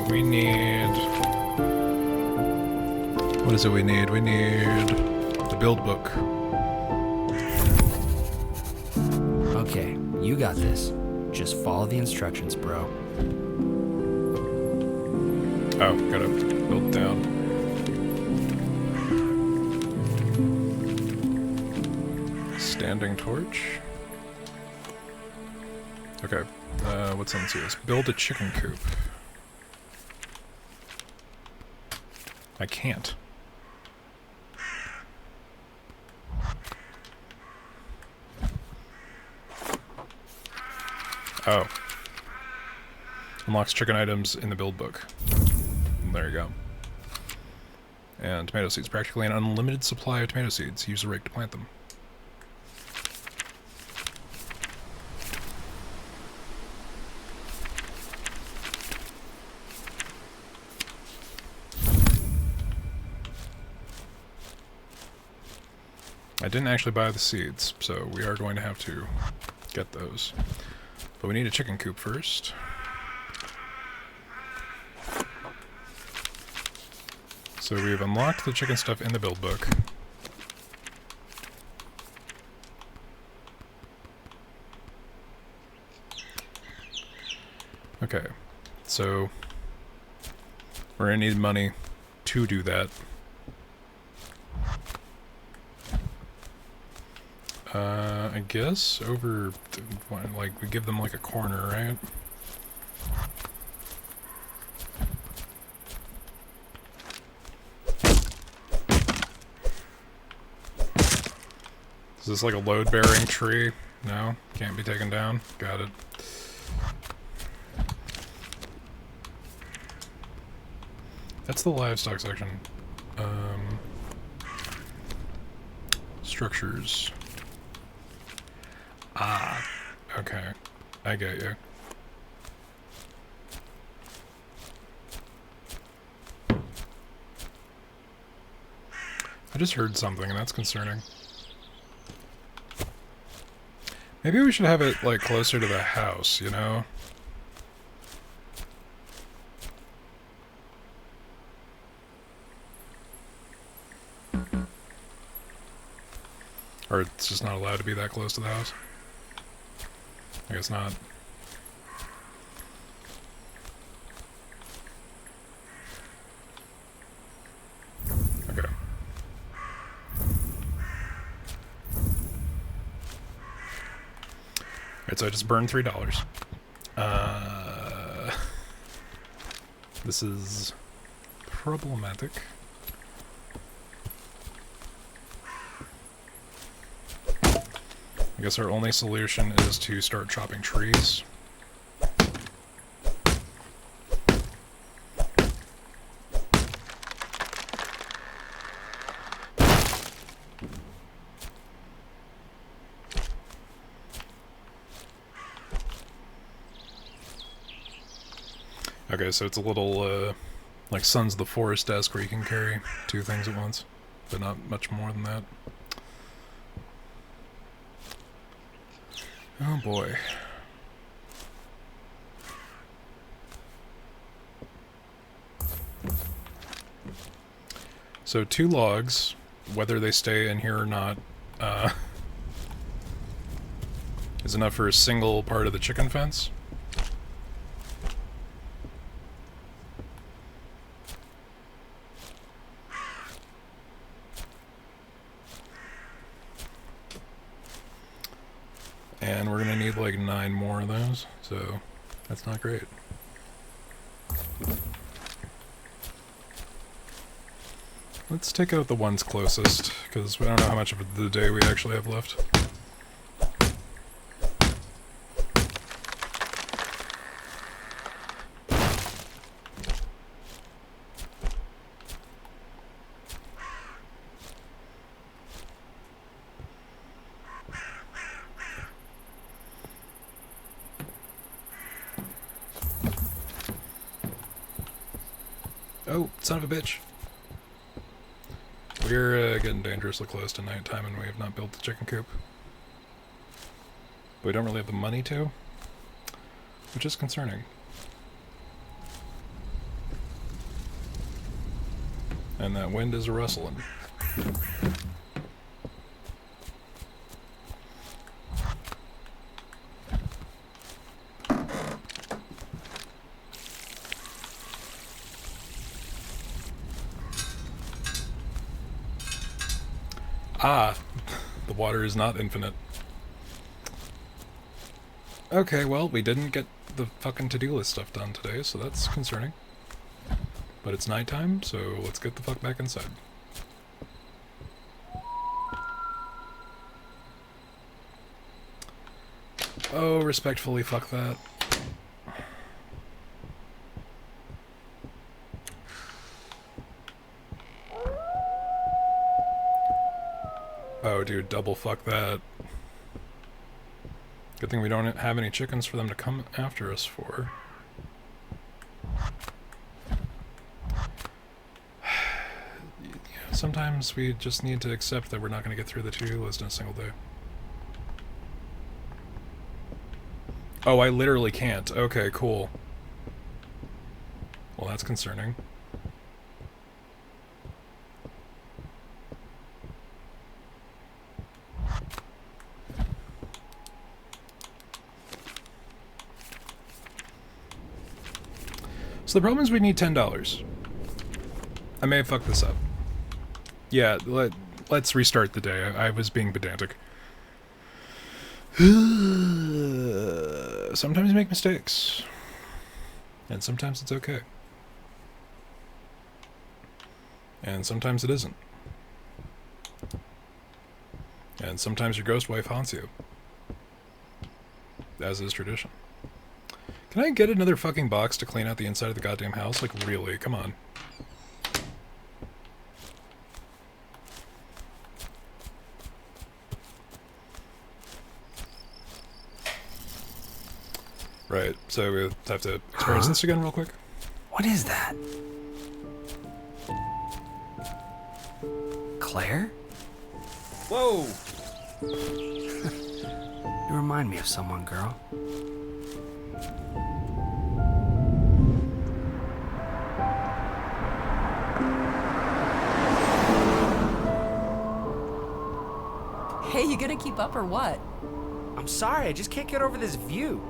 We need... What is it we need? We need the build book. Okay, you got this. Just follow the instructions, bro. Oh, gotta build down. Standing torch. Okay, what's on this? Build a chicken coop. I can't. Oh. Unlocks chicken items in the build book. There you go. And tomato seeds. Practically an unlimited supply of tomato seeds. Use a rake to plant them. I didn't actually buy the seeds, so we are going to have to get those. But we need a chicken coop first. So we've unlocked the chicken stuff in the build book. Okay, so we're gonna need money to do that. I guess over, like, we give them like a corner, right? Is this like a load-bearing tree? No? Can't be taken down? Got it. That's the livestock section. Structures. Ah, okay. I get you. I just heard something, and that's concerning. Maybe we should have it, like, closer to the house, you know? Or it's just not allowed to be that close to the house? I guess not. Okay. Alright, so I just burned $3. This is problematic. I guess our only solution is to start chopping trees. Okay, so it's a little, like Sons of the Forest-esque where you can carry two things at once, but not much more than that. Oh boy. So 2 logs, whether they stay in here or not, is enough for a single part of the chicken fence. And we're gonna need like 9 more of those, so that's not great. Let's take out the ones closest, because we don't know how much of the day we actually have left. Oh, son of a bitch. We're getting dangerously close to nighttime and we have not built the chicken coop. But we don't really have the money to, which is concerning. And that wind is rustling. Ah, the water is not infinite. Okay, well, we didn't get the fucking to-do list stuff done today, so that's concerning. But it's nighttime, so let's get the fuck back inside. Oh, respectfully, fuck that. Oh, dude, double fuck that. Good thing we don't have any chickens for them to come after us for. Yeah, sometimes we just need to accept that we're not going to get through the to-do list in a single day. Oh, I literally can't. Okay, cool. Well, that's concerning. So the problem is we need $10. I may have fucked this up. Yeah, let's restart the day. I was being pedantic. Sometimes you make mistakes. And sometimes it's okay. And sometimes it isn't. And sometimes your ghost wife haunts you. As is tradition. Can I get another fucking box to clean out the inside of the goddamn house? Like, really? Come on. Right, so we have to experience this again real quick. What is that? Claire? Whoa! You remind me of someone, girl. Hey, you gonna keep up or what? I'm sorry, I just can't get over this view.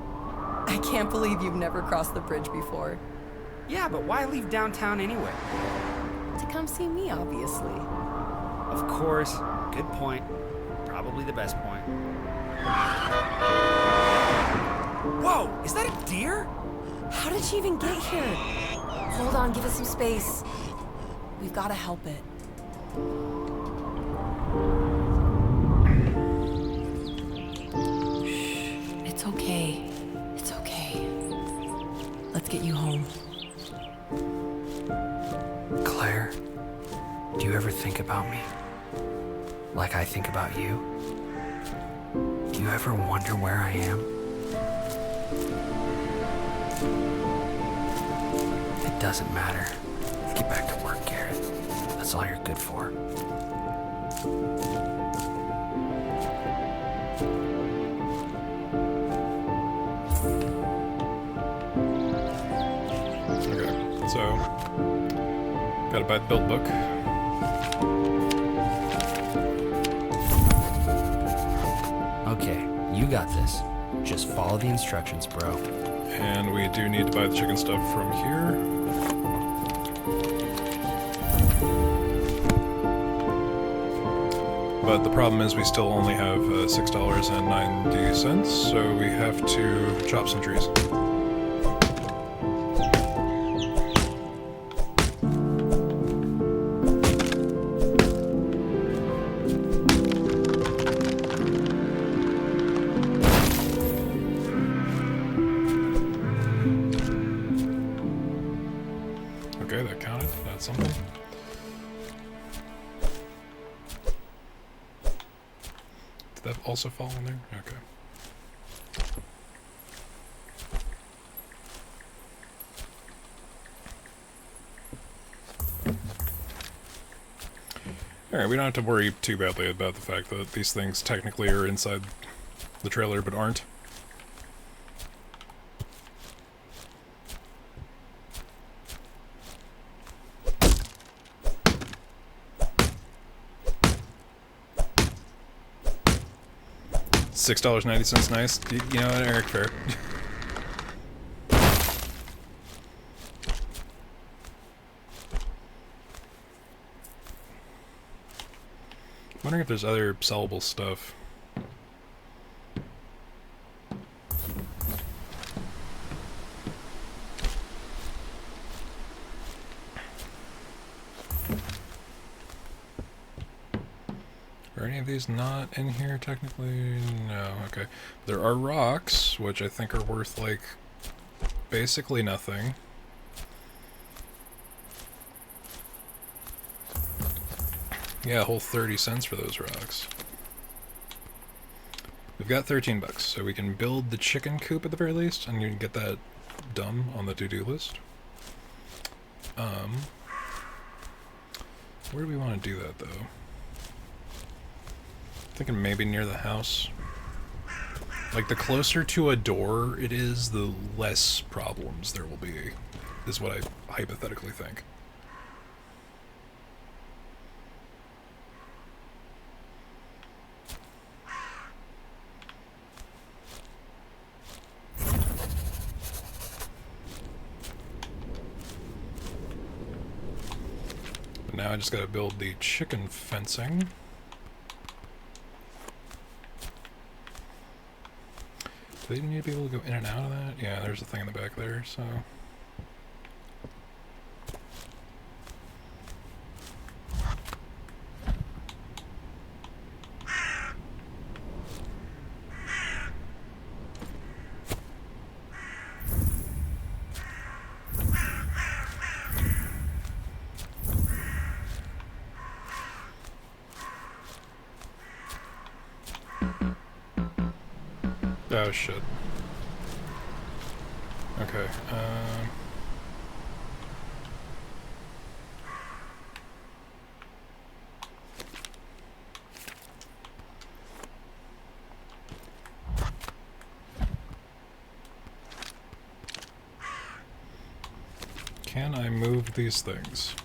I can't believe you've never crossed the bridge before. Yeah, but why leave downtown anyway? To come see me, obviously. Of course. Good point. Probably the best point. Whoa! Is that a deer? How did she even get here? Hold on, give us some space. We've gotta help it. It's okay. It's okay. Let's get you home. Claire, do you ever think about me? Like I think about you? Do you ever wonder where I am? It doesn't matter. Get back to work, Garrett. That's all you're good for. Gotta buy the build book. Okay, you got this. Just follow the instructions, bro. And we do need to buy the chicken stuff from here. But the problem is we still only have $6.90, so we have to chop some trees. Okay, that counted. That's something. Did that also fall in there? Okay. Alright, we don't have to worry too badly about the fact that these things technically are inside the trailer but aren't. $6.90, nice. You know what, Eric, fair. Wondering if there's other sellable stuff. Are any of these not in here technically? No, okay. There are rocks, which I think are worth, like, basically nothing. Yeah, a whole 30 cents for those rocks. We've got 13 bucks, so we can build the chicken coop at the very least, and you can get that done on the to-do list. Where do we want to do that, though? Thinking maybe near the house. Like, the closer to a door it is, the less problems there will be, is what I hypothetically think. But now I just gotta build the chicken fencing. Do they need to be able to go in and out of that? Yeah, there's a thing in the back there, so... Oh shit. Okay, can I move these things?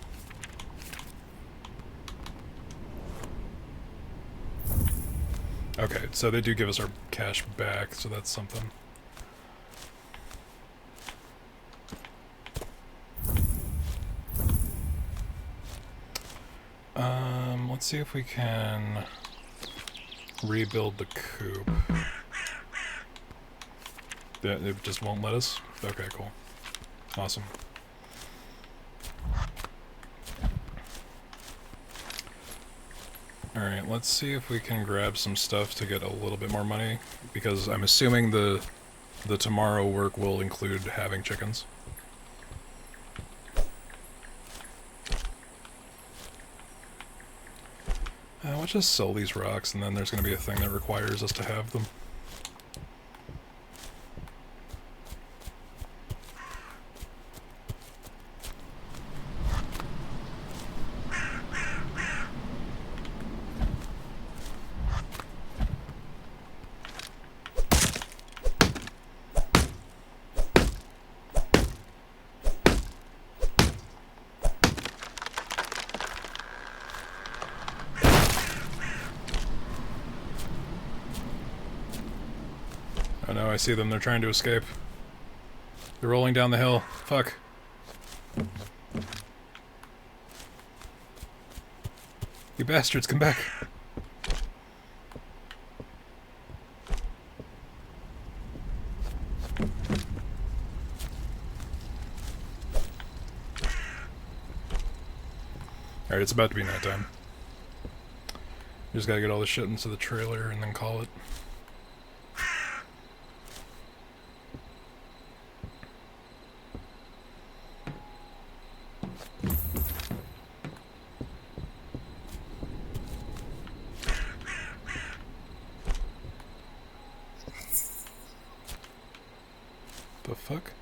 Okay, so they do give us our cash back, so that's something. Let's see if we can rebuild the coop. It just won't let us? Okay, cool. Awesome. Alright, let's see if we can grab some stuff to get a little bit more money, because I'm assuming the tomorrow work will include having chickens. Let's just sell these rocks, and then there's going to be a thing that requires us to have them. no, I see them. They're trying to escape. They're rolling down the hill. Fuck. You bastards, come back. Alright, it's about to be nighttime. Just gotta get all this shit into the trailer and then call it. The fuck?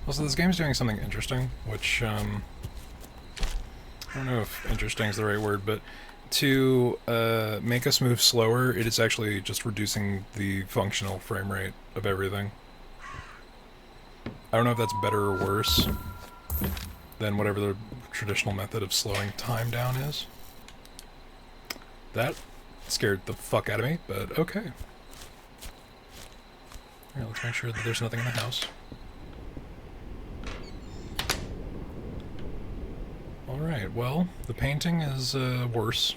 Also, this game's doing something interesting, which, I don't know if interesting is the right word, but to make us move slower, it is actually just reducing the functional frame rate of everything. I don't know if that's better or worse than whatever the traditional method of slowing time down is. That scared the fuck out of me, but okay. Alright, let's make sure that there's nothing in the house. Alright, well, the painting is worse.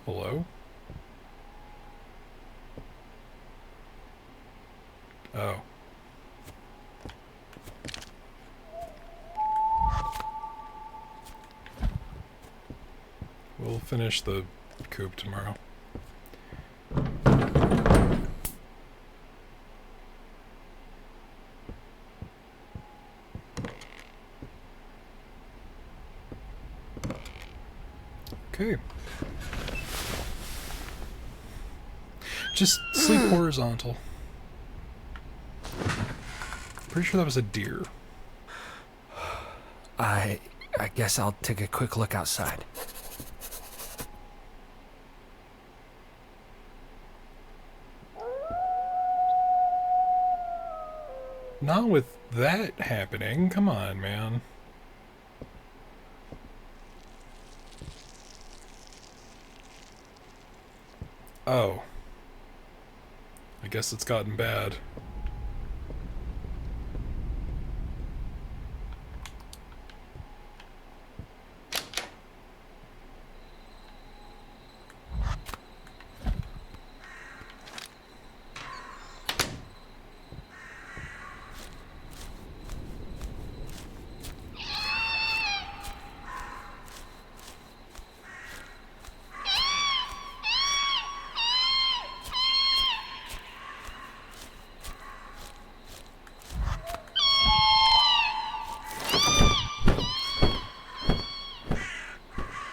Hello? Oh. We'll finish the coupe tomorrow. Okay. Just sleep horizontal. Pretty sure that was a deer. I guess I'll take a quick look outside. Not with that happening. Come on, man. Oh. I guess it's gotten bad.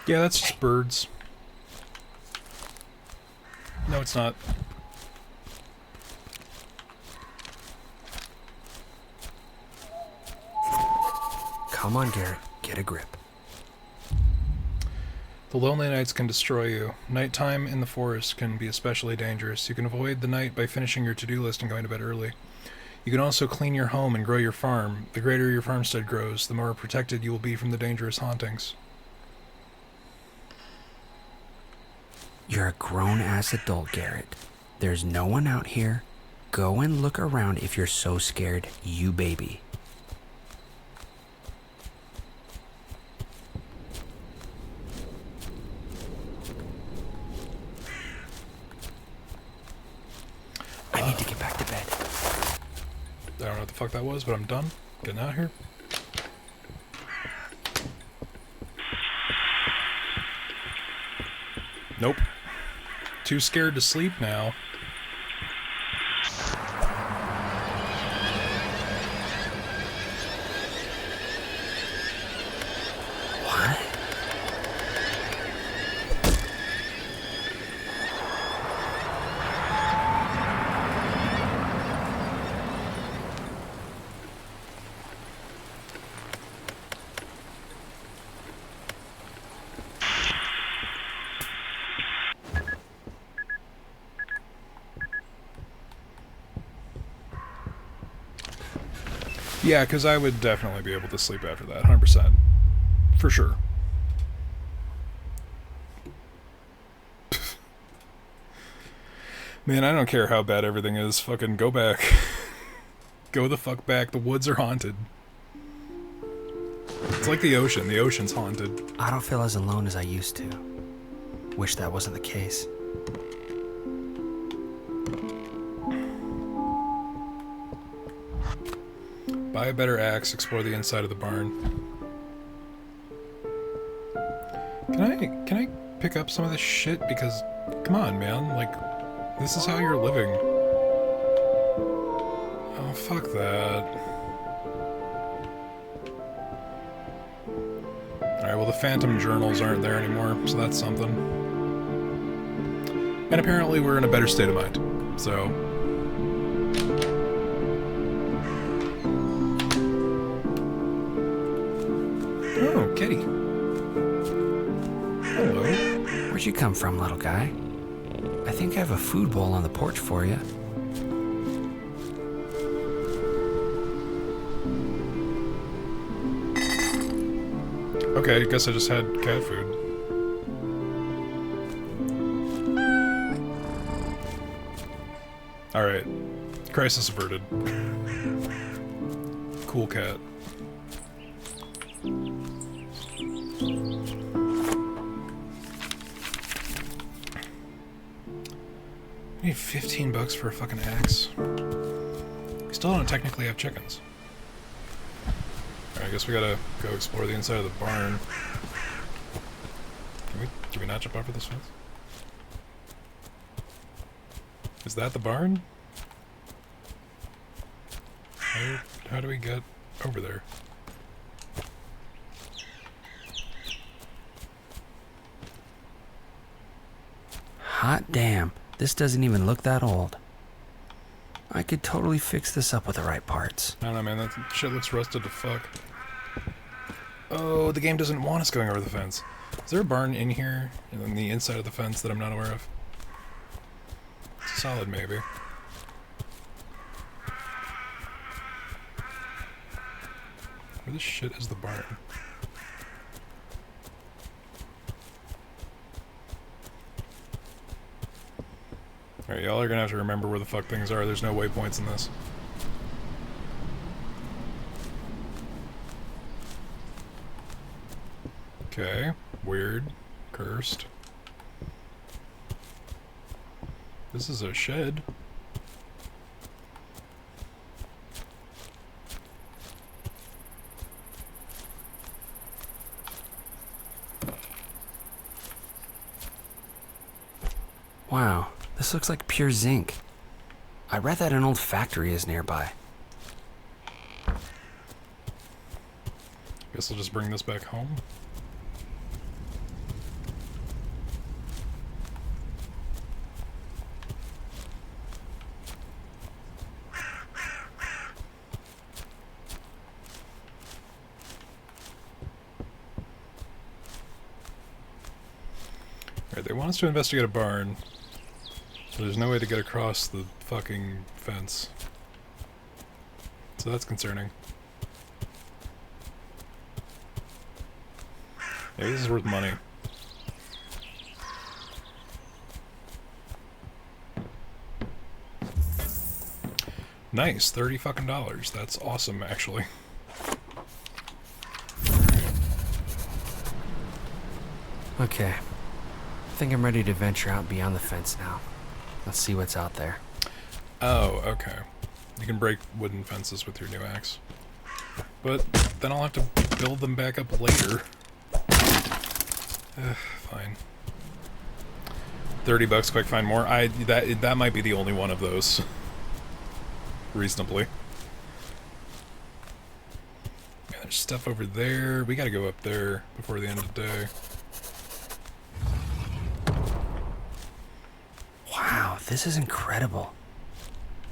Yeah, that's just birds. No, it's not. Come on, Garrett. Get a grip. The lonely nights can destroy you. Nighttime in the forest can be especially dangerous. You can avoid the night by finishing your to-do list and going to bed early. You can also clean your home and grow your farm. The greater your farmstead grows, the more protected you will be from the dangerous hauntings. You're a grown-ass adult, Garrett. There's no one out here. Go and look around if you're so scared, you baby. I need to get back to bed. I don't know what the fuck that was, but I'm done. Getting out of here. Nope. Too scared to sleep now. What? Yeah, because I would definitely be able to sleep after that, 100%. For sure. Man, I don't care how bad everything is. Fucking go back. Go the fuck back. The woods are haunted. It's like the ocean. The ocean's haunted. I don't feel as alone as I used to. Wish that wasn't the case. Buy a better axe, explore the inside of the barn. Can I pick up some of this shit? Because, come on, man, like, this is how you're living. Oh, fuck that. Alright, well the phantom journals aren't there anymore, so that's something. And apparently we're in a better state of mind, so... Oh, kitty. Hello. Where'd you come from, little guy? I think I have a food bowl on the porch for you. Okay, I guess I just had cat food. Alright. Crisis averted. Cool cat. I need 15 bucks for a fucking axe. We still don't technically have chickens. Alright, I guess we gotta go explore the inside of the barn. Can we not jump over this fence? Is that the barn? How do we get over there? Hot damn, this doesn't even look that old. I could totally fix this up with the right parts. I don't know, man, that shit looks rusted to fuck. Oh, the game doesn't want us going over the fence. Is there a barn in here, in the inside of the fence that I'm not aware of? It's a solid maybe. Where the shit is the barn? Alright, y'all are gonna have to remember where the fuck things are. There's no waypoints in this. Okay. Weird. Cursed. This is a shed. Wow, this looks like pure zinc. I read that an old factory is nearby. Guess I'll just bring this back home. Alright, they want us to investigate a barn. But there's no way to get across the fucking fence. So that's concerning. Yeah, this is worth money. Nice, $30 fucking dollars. That's awesome, actually. Okay, I think I'm ready to venture out beyond the fence now. Let's see what's out there. Oh, okay. You can break wooden fences with your new axe. But then I'll have to build them back up later. Fine. 30 bucks, quick find more. That might be the only one of those. Reasonably. Yeah, there's stuff over there. We gotta go up there before the end of the day. Wow, this is incredible.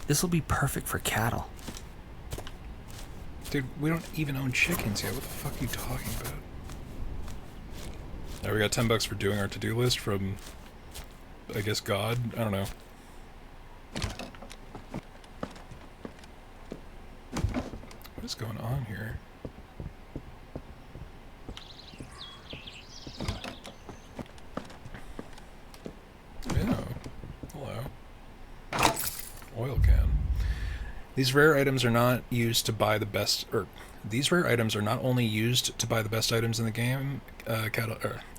This will be perfect for cattle. Dude, we don't even own chickens yet. What the fuck are you talking about? Now we got 10 bucks for doing our to-do list from, I guess, God? I don't know. What is going on here? Oh, hello. Oil can. These rare items are not used to buy the best, or these rare items are not only used to buy the best items in the game,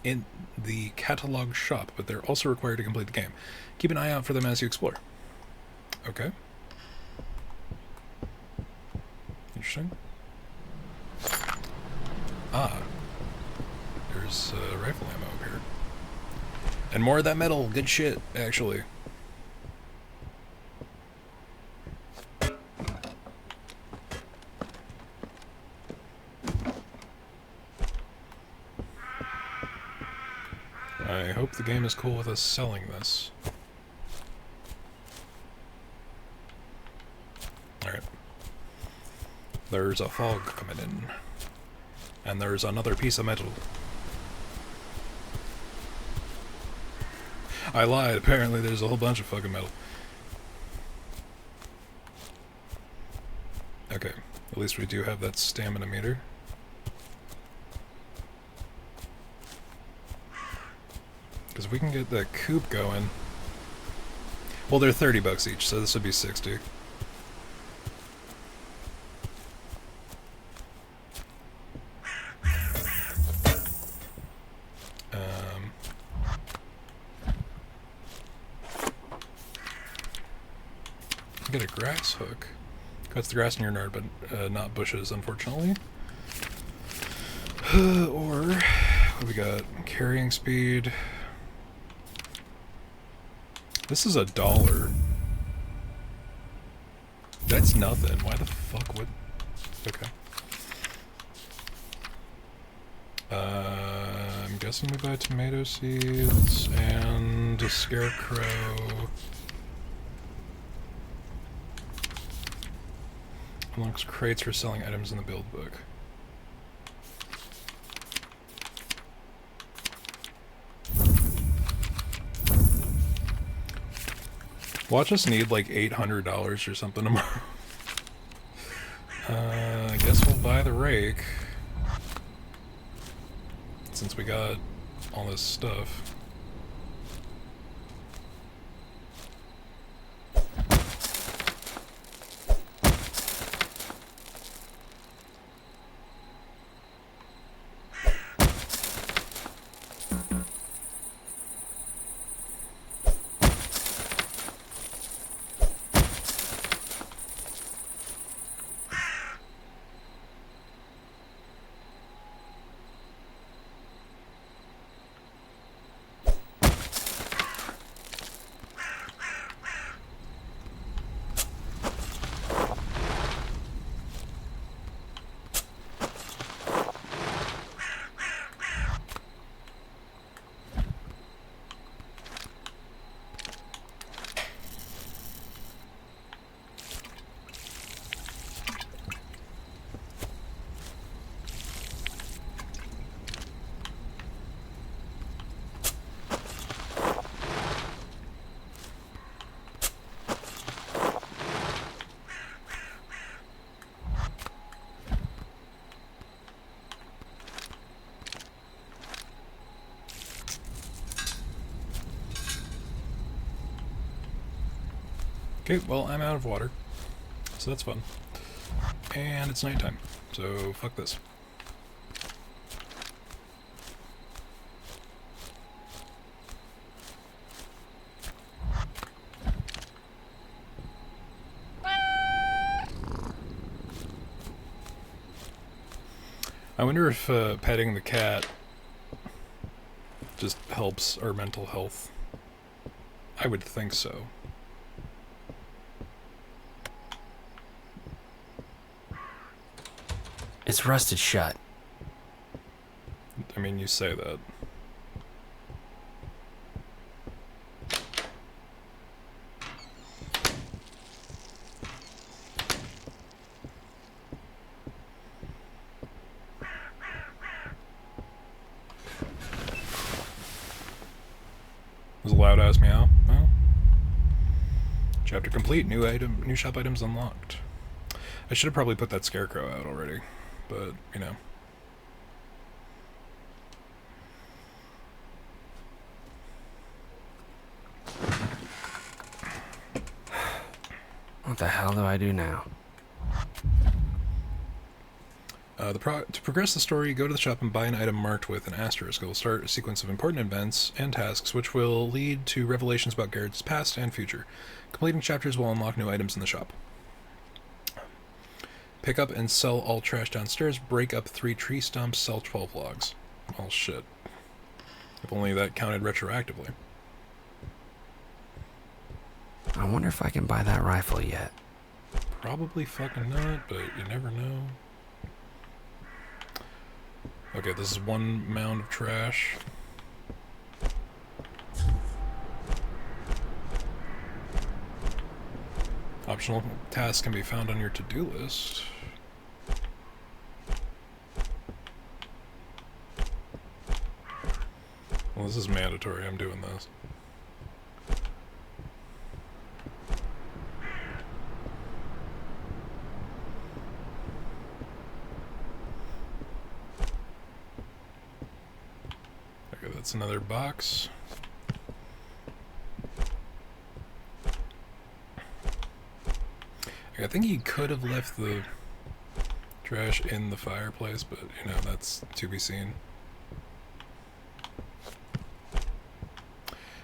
in the catalog shop, but they're also required to complete the game. Keep an eye out for them as you explore. Okay. Interesting. Ah. There's rifle ammo up here. And more of that metal. Good shit, actually. I hope the game is cool with us selling this. Alright. There's a fog coming in. And there's another piece of metal. I lied, apparently there's a whole bunch of fucking metal. Okay, at least we do have that stamina meter. Because we can get that coupe going. Well, they're 30 bucks each, so this would be 60. Get a grass hook. Cuts the grass in your yard, but not bushes, unfortunately. Or, what do we got? Carrying speed. This is $1. That's nothing. Why the fuck would... Okay. I'm guessing we buy tomato seeds and a scarecrow. Unlocks crates for selling items in the build book. Watch us need like $800 or something tomorrow. I guess we'll buy the rake. Since we got all this stuff. Okay, well, I'm out of water, so that's fun. And it's nighttime, so fuck this. I wonder if petting the cat just helps our mental health. I would think so. It's rusted shut. I mean, you say that. Was a loud ass meow. Well, chapter complete. New shop items unlocked. I should have probably put that scarecrow out already, but, you know. What the hell do I do now? To progress the story, go to the shop and buy an item marked with an asterisk. It will start a sequence of important events and tasks, which will lead to revelations about Garrett's past and future. Completing chapters will unlock new items in the shop. Pick up and sell all trash downstairs. Break up 3 tree stumps. Sell 12 logs. Oh, shit. If only that counted retroactively. I wonder if I can buy that rifle yet. Probably fucking not, but you never know. Okay, this is 1 mound of trash. Optional tasks can be found on your to-do list. Well, this is mandatory. I'm doing this. Okay, that's another box. I think he could have left the trash in the fireplace, but, you know, that's to be seen.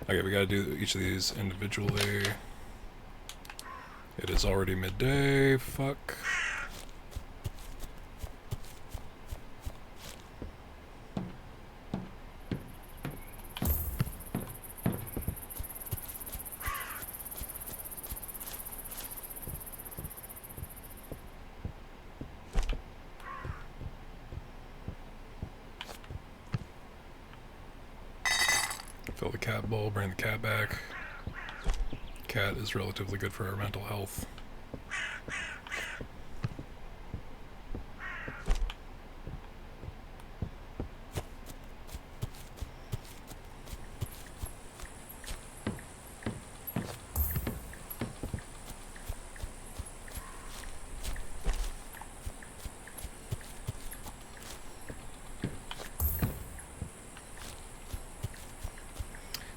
Okay, we gotta do each of these individually. It is already midday, fuck. Fill the cat bowl, bring the cat back. Cat is relatively good for our mental health.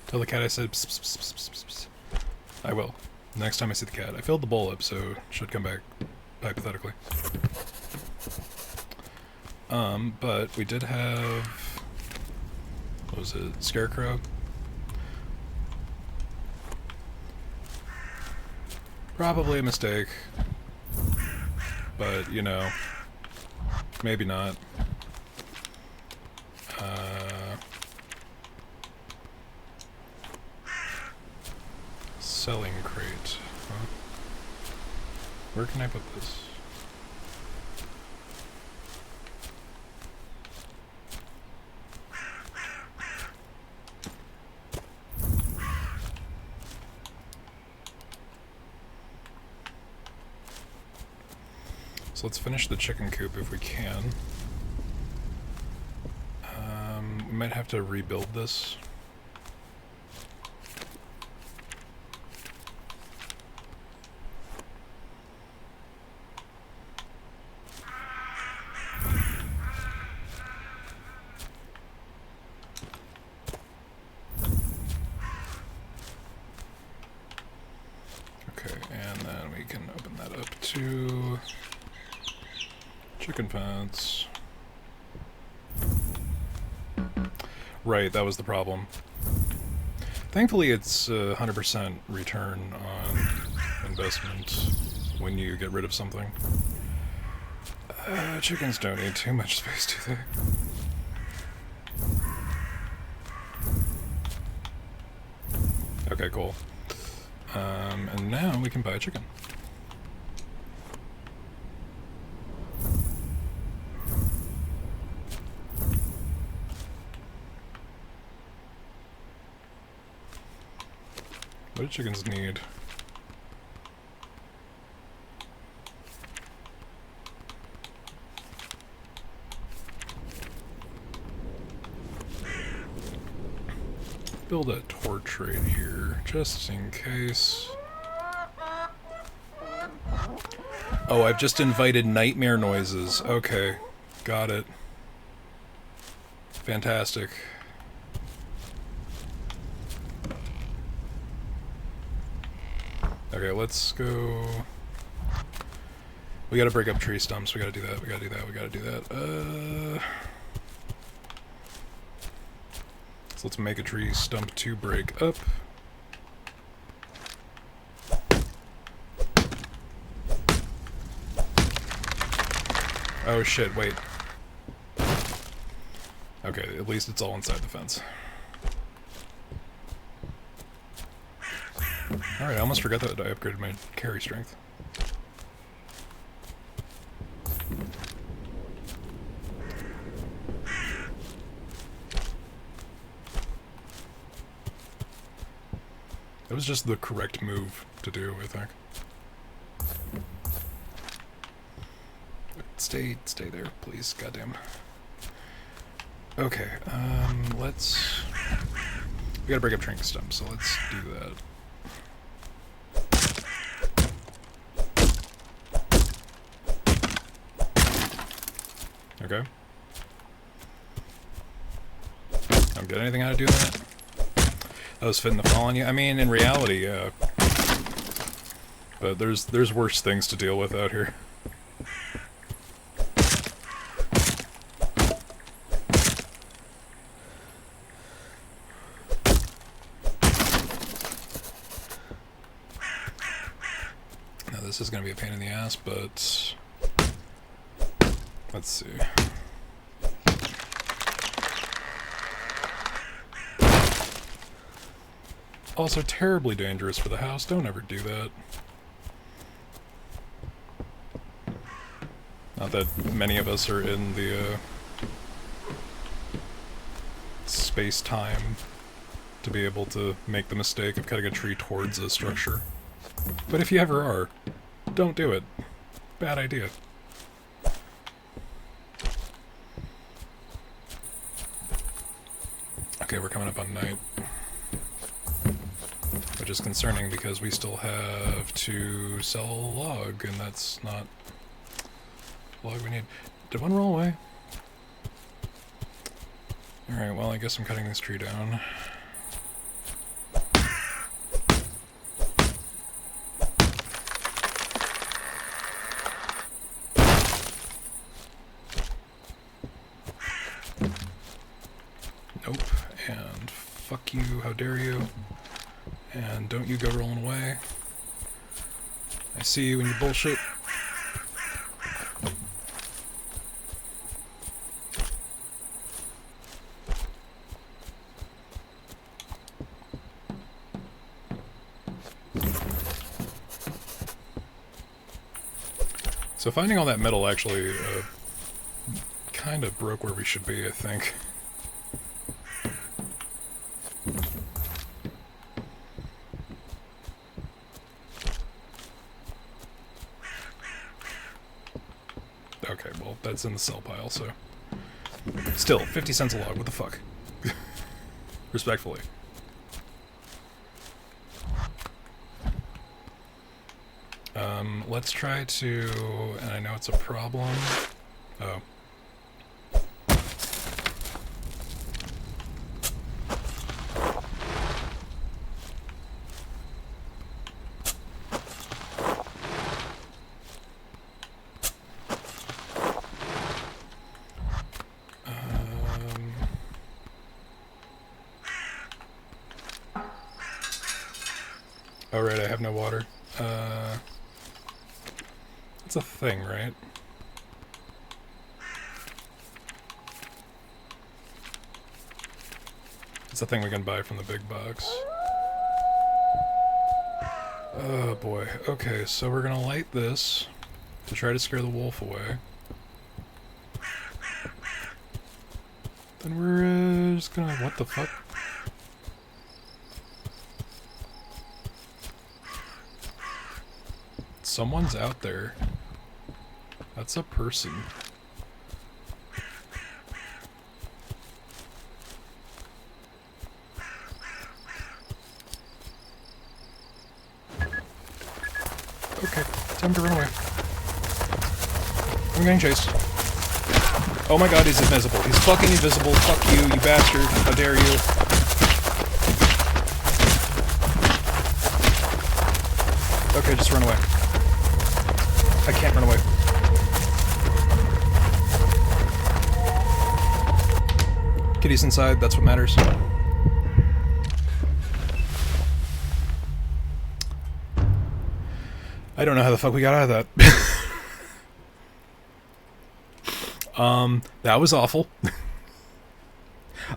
Tell the cat I said pss, pss, pss, pss, pss, pss. I will. Next time I see the cat. I filled the bowl up, so it should come back, hypothetically. But we did have... what was it? Scarecrow? Probably a mistake. But, you know, maybe not. Selling crate. Huh? Where can I put this? So let's finish the chicken coop if we can. We might have to rebuild this. Okay, and then we can open that up to chicken fence. Right, that was the problem. Thankfully, it's 100% return on investment when you get rid of something. Chickens don't need too much space, do they? Okay, cool. And now we can buy a chicken. What do chickens need? Build a torch right here, just in case. Oh, I've just invited nightmare noises. Okay. Got it. Fantastic. Okay, let's go... We gotta break up tree stumps, we gotta do that, we gotta do that, we gotta do that. So let's make a tree stump to break up. Oh shit, wait. Okay, at least it's all inside the fence. Alright, I almost forgot that I upgraded my carry strength. That was just the correct move to do, I think. Stay there, please. Goddamn. Okay, let's... We gotta break up trinket stumps, so let's do that. Okay. Don't get anything out of doing that. That was fitting to fall on you. I mean, in reality, yeah. But there's worse things to deal with out here. Now this is gonna be a pain in the ass, but let's see. Also terribly dangerous for the house. Don't ever do that. Not that many of us are in the space-time to be able to make the mistake of cutting a tree towards a structure. But if you ever are, don't do it. Bad idea. Okay, we're coming up on night. Which is concerning because we still have to sell a log, and that's not the log we need. Did one roll away? Alright, well I guess I'm cutting this tree down. Nope, and fuck you, how dare you. And don't you go rolling away. I see you in your bullshit. So finding all that metal actually kind of broke where we should be, I think. Okay, well, that's in the sell pile, so... Still, 50 cents a log, what the fuck? Respectfully. Let's try to... And I know it's a problem. Oh. Oh, right, I have no water. It's a thing, right? It's a thing we can buy from the big box. Oh boy. Okay, so we're gonna light this to try to scare the wolf away. Then we're just gonna... What the fuck? Someone's out there. That's a person. Okay, time to run away. I'm getting chased. Oh my god, he's invisible. He's fucking invisible. Fuck you, you bastard. How dare you. Okay, just run away. I can't run away. Kitty's inside, that's what matters. I don't know how the fuck we got out of that. That was awful.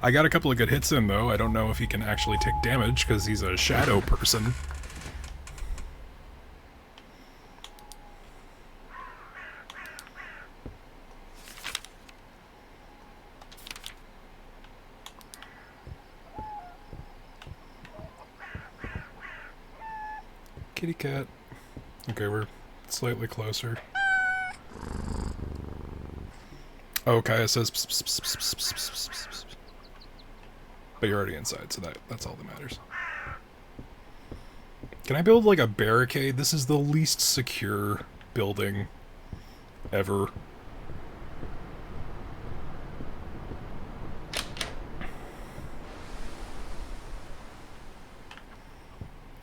I got a couple of good hits in, though. I don't know if he can actually take damage, because he's a shadow person. Kitty cat. Okay, we're slightly closer. Oh, Kaya says pss, pss, pss, pss, pss, pss, pss, pss, pss. But you're already inside, so that's all that matters. Can I build like a barricade? This is the least secure building ever.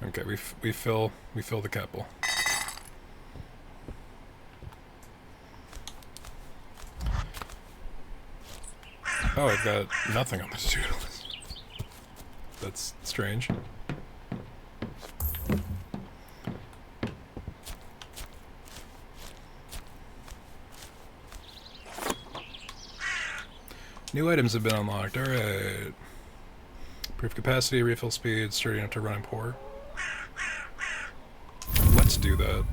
Okay, we fill the kettle. Oh, I've got nothing on the to-do list. That's strange. New items have been unlocked. Alright. Proof capacity, refill speed, sturdy enough to run and pour. Let's do that.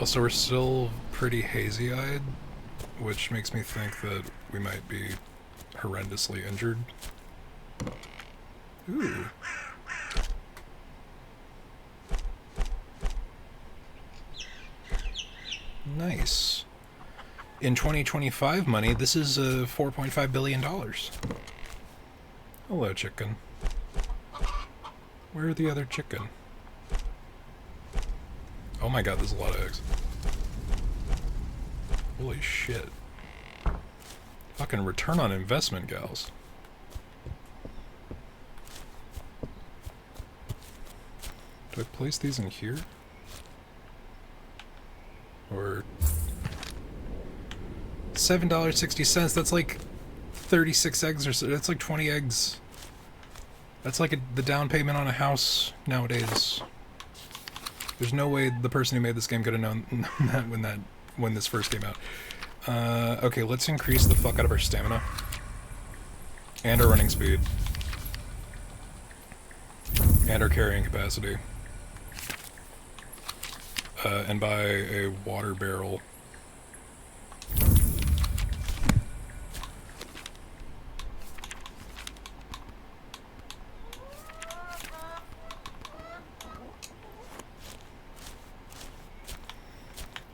Also, we're still pretty hazy-eyed, which makes me think that we might be horrendously injured. Ooh. Nice. In 2025 money, this is $4.5 billion. Hello, chicken. Where are the other chicken? Oh my god, there's a lot of eggs. Holy shit. Fucking return on investment, gals. Do I place these in here? Or... $7.60, that's like 36 eggs or so, that's like 20 eggs. That's like the down payment on a house nowadays. There's no way the person who made this game could have known that when this first came out. Okay, let's increase the fuck out of our stamina. And our running speed. And our carrying capacity. And buy a water barrel.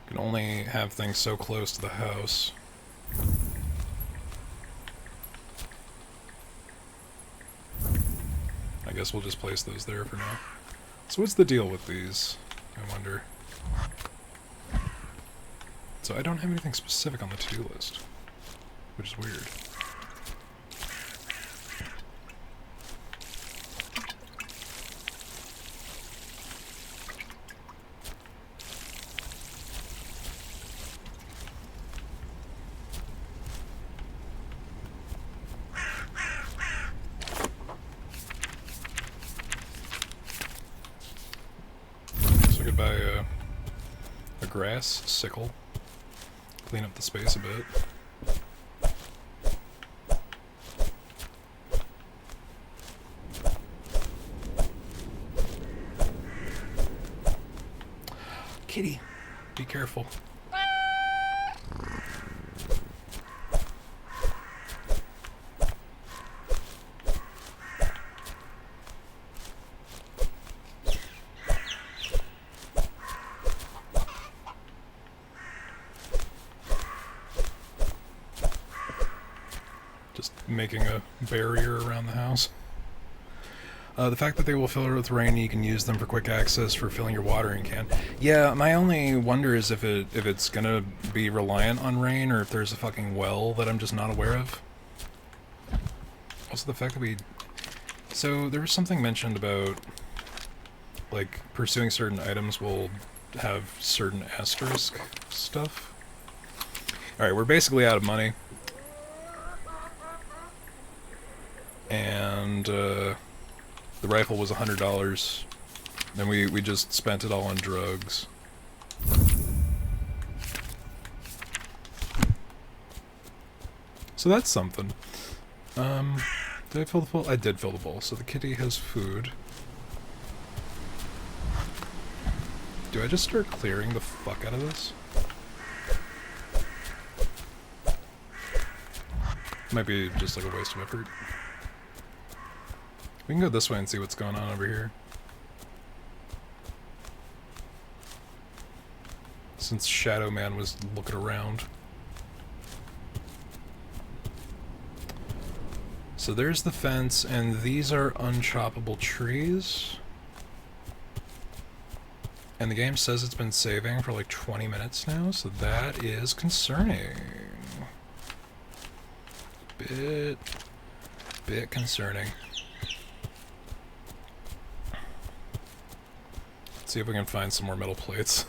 Can only have things so close to the house. I guess we'll just place those there for now. So what's the deal with these, I wonder? So I don't have anything specific on the to-do list, which is weird. Grass sickle, clean up the space a bit. Kitty, be careful. Making a barrier around the house. The fact that they will fill it with rain, you can use them for quick access for filling your watering can. Yeah, my only wonder is if it's gonna be reliant on rain, or if there's a fucking well that I'm just not aware of. Also, the fact that we... So, there was something mentioned about, like, pursuing certain items will have certain asterisk stuff. Alright, we're basically out of money. And, the rifle was $100, and we just spent it all on drugs. So that's something. Did I fill the bowl? I did fill the bowl, so the kitty has food. Do I just start clearing the fuck out of this? Might be just like a waste of effort. We can go this way and see what's going on over here. Since Shadow Man was looking around. So there's the fence, and these are unchoppable trees. And the game says it's been saving for like 20 minutes now, so that is concerning. Bit concerning. Let's see if we can find some more metal plates.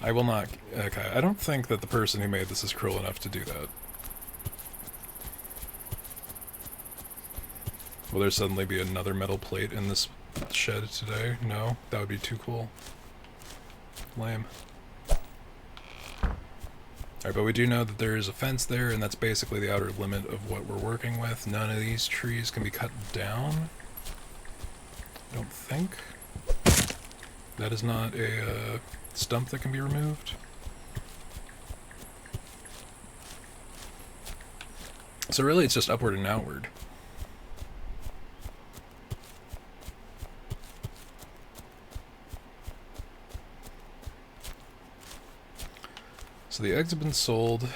I will not... Okay, I don't think that the person who made this is cruel enough to do that. Will there suddenly be another metal plate in this shed today? No? That would be too cool. Lame. Alright, but we do know that there is a fence there, and that's basically the outer limit of what we're working with. None of these trees can be cut down. I don't think. That is not a stump that can be removed. So really it's just upward and outward. So the eggs have been sold.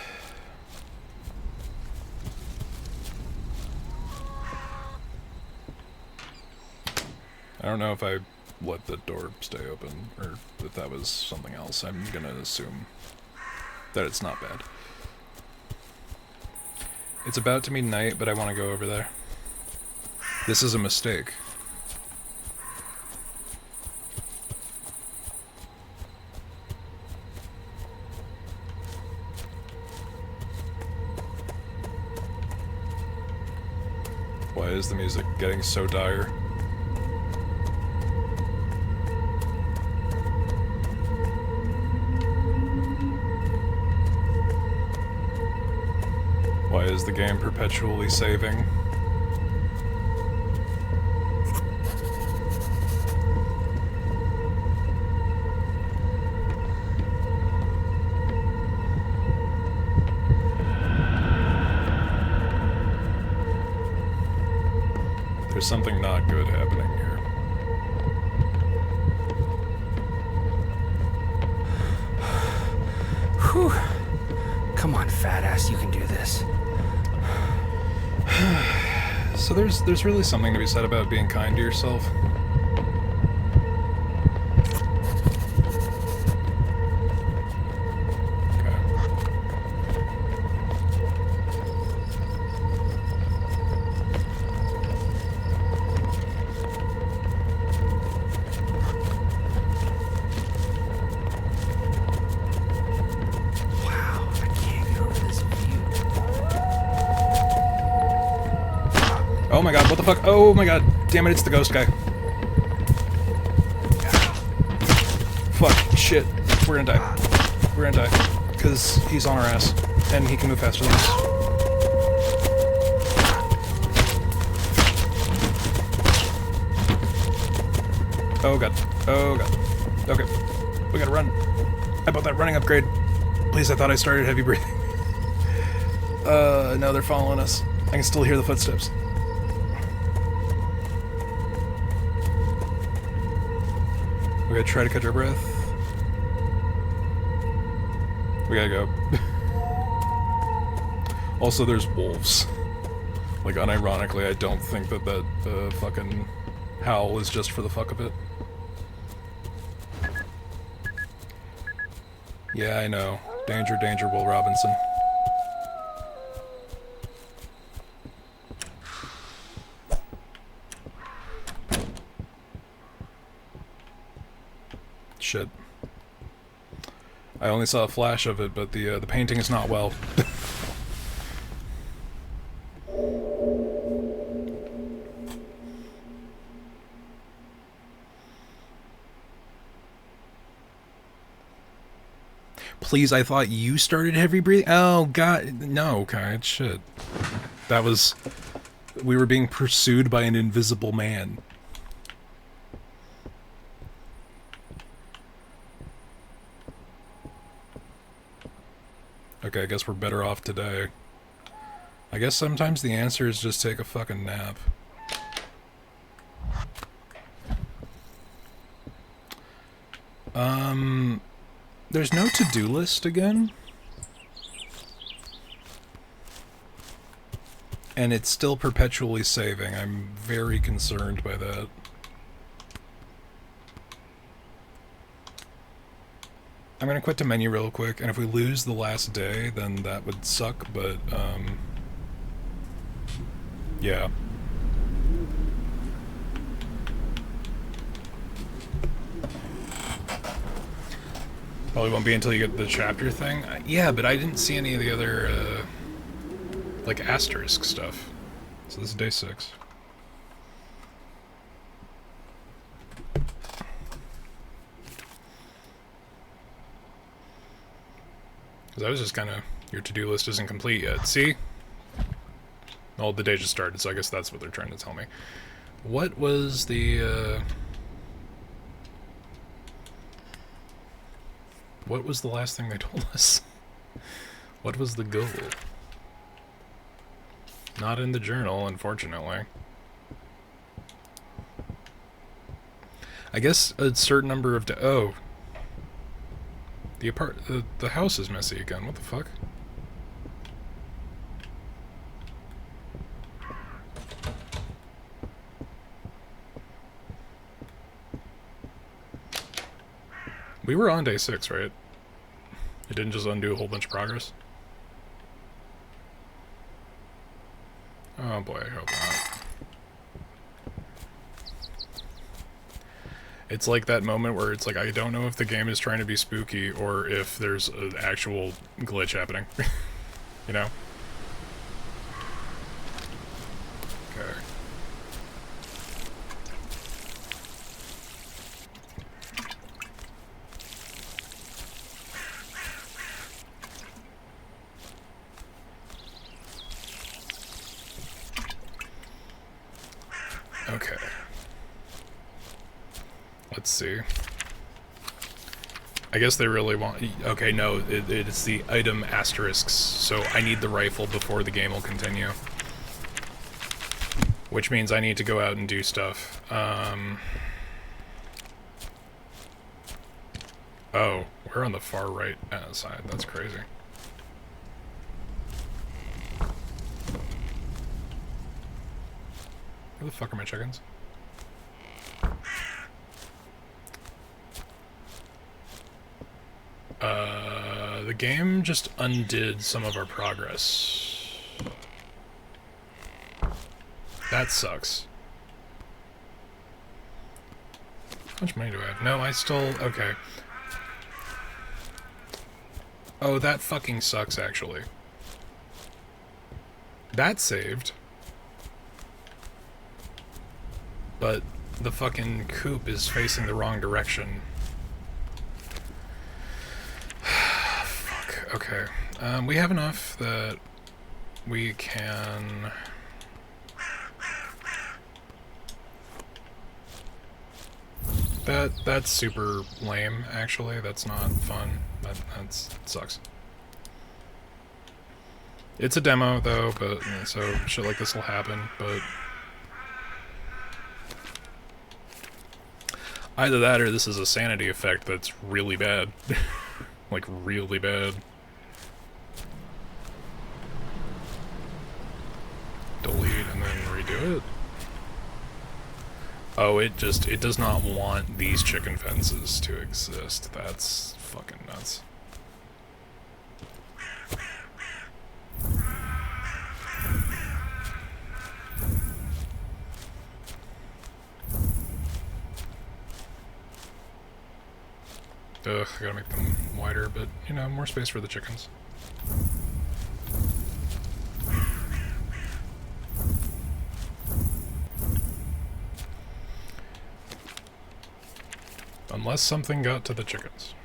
I don't know if I let the door stay open, or if that was something else. I'm gonna assume that it's not bad. It's about to be night, but I want to go over there. This is a mistake. Why is the music getting so dire? Why is the game perpetually saving? There's something not good happening here. Whew. Come on, fat ass, you can do this. So there's really something to be said about being kind to yourself. Okay. Wow, I can't get over this view. Oh my god, what the fuck? Oh my god, damn it, it's the ghost guy. Fuck, shit, we're gonna die. We're gonna die. Because he's on our ass, and he can move faster than us. Oh god, oh god. Okay, we gotta run. How about that running upgrade? Please, I thought I started heavy breathing. No, they're following us. I can still hear the footsteps. We gotta try to catch our breath. We gotta go. Also, there's wolves. Like, unironically, I don't think that fucking howl is just for the fuck of it. Yeah, I know. Danger, danger, Will Robinson. Shit. I only saw a flash of it, but the painting is not well. Please, I thought you started heavy breathing. Oh god, no, okay, shit. That was... We were being pursued by an invisible man. Okay, I guess we're better off today. I guess sometimes the answer is just take a fucking nap. There's no to-do list again? And it's still perpetually saving. I'm very concerned by that. I'm gonna quit the menu real quick, and if we lose the last day, then that would suck, but, yeah. Probably won't be until you get the chapter thing. Yeah, but I didn't see any of the other, like, asterisk stuff. So this is day 6. Because I was just kind of, your to-do list isn't complete yet. See? Well, the day just started, so I guess that's what they're trying to tell me. What was the, what was the last thing they told us? What was the goal? Not in the journal, unfortunately. I guess a certain number of oh. The house is messy again. What the fuck? We were on day 6, right? It didn't just undo a whole bunch of progress? Oh boy, I hope not. It's like that moment where it's like, I don't know if the game is trying to be spooky or if there's an actual glitch happening. You know? Okay. Okay. Let's see. I guess they really want... Okay, no, it's the item asterisks, so I need the rifle before the game will continue. Which means I need to go out and do stuff. Oh, we're on the far right side. That's crazy. Where the fuck are my chickens? The game just undid some of our progress. That sucks. How much money do I have? No, I still... Okay. Oh, that fucking sucks, actually. That saved. But the fucking coop is facing the wrong direction. Fuck, okay. We have enough that we can... That's super lame, actually. That's not fun. That sucks. It's a demo, though, but so shit like this will happen, but... Either that or this is a sanity effect that's really bad. Like, really bad. Delete. Oh, it does not want these chicken fences to exist. That's fucking nuts. Ugh, I gotta make them wider, but, you know, more space for the chickens. Unless something got to the chickens.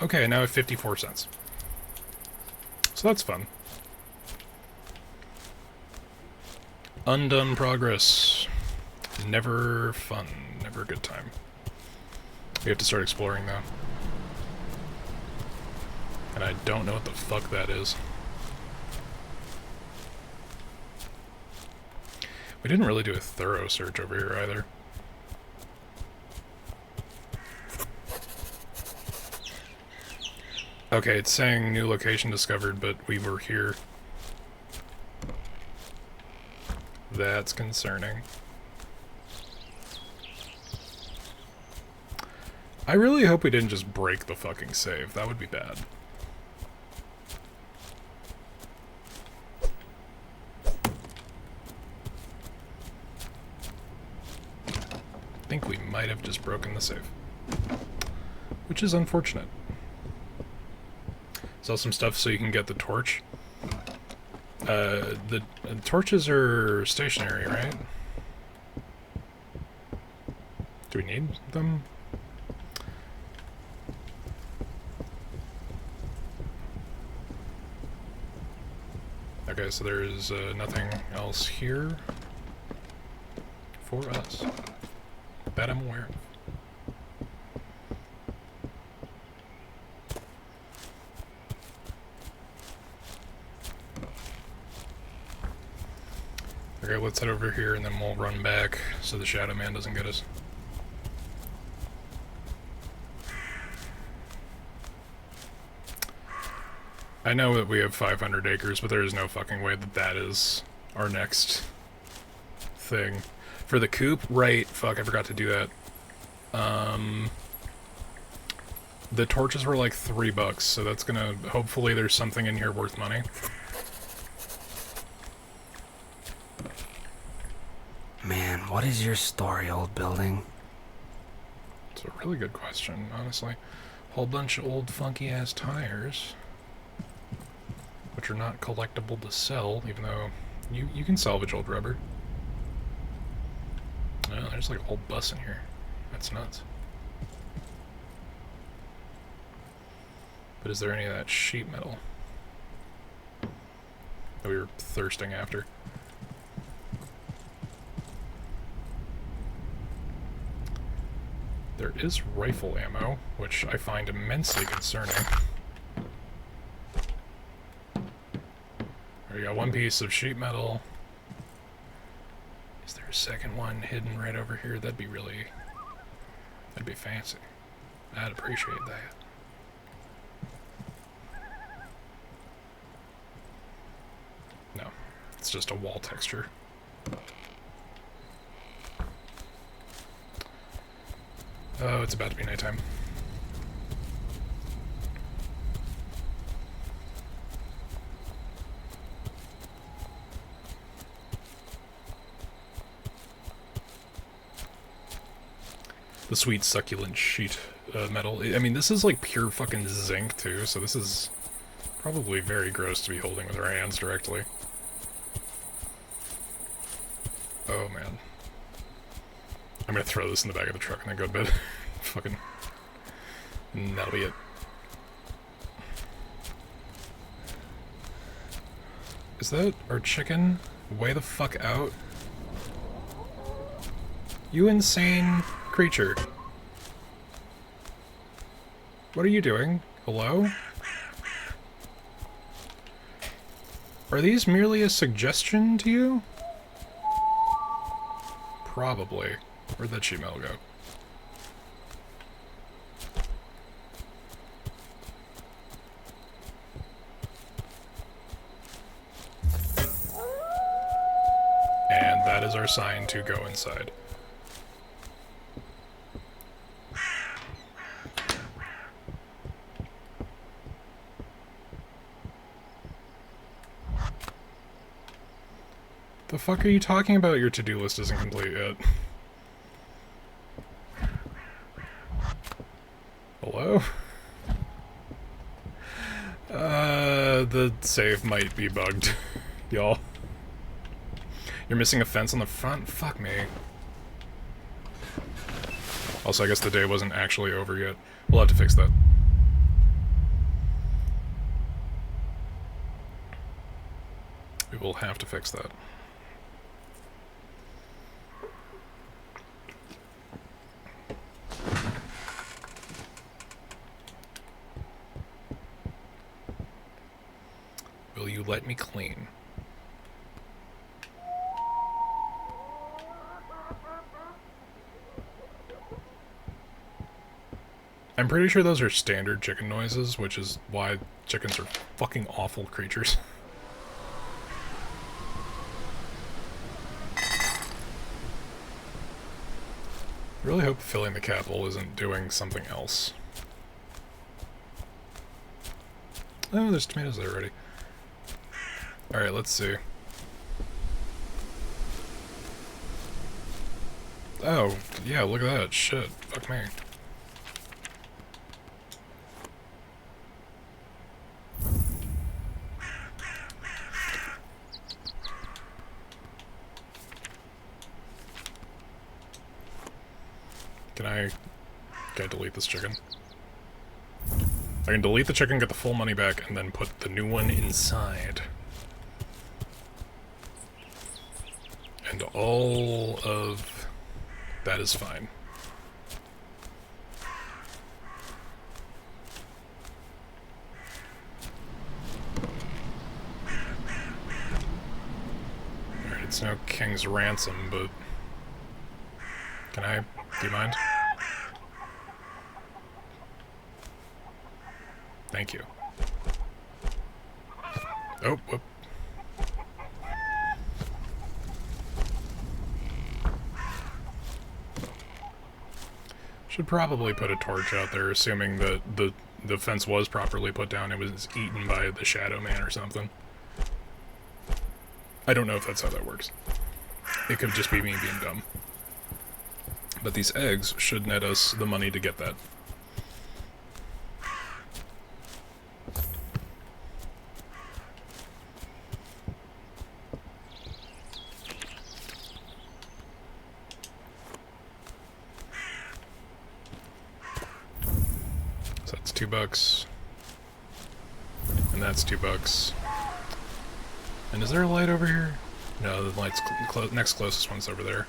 Okay, now I have 54 cents. So that's fun. Undone progress. Never fun. Never a good time. We have to start exploring, though. And I don't know what the fuck that is. We didn't really do a thorough search over here, either. Okay, it's saying new location discovered, but we were here. That's concerning. I really hope we didn't just break the fucking save. That would be bad. I think we might have just broken the save. Which is unfortunate. Sell some stuff so you can get the torch. The torches are stationary, right? Do we need them? Okay, so there's nothing else here for us that I'm aware of. Okay, let's head over here and then we'll run back so the Shadow Man doesn't get us. I know that we have 500 acres, but there is no fucking way that that is our next thing. For the coop, right, fuck, I forgot to do that. The torches were like $3, so that's gonna, hopefully there's something in here worth money. Man, what is your story, old building? It's a really good question, honestly. Whole bunch of old funky-ass tires, which are not collectible to sell, even though you can salvage old rubber. Oh, there's like a whole bus in here. That's nuts. But is there any of that sheet metal that we were thirsting after? There is rifle ammo, which I find immensely concerning. We got one piece of sheet metal. Is there a second one hidden right over here? That'd be fancy. I'd appreciate that. No, it's just a wall texture. Oh, it's about to be nighttime. The sweet succulent sheet metal. I mean, this is like pure fucking zinc too, so this is probably very gross to be holding with our hands directly. Oh man. I'm gonna throw this in the back of the truck and then go to bed. Fucking. And that'll be it. Is that our chicken? Way the fuck out. You insane creature. What are you doing? Hello? Are these merely a suggestion to you? Probably. Where'd that sheet metal go? that is our sign to go inside. The fuck are you talking about? Your to-do list isn't complete yet. Hello? The save might be bugged, y'all. You're missing a fence on the front? Fuck me. Also, I guess the day wasn't actually over yet. We'll have to fix that. We will have to fix that. Will you let me clean? I'm pretty sure those are standard chicken noises, which is why chickens are fucking awful creatures. I really hope filling the capital isn't doing something else. Oh, there's tomatoes there already. Alright, let's see. Oh, yeah, look at that. Shit. Fuck me. Can I delete this chicken? I can delete the chicken, get the full money back, and then put the new one inside. And all of that is fine. Alright, it's no king's ransom, but... Can I? Do you mind? Thank you. Oh, whoop. Should probably put a torch out there, assuming that the fence was properly put down. It was eaten by the Shadow Man or something. I don't know if that's how that works. It could just be me being dumb. But these eggs should net us the money to get that. So that's $2. And that's $2. And is there a light over here? No, the light's next closest one's over there.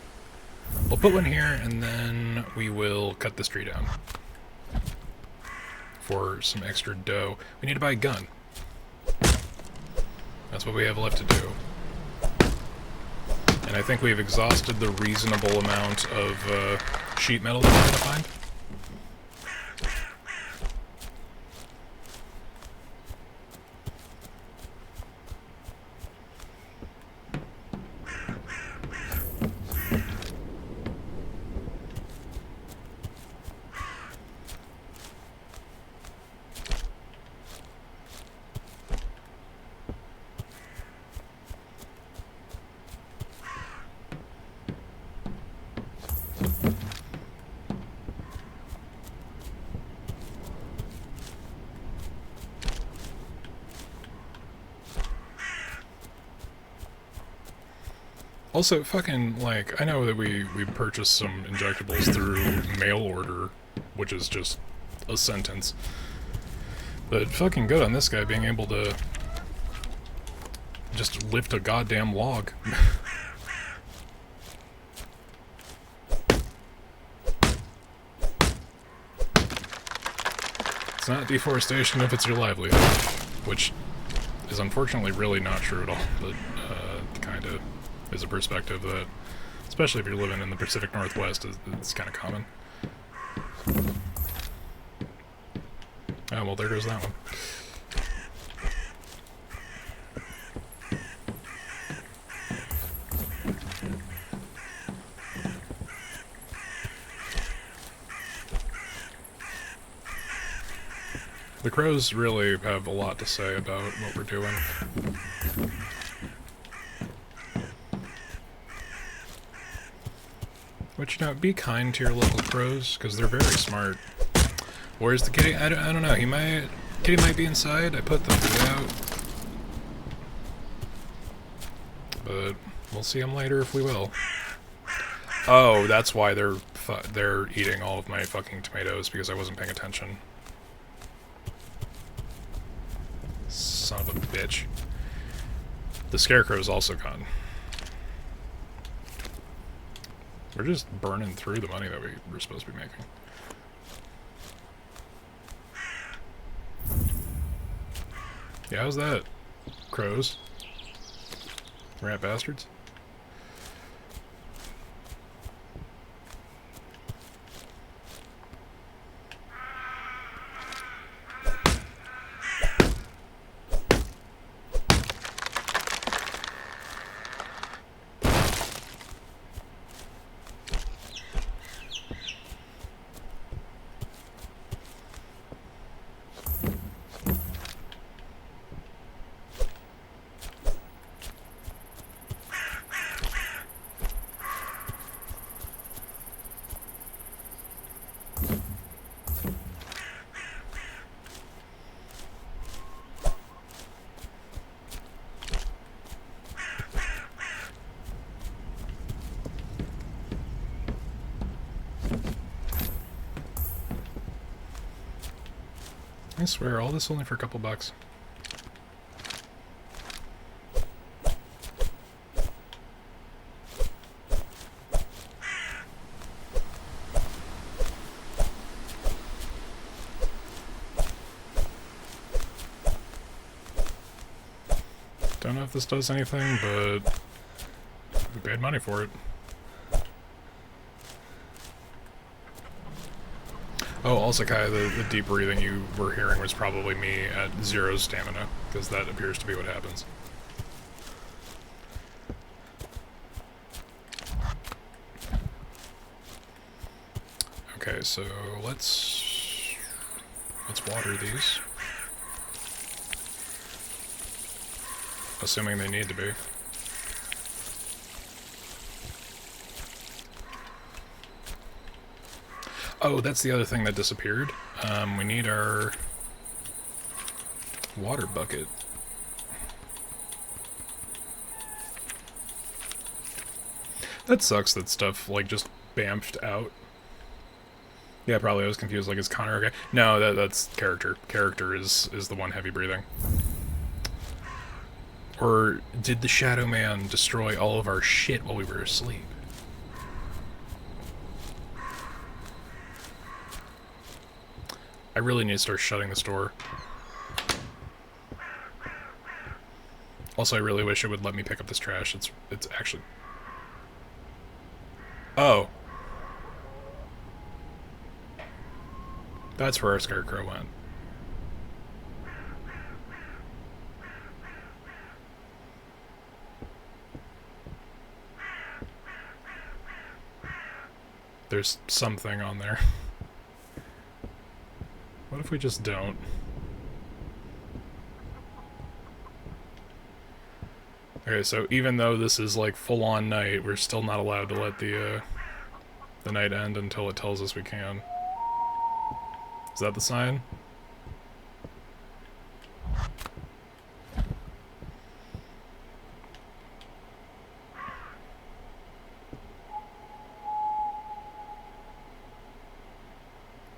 We'll put one here, and then we will cut this tree down. For some extra dough. We need to buy a gun. That's what we have left to do. And I think we've exhausted the reasonable amount of sheet metal that we're going to find. Also, fucking, like, I know that we purchased some injectables through mail order, which is just a sentence. But fucking good on this guy being able to just lift a goddamn log. It's not deforestation if it's your livelihood, which is unfortunately really not true at all, but kind of is a perspective that, especially if you're living in the Pacific Northwest, it's kind of common. Oh, well, there goes that one. The crows really have a lot to say about what we're doing. But, you know, be kind to your local crows, because they're very smart. Where's the kitty? I don't know. Kitty might be inside. I put the food out. But we'll see him later if we will. Oh, that's why they're eating all of my fucking tomatoes, because I wasn't paying attention. Son of a bitch. The scarecrow's also gone. We're just burning through the money that we were supposed to be making. Yeah, how's that? Crows? Rat bastards? I swear, all this only for a couple bucks. Don't know if this does anything, but we paid money for it. Oh, also, Kai, the deep breathing you were hearing was probably me at 0 stamina, because that appears to be what happens. Okay, so let's water these. Assuming they need to be. Oh, that's the other thing that disappeared. We need our water bucket. That sucks that stuff, like, just bamfed out. Yeah, probably I was confused, like, is Connor okay? No, that's character. Character is the one heavy breathing. Or did the Shadow Man destroy all of our shit while we were asleep? I really need to start shutting this door. Also, I really wish it would let me pick up this trash. It's actually... Oh. That's where our scarecrow went. There's something on there. What if we just don't? Okay, so even though this is like full-on night, we're still not allowed to let the night end until it tells us we can. Is that the sign?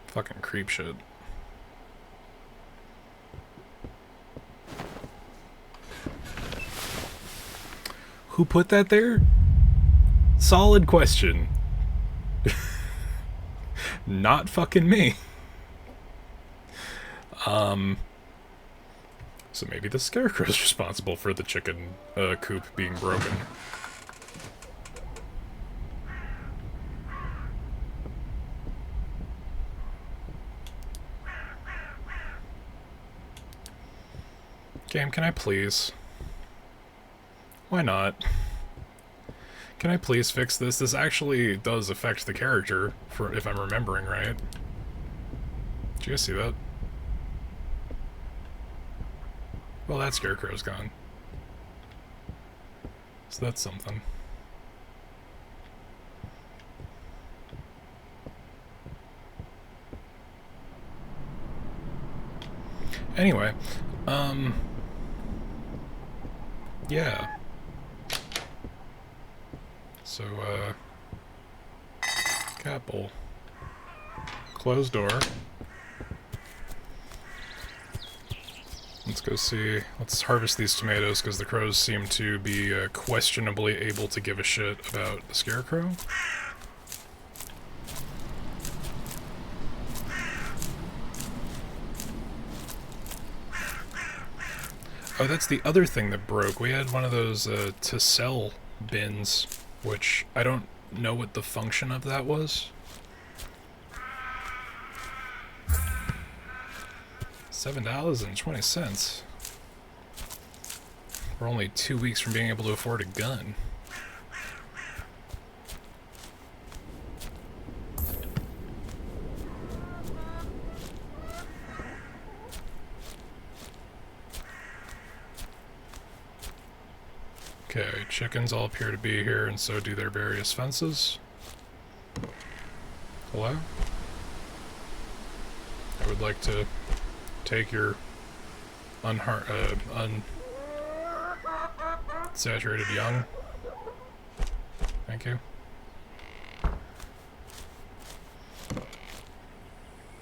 Fucking creep shit. Who put that there? Solid question. Not fucking me. So maybe the scarecrow's responsible for the chicken coop being broken. Game, can I please? Why not? Can I please fix this? This actually does affect the character, if I'm remembering right. Did you guys see that? Well, that scarecrow's gone. So that's something. Anyway, yeah. So, cat bowl. Closed door. Let's go see. Let's harvest these tomatoes because the crows seem to be questionably able to give a shit about the scarecrow. Oh, that's the other thing that broke. We had one of those to sell bins, which I don't know what the function of that was. $7.20. We're only 2 weeks from being able to afford a gun. Okay, chickens all appear to be here, and so do their various fences. Hello? I would like to take your unsaturated young. Thank you.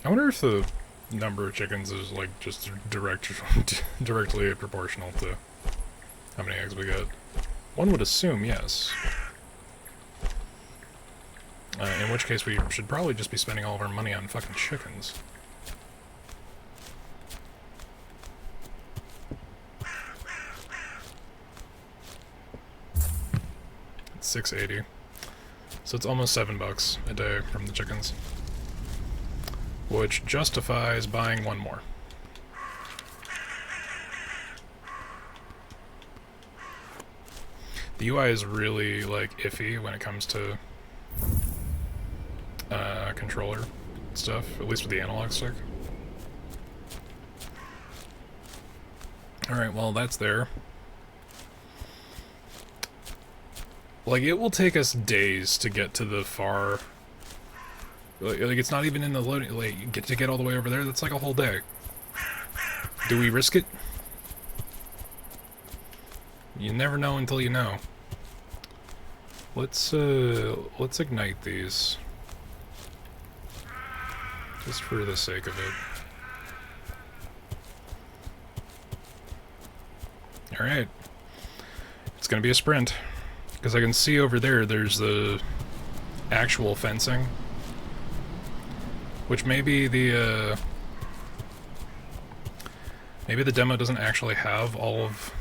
I wonder if the number of chickens is like just directly proportional to how many eggs we get. One would assume yes. In which case we should probably just be spending all of our money on fucking chickens. It's $6.80. So it's almost $7 a day from the chickens. Which justifies buying one more. The UI is really, like, iffy when it comes to controller stuff, at least with the analog stick. Alright, well, that's there. Like, it will take us days to get to the far... Like it's not even in the loading... Like, to get all the way over there, that's like a whole day. Do we risk it? You never know until you know. Let's ignite these. Just for the sake of it. Alright. It's gonna be a sprint. Because I can see over there, there's the actual fencing. Which maybe the demo doesn't actually have all of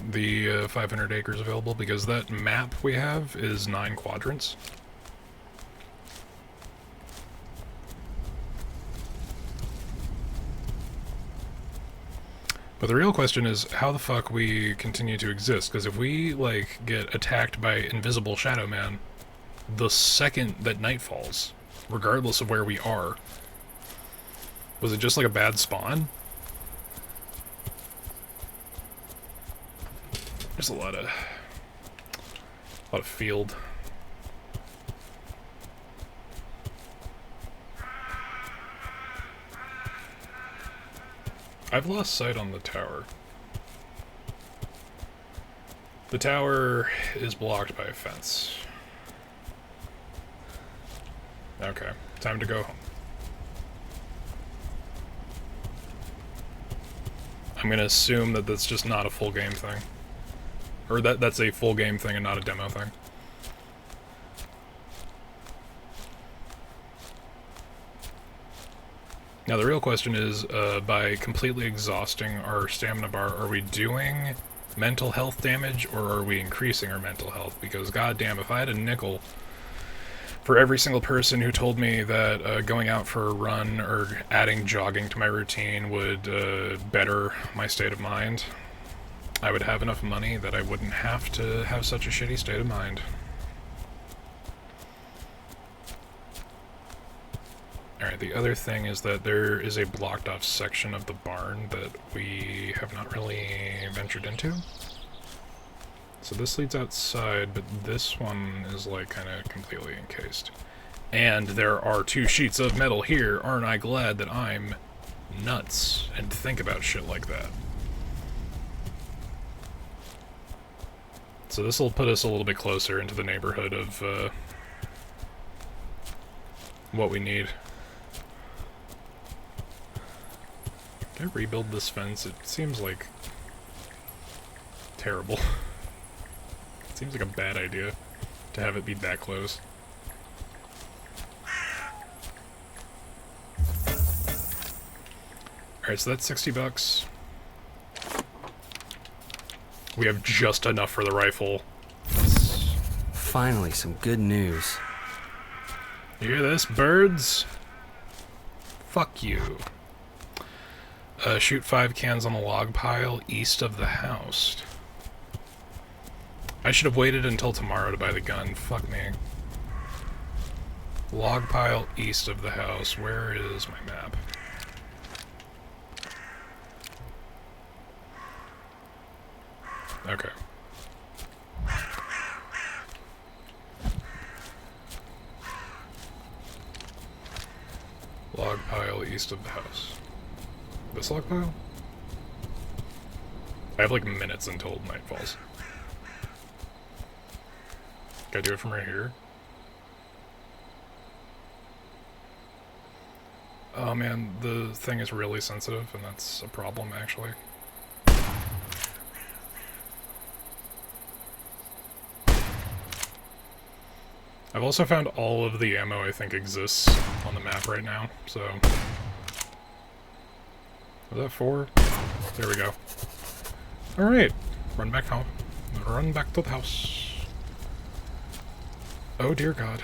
the 500 acres available, because that map we have is 9 quadrants. But the real question is how the fuck we continue to exist, because if we, like, get attacked by Invisible Shadow Man the second that night falls, regardless of where we are, was it just like a bad spawn? There's a lot of field. I've lost sight on the tower. The tower is blocked by a fence. Okay, time to go home. I'm gonna assume that that's just not a full game thing. Or that's a full game thing and not a demo thing. Now the real question is, by completely exhausting our stamina bar, are we doing mental health damage, or are we increasing our mental health? Because goddamn, if I had a nickel for every single person who told me that going out for a run or adding jogging to my routine would better my state of mind, I would have enough money that I wouldn't have to have such a shitty state of mind. Alright, Alright, the other thing is that there is a blocked off section of the barn that we have not really ventured into. So this leads outside, but this one is like kind of completely encased. And there are 2 sheets of metal here. Aren't I glad that I'm nuts and think about shit like that? So this will put us a little bit closer into the neighborhood of what we need. Can I rebuild this fence? It seems like terrible. It seems like a bad idea to have it be that close. Alright, so that's 60 bucks. We have just enough for the rifle. Finally, some good news. You hear this, birds? Fuck you. Shoot 5 cans on a log pile east of the house. I should have waited until tomorrow to buy the gun. Fuck me. Log pile east of the house. Where is my map? Okay. Log pile east of the house. This log pile? I have like minutes until night falls. Can I do it from right here? Oh man, the thing is really sensitive, and that's a problem actually. I've also found all of the ammo I think exists on the map right now, so... Was that 4? There we go. Alright, run back home. Run back to the house. Oh dear God.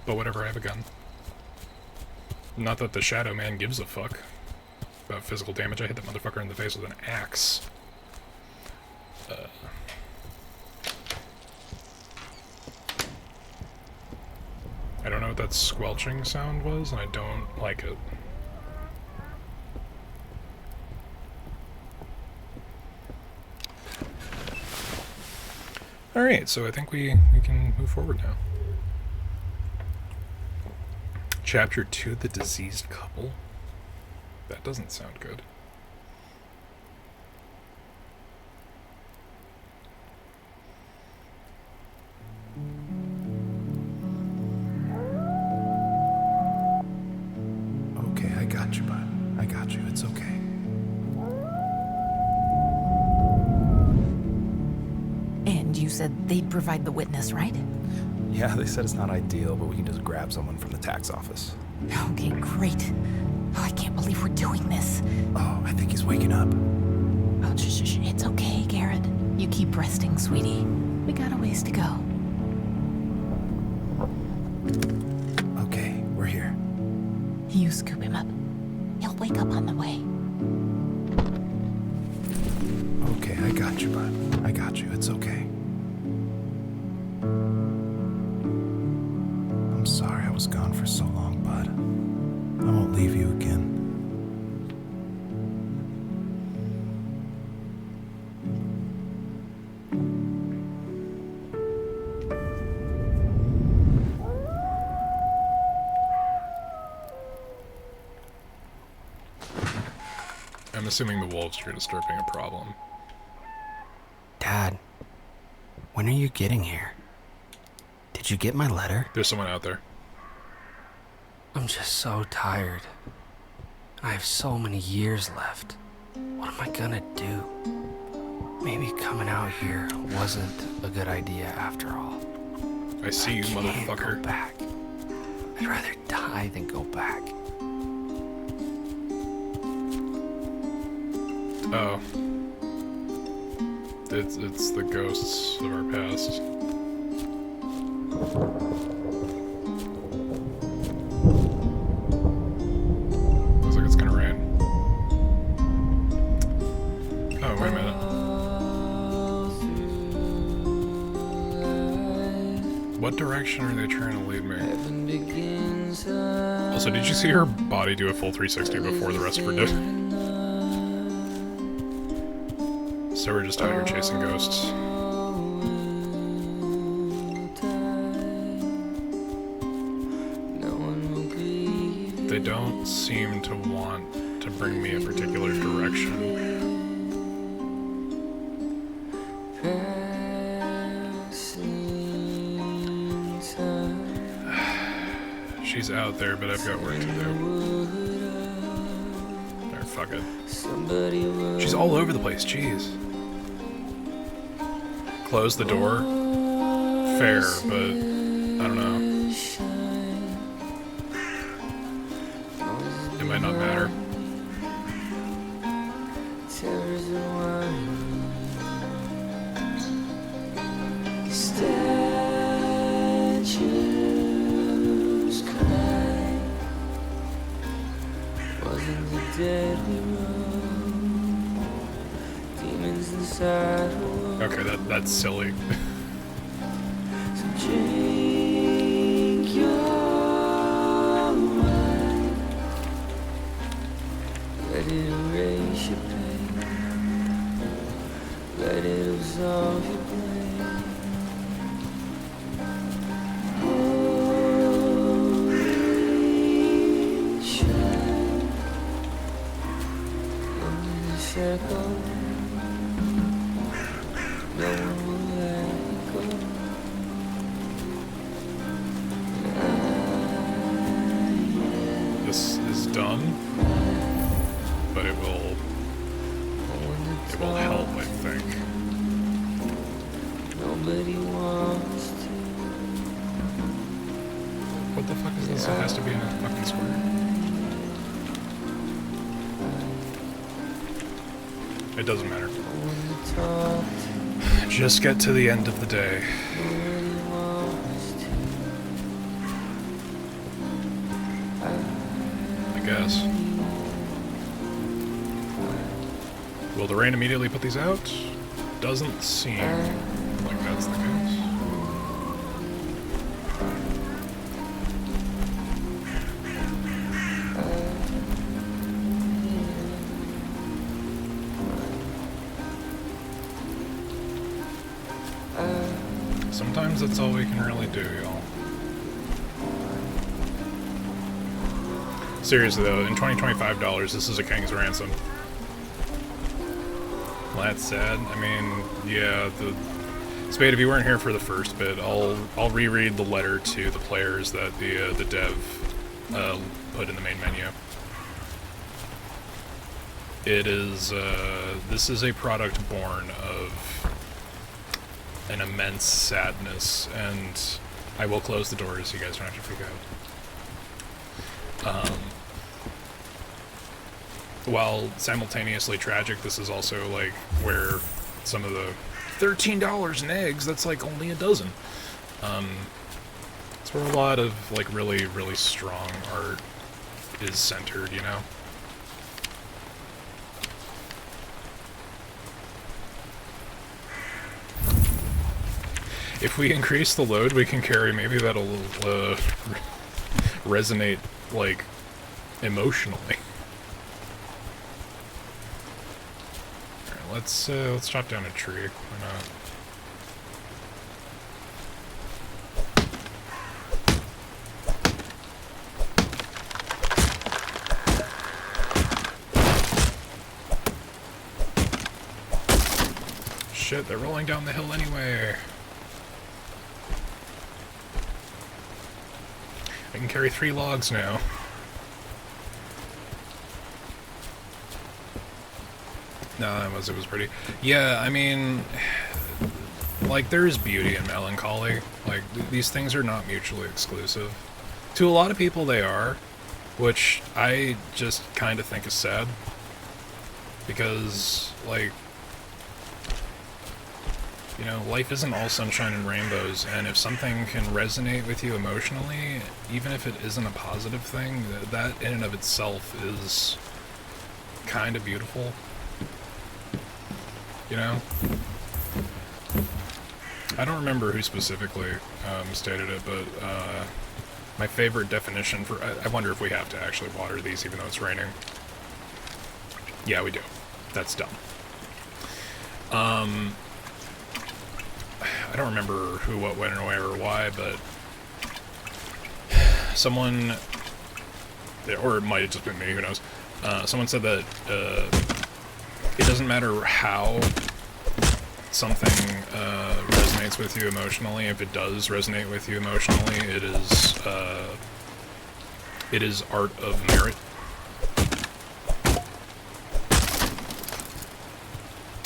But whatever, I have a gun. Not that the Shadow Man gives a fuck about physical damage. I hit that motherfucker in the face with an axe. I don't know what that squelching sound was, and I don't like it. Alright, so I think we can move forward now. Chapter 2, The Diseased Couple? That doesn't sound good. Okay, I got you, bud. I got you. It's okay. And you said they'd provide the witness, right? Yeah, they said it's not ideal, but we can just grab someone from the tax office. Okay, great. Oh, I can't believe we're doing this. Oh, I think he's waking up. Oh, shh. It's okay, Garrett. You keep resting, sweetie. We got a ways to go. Okay, we're here. You scoop him up. He'll wake up on the way. Okay, I got you, bud. I got you. It's okay. I'm sorry I was gone for so long, bud. I won't leave you again. I'm assuming the wolves are going to start being a problem. Dad, when are you getting here? Did you get my letter? There's someone out there. I'm just so tired. I have so many years left. What am I gonna do? Maybe coming out here wasn't a good idea after all. I see you, Can't go motherfucker. back. I'd rather die than go back. Oh. It's the ghosts of our past. Looks like it's gonna rain. Oh, wait a minute. What direction are they trying to lead me? Also, did you see her body do a full 360 before the rest of her did? So we're just out here chasing ghosts. They don't seem to want to bring me a particular direction. She's out there, but I've got work to do. There, fuck it. She's all over the place, jeez. Close the door? Fair, but I don't know. It might not matter. Okay, that's silly. Let it erase your pain. Let it absolve your pain. Holy shine. Under the shadow. No one will let you go. This is done, but it will help, I think. Nobody wants to. What the fuck is this? It has to be in a fucking square. It doesn't matter. Just get to the end of the day. I guess. Will the rain immediately put these out? Doesn't seem like that's the case. Sometimes that's all we can really do, y'all. Seriously though, in $20-25, this is a king's ransom. Well, that's sad. I mean, yeah, Spade, if you weren't here for the first bit, I'll reread the letter to the players that the dev put in the main menu. It is this is a product born of an immense sadness, and I will close the doors so you guys don't have to freak out. While simultaneously tragic, this is also like where some of the $13 in eggs, that's like only a dozen. It's where a lot of like really, really strong art is centered, you know? If we increase the load we can carry, maybe that'll resonate, like, emotionally. Alright, let's chop down a tree. Why not? Shit, they're rolling down the hill anyway. I can carry 3 logs now. No, it was pretty. Yeah, I mean, like, there is beauty in melancholy. Like, these things are not mutually exclusive. To a lot of people they are, which I just kind of think is sad. Because, like, you know, life isn't all sunshine and rainbows, and if something can resonate with you emotionally, even if it isn't a positive thing, that in and of itself is kind of beautiful. You know? I don't remember who specifically stated it, but My favorite definition for... I wonder if we have to actually water these even though it's raining. Yeah, we do. That's dumb. I don't remember who, what, when, or where, or why, but... Someone... Or it might have just been me, who knows. Someone said that it doesn't matter how something resonates with you emotionally. If it does resonate with you emotionally, it is art of merit.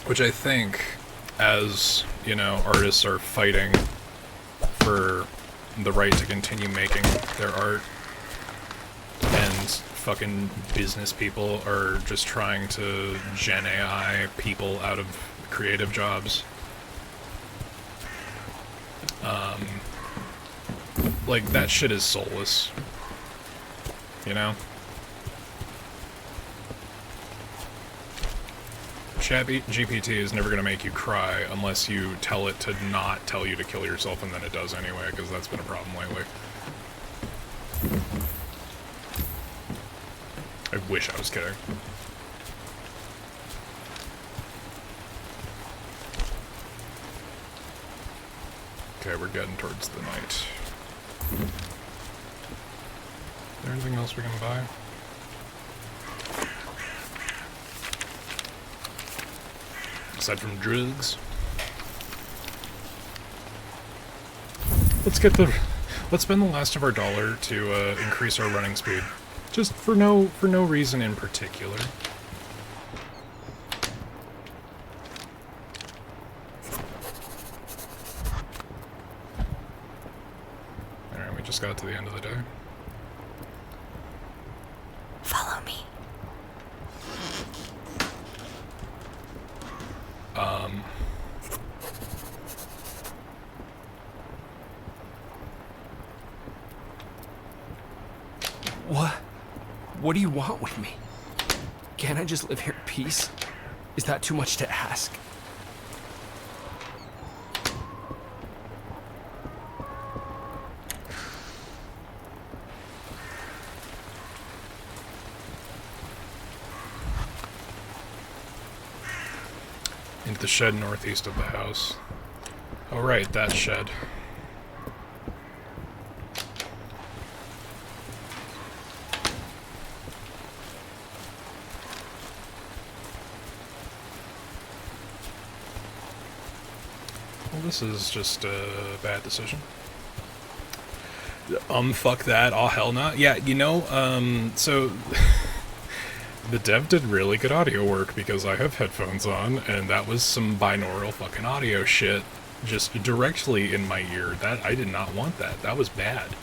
Which I think, as, you know, artists are fighting for the right to continue making their art, and fucking business people are just trying to Gen AI people out of creative jobs. Like, that shit is soulless. You know? ChatGPT is never gonna make you cry unless you tell it to not tell you to kill yourself, and then it does anyway, because that's been a problem lately. I wish I was kidding. Okay, we're getting towards the night. Is there anything else we can buy? Aside from drugs? Let's spend the last of our dollar to increase our running speed. Just for no reason in particular. Alright, we just got to the end of the day. Follow me. What do you want with me? Can't I just live here in peace? Is that too much to ask? Into the shed northeast of the house. Oh right, that shed. Well, this is just a bad decision. Fuck that. Oh, hell no. Yeah, you know, so... The dev did really good audio work because I have headphones on, and that was some binaural fucking audio shit just directly in my ear. That I did not want that. That was bad.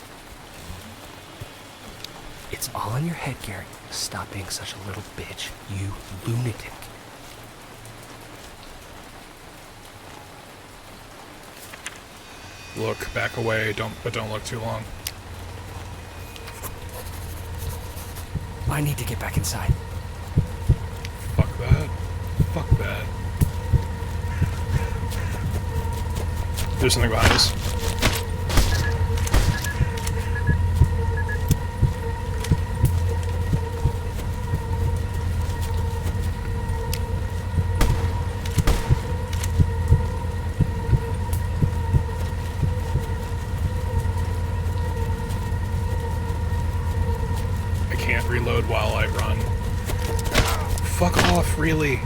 It's all in your head, Garrett. Stop being such a little bitch, you lunatic. Look, back away, don't look too long. I need to get back inside. Fuck that. Fuck that. There's something behind us. I can't reload while I run. Fuck off, really.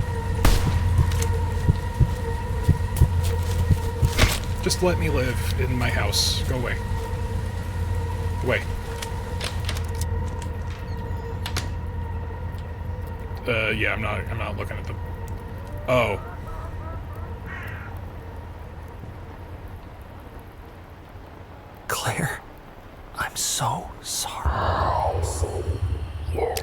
Just let me live in my house. Go away. Away. Yeah, I'm not looking at them. Oh. Claire, I'm so sorry. I see you.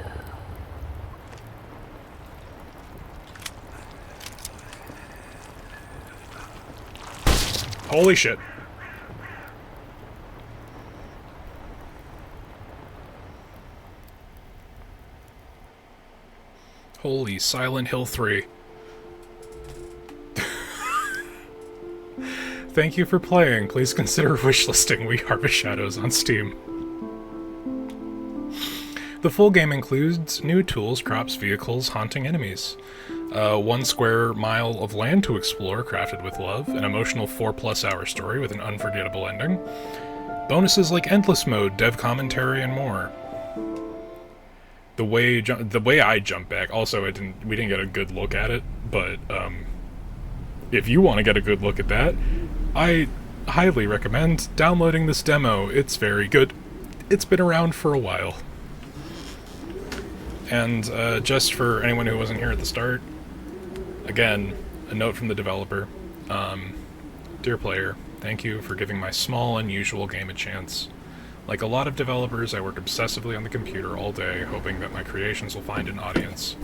Holy shit. Holy Silent Hill 3. Thank you for playing. Please consider wishlisting We Harvest Shadows on Steam. The full game includes new tools, crops, vehicles, haunting enemies. 1 square mile of land to explore, crafted with love, an emotional 4+ hour story with an unforgettable ending, bonuses like endless mode, dev commentary, and more. The way I jump back, also we didn't get a good look at it, but if you want to get a good look at that, I highly recommend downloading this demo. It's very good. It's been around for a while. And just for anyone who wasn't here at the start, again, a note from the developer. Dear player, thank you for giving my small, unusual game a chance. Like a lot of developers, I work obsessively on the computer all day, hoping that my creations will find an audience.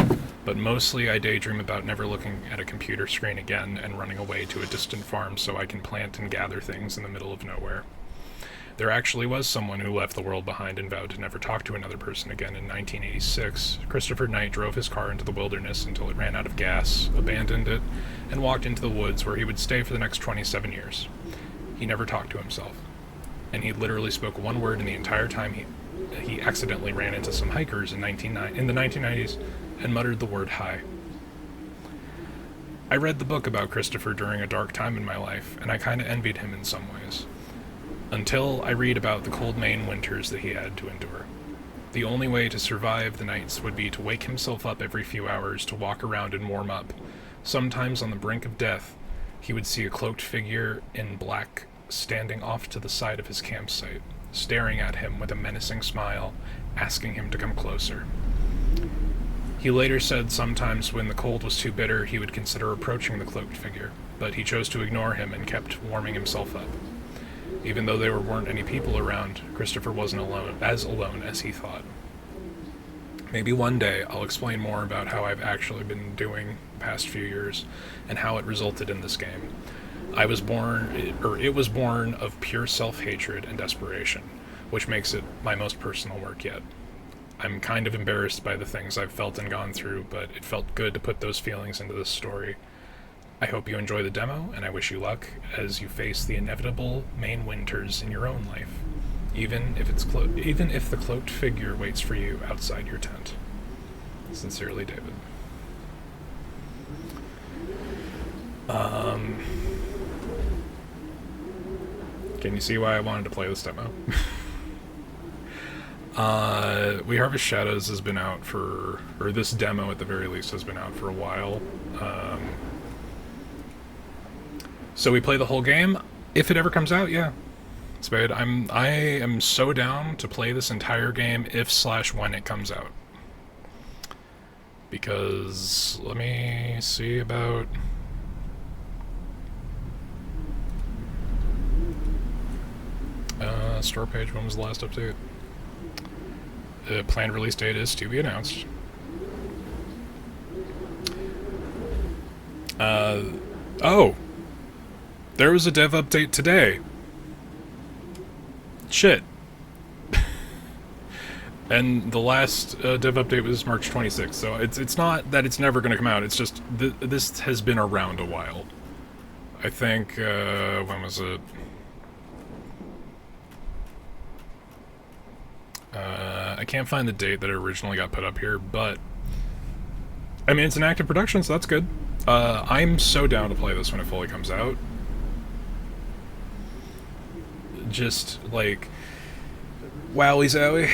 But mostly I daydream about never looking at a computer screen again and running away to a distant farm so I can plant and gather things in the middle of nowhere. There actually was someone who left the world behind and vowed to never talk to another person again in 1986. Christopher Knight drove his car into the wilderness until it ran out of gas, abandoned it, and walked into the woods where he would stay for the next 27 years. He never talked to himself. And he literally spoke one word in the entire time he accidentally ran into some hikers in the 1990s and muttered the word hi. I read the book about Christopher during a dark time in my life, and I kinda envied him in some ways. Until I read about the cold Maine winters that he had to endure. The only way to survive the nights would be to wake himself up every few hours to walk around and warm up. Sometimes on the brink of death, he would see a cloaked figure in black standing off to the side of his campsite, staring at him with a menacing smile, asking him to come closer. He later said sometimes when the cold was too bitter, he would consider approaching the cloaked figure, but he chose to ignore him and kept warming himself up. Even though there weren't any people around, Christopher wasn't alone as he thought. Maybe one day I'll explain more about how I've actually been doing the past few years and how it resulted in this game. It was born of pure self-hatred and desperation, which makes it my most personal work yet. I'm kind of embarrassed by the things I've felt and gone through, but it felt good to put those feelings into this story. I hope you enjoy the demo, and I wish you luck as you face the inevitable Maine winters in your own life, even if the cloaked figure waits for you outside your tent. Sincerely, David. Can you see why I wanted to play this demo? We Harvest Shadows has been out or this demo at the very least has been out for a while. So we play the whole game. If it ever comes out, yeah. Spade, I am so down to play this entire game if/when it comes out. Because, let me see about... store page, when was the last update? The planned release date is to be announced. Oh! There was a dev update today. Shit. And the last dev update was March 26th, so it's not that it's never going to come out, it's just this has been around a while. I think, when was it? I can't find the date that it originally got put up here, but I mean, it's an active production, so that's good. I'm so down to play this when it fully comes out. Just, like, wowie zowie,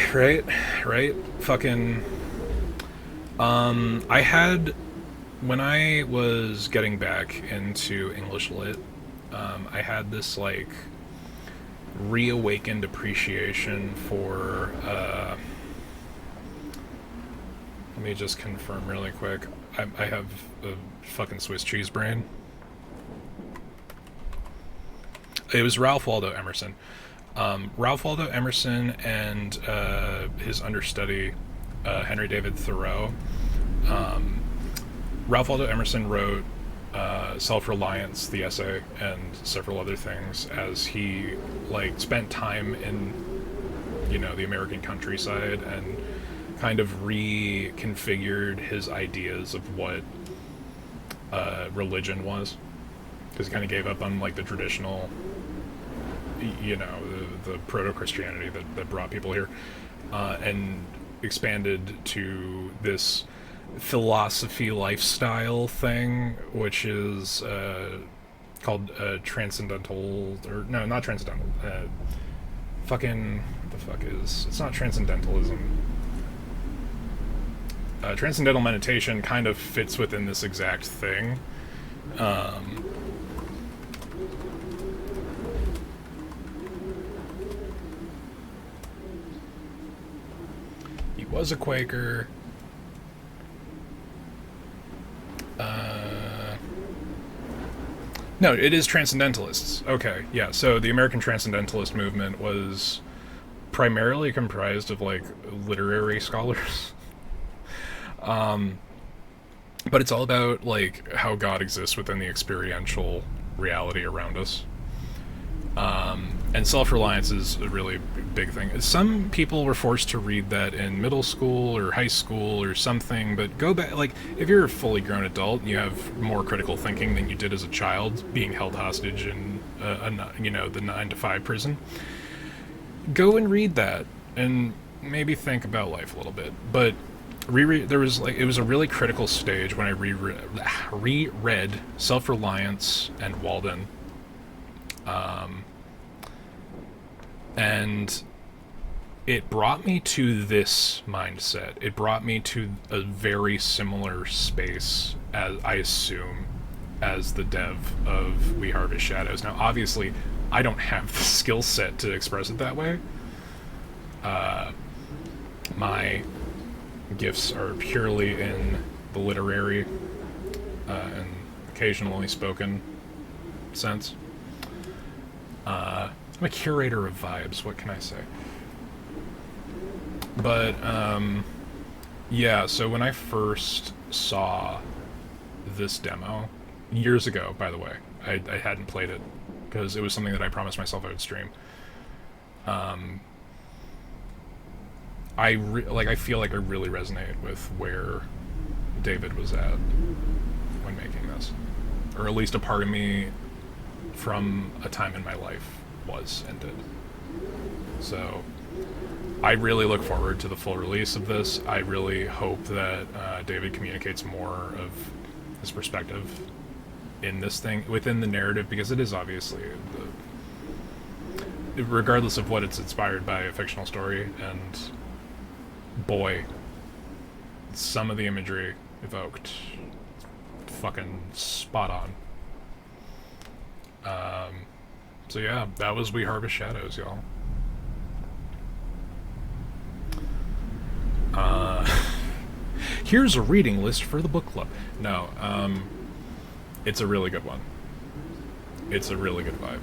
right? Fucking, I had, when I was getting back into English Lit, I had this, like, reawakened appreciation for, let me just confirm really quick. I have a fucking Swiss cheese brain. It was Ralph Waldo Emerson. Ralph Waldo Emerson and his understudy, Henry David Thoreau. Ralph Waldo Emerson wrote Self-Reliance, the essay, and several other things as he, like, spent time in, you know, the American countryside and kind of reconfigured his ideas of what religion was. Because he kind of gave up on, like, the traditional, you know, the proto-Christianity that brought people here. And expanded to this philosophy lifestyle thing, which is called transcendental, or no, not transcendental. Fucking, what the fuck is? It's not transcendentalism. Transcendental meditation kind of fits within this exact thing. He was a Quaker. No, it is transcendentalists. Okay, yeah, so the American Transcendentalist movement was primarily comprised of, like, literary scholars. But it's all about, like, how God exists within the experiential reality around us. And self-reliance is a really big thing. Some people were forced to read that in middle school or high school or something, but go back, like, if you're a fully grown adult and you have more critical thinking than you did as a child, being held hostage in, the 9-to-5 prison, go and read that and maybe think about life a little bit. But it was a really critical stage when I reread Self-Reliance and Walden. And it brought me to this mindset. It brought me to a very similar space, as I assume, as the dev of We Harvest Shadows. Now, obviously, I don't have the skill set to express it that way. My gifts are purely in the literary and occasionally spoken sense. I'm a curator of vibes, what can I say? But, yeah, so when I first saw this demo, years ago, by the way, I hadn't played it, because it was something that I promised myself I would stream. I feel like I really resonate with where David was at when making this. Or at least a part of me from a time in my life was and did. So I really look forward to the full release of this. I really hope that David communicates more of his perspective in this thing, within the narrative, because it is obviously, regardless of what it's inspired by, a fictional story, and boy, some of the imagery evoked, fucking spot on. So yeah, that was We Harvest Shadows, y'all. Here's a reading list for the book club. No, it's a really good one. It's a really good vibe.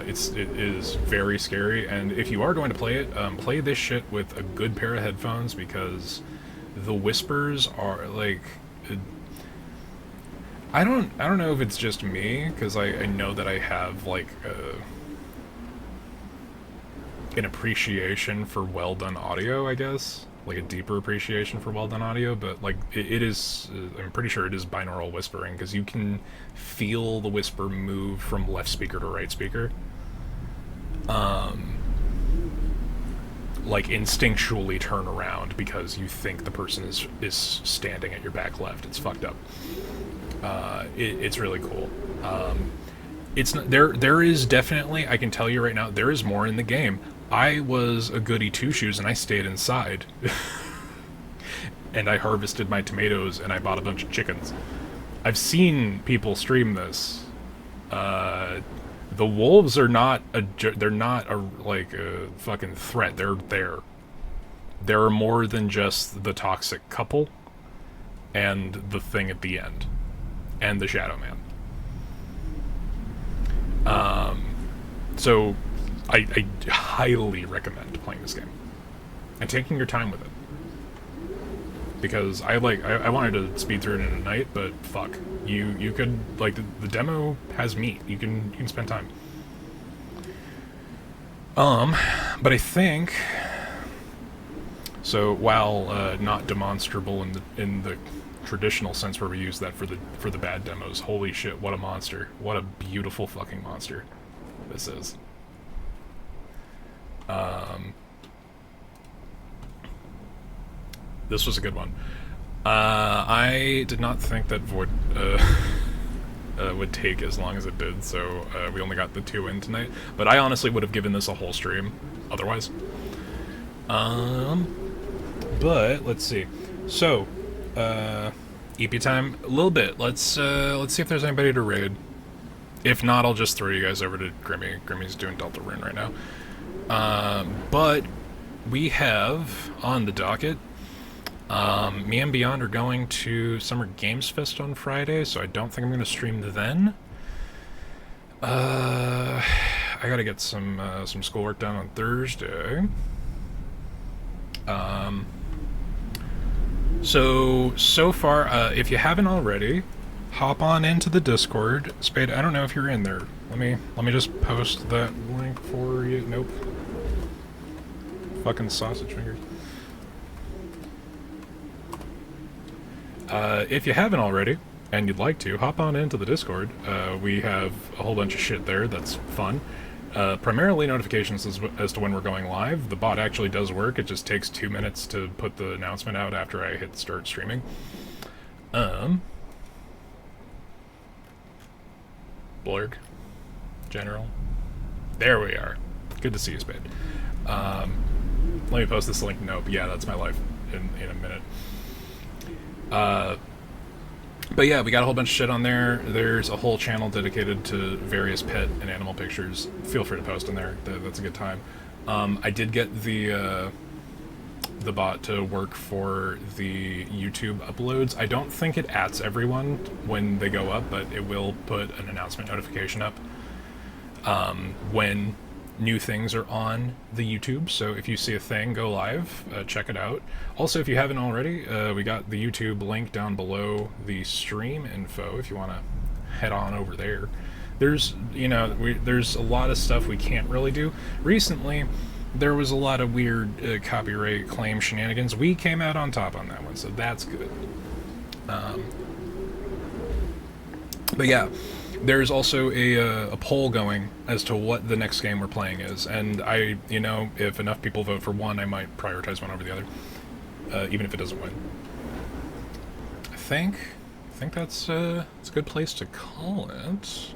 It is very scary, and if you are going to play it, play this shit with a good pair of headphones, because the whispers are like, I don't know if it's just me, because I know that I have like an appreciation for well done audio, I guess, like a deeper appreciation for well done audio, but like it is, I'm pretty sure it is binaural whispering, because you can feel the whisper move from left speaker to right speaker, like instinctually turn around because you think the person is standing at your back left. It's fucked up. It's really cool. It's not, there is definitely, I can tell you right now, there is more in the game. I was a goody two-shoes and I stayed inside. And I harvested my tomatoes and I bought a bunch of chickens. I've seen people stream this. The wolves are not they're not like a fucking threat. They're there. There are more than just the toxic couple and the thing at the end. And the Shadow Man. So I highly recommend playing this game and taking your time with it, because I wanted to speed through it in a night, but fuck, you could, like, the demo has meat. You can spend time. But I think, so while not demonstrable in the traditional sense where we use that for the bad demos, holy shit, what a monster. What a beautiful fucking monster this is. This was a good one. I did not think that Void would take as long as it did, so we only got the 2 in tonight. But I honestly would have given this a whole stream otherwise. But let's see. So, EP time, a little bit. Let's see if there's anybody to raid. If not, I'll just throw you guys over to Grimmy. Grimmy's doing Deltarune right now. But we have on the docket, me and Beyond are going to Summer Games Fest on Friday, so I don't think I'm going to stream then. I gotta get some schoolwork done on Thursday. So far, if you haven't already, hop on into the Discord. Spade, I don't know if you're in there. Let me just post that link for you. Nope. Fucking sausage fingers. If you haven't already, and you'd like to, hop on into the Discord. We have a whole bunch of shit there that's fun. Primarily notifications as to when we're going live. The bot actually does work, it just takes 2 minutes to put the announcement out after I hit start streaming. Blurg. General. There we are. Good to see you, Spade. Let me post this link. Nope, yeah, that's my life in a minute. But yeah, we got a whole bunch of shit on there. There's a whole channel dedicated to various pet and animal pictures. Feel free to post in there. That's a good time. I did get the bot to work for the YouTube uploads. I don't think it ats everyone when they go up, but it will put an announcement notification up when new things are on the YouTube. So if you see a thing go live, check it out. Also, if you haven't already, we got the YouTube link down below the stream info if you want to head on over there. There's, there's a lot of stuff we can't really do. Recently, there was a lot of weird copyright claim shenanigans. We came out on top on that one, so that's good. But yeah, there's also a poll going as to what the next game we're playing is, and if enough people vote for one, I might prioritize one over the other, even if it doesn't win. I think that's a good place to call it.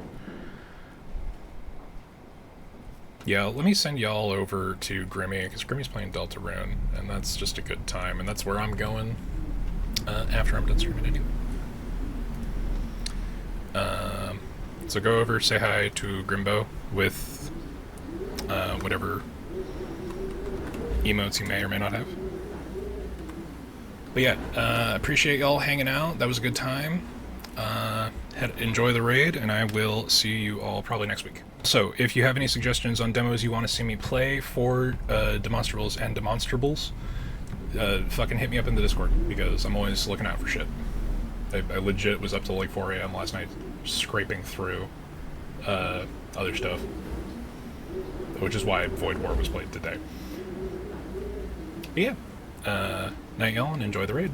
Yeah, let me send y'all over to Grimmy, because Grimmy's playing Deltarune, and that's just a good time, and that's where I'm going after I'm done streaming anyway. So go over, say hi to Grimbo with whatever emotes you may or may not have. But yeah, appreciate y'all hanging out. That was a good time. Enjoy the raid, and I will see you all probably next week. So, if you have any suggestions on demos you want to see me play for De-Monster-bles and De-Monster-bles, fucking hit me up in the Discord, because I'm always looking out for shit. I legit was up till like 4 AM last night scraping through other stuff, which is why Void War was played today. But yeah, night y'all, and enjoy the raid.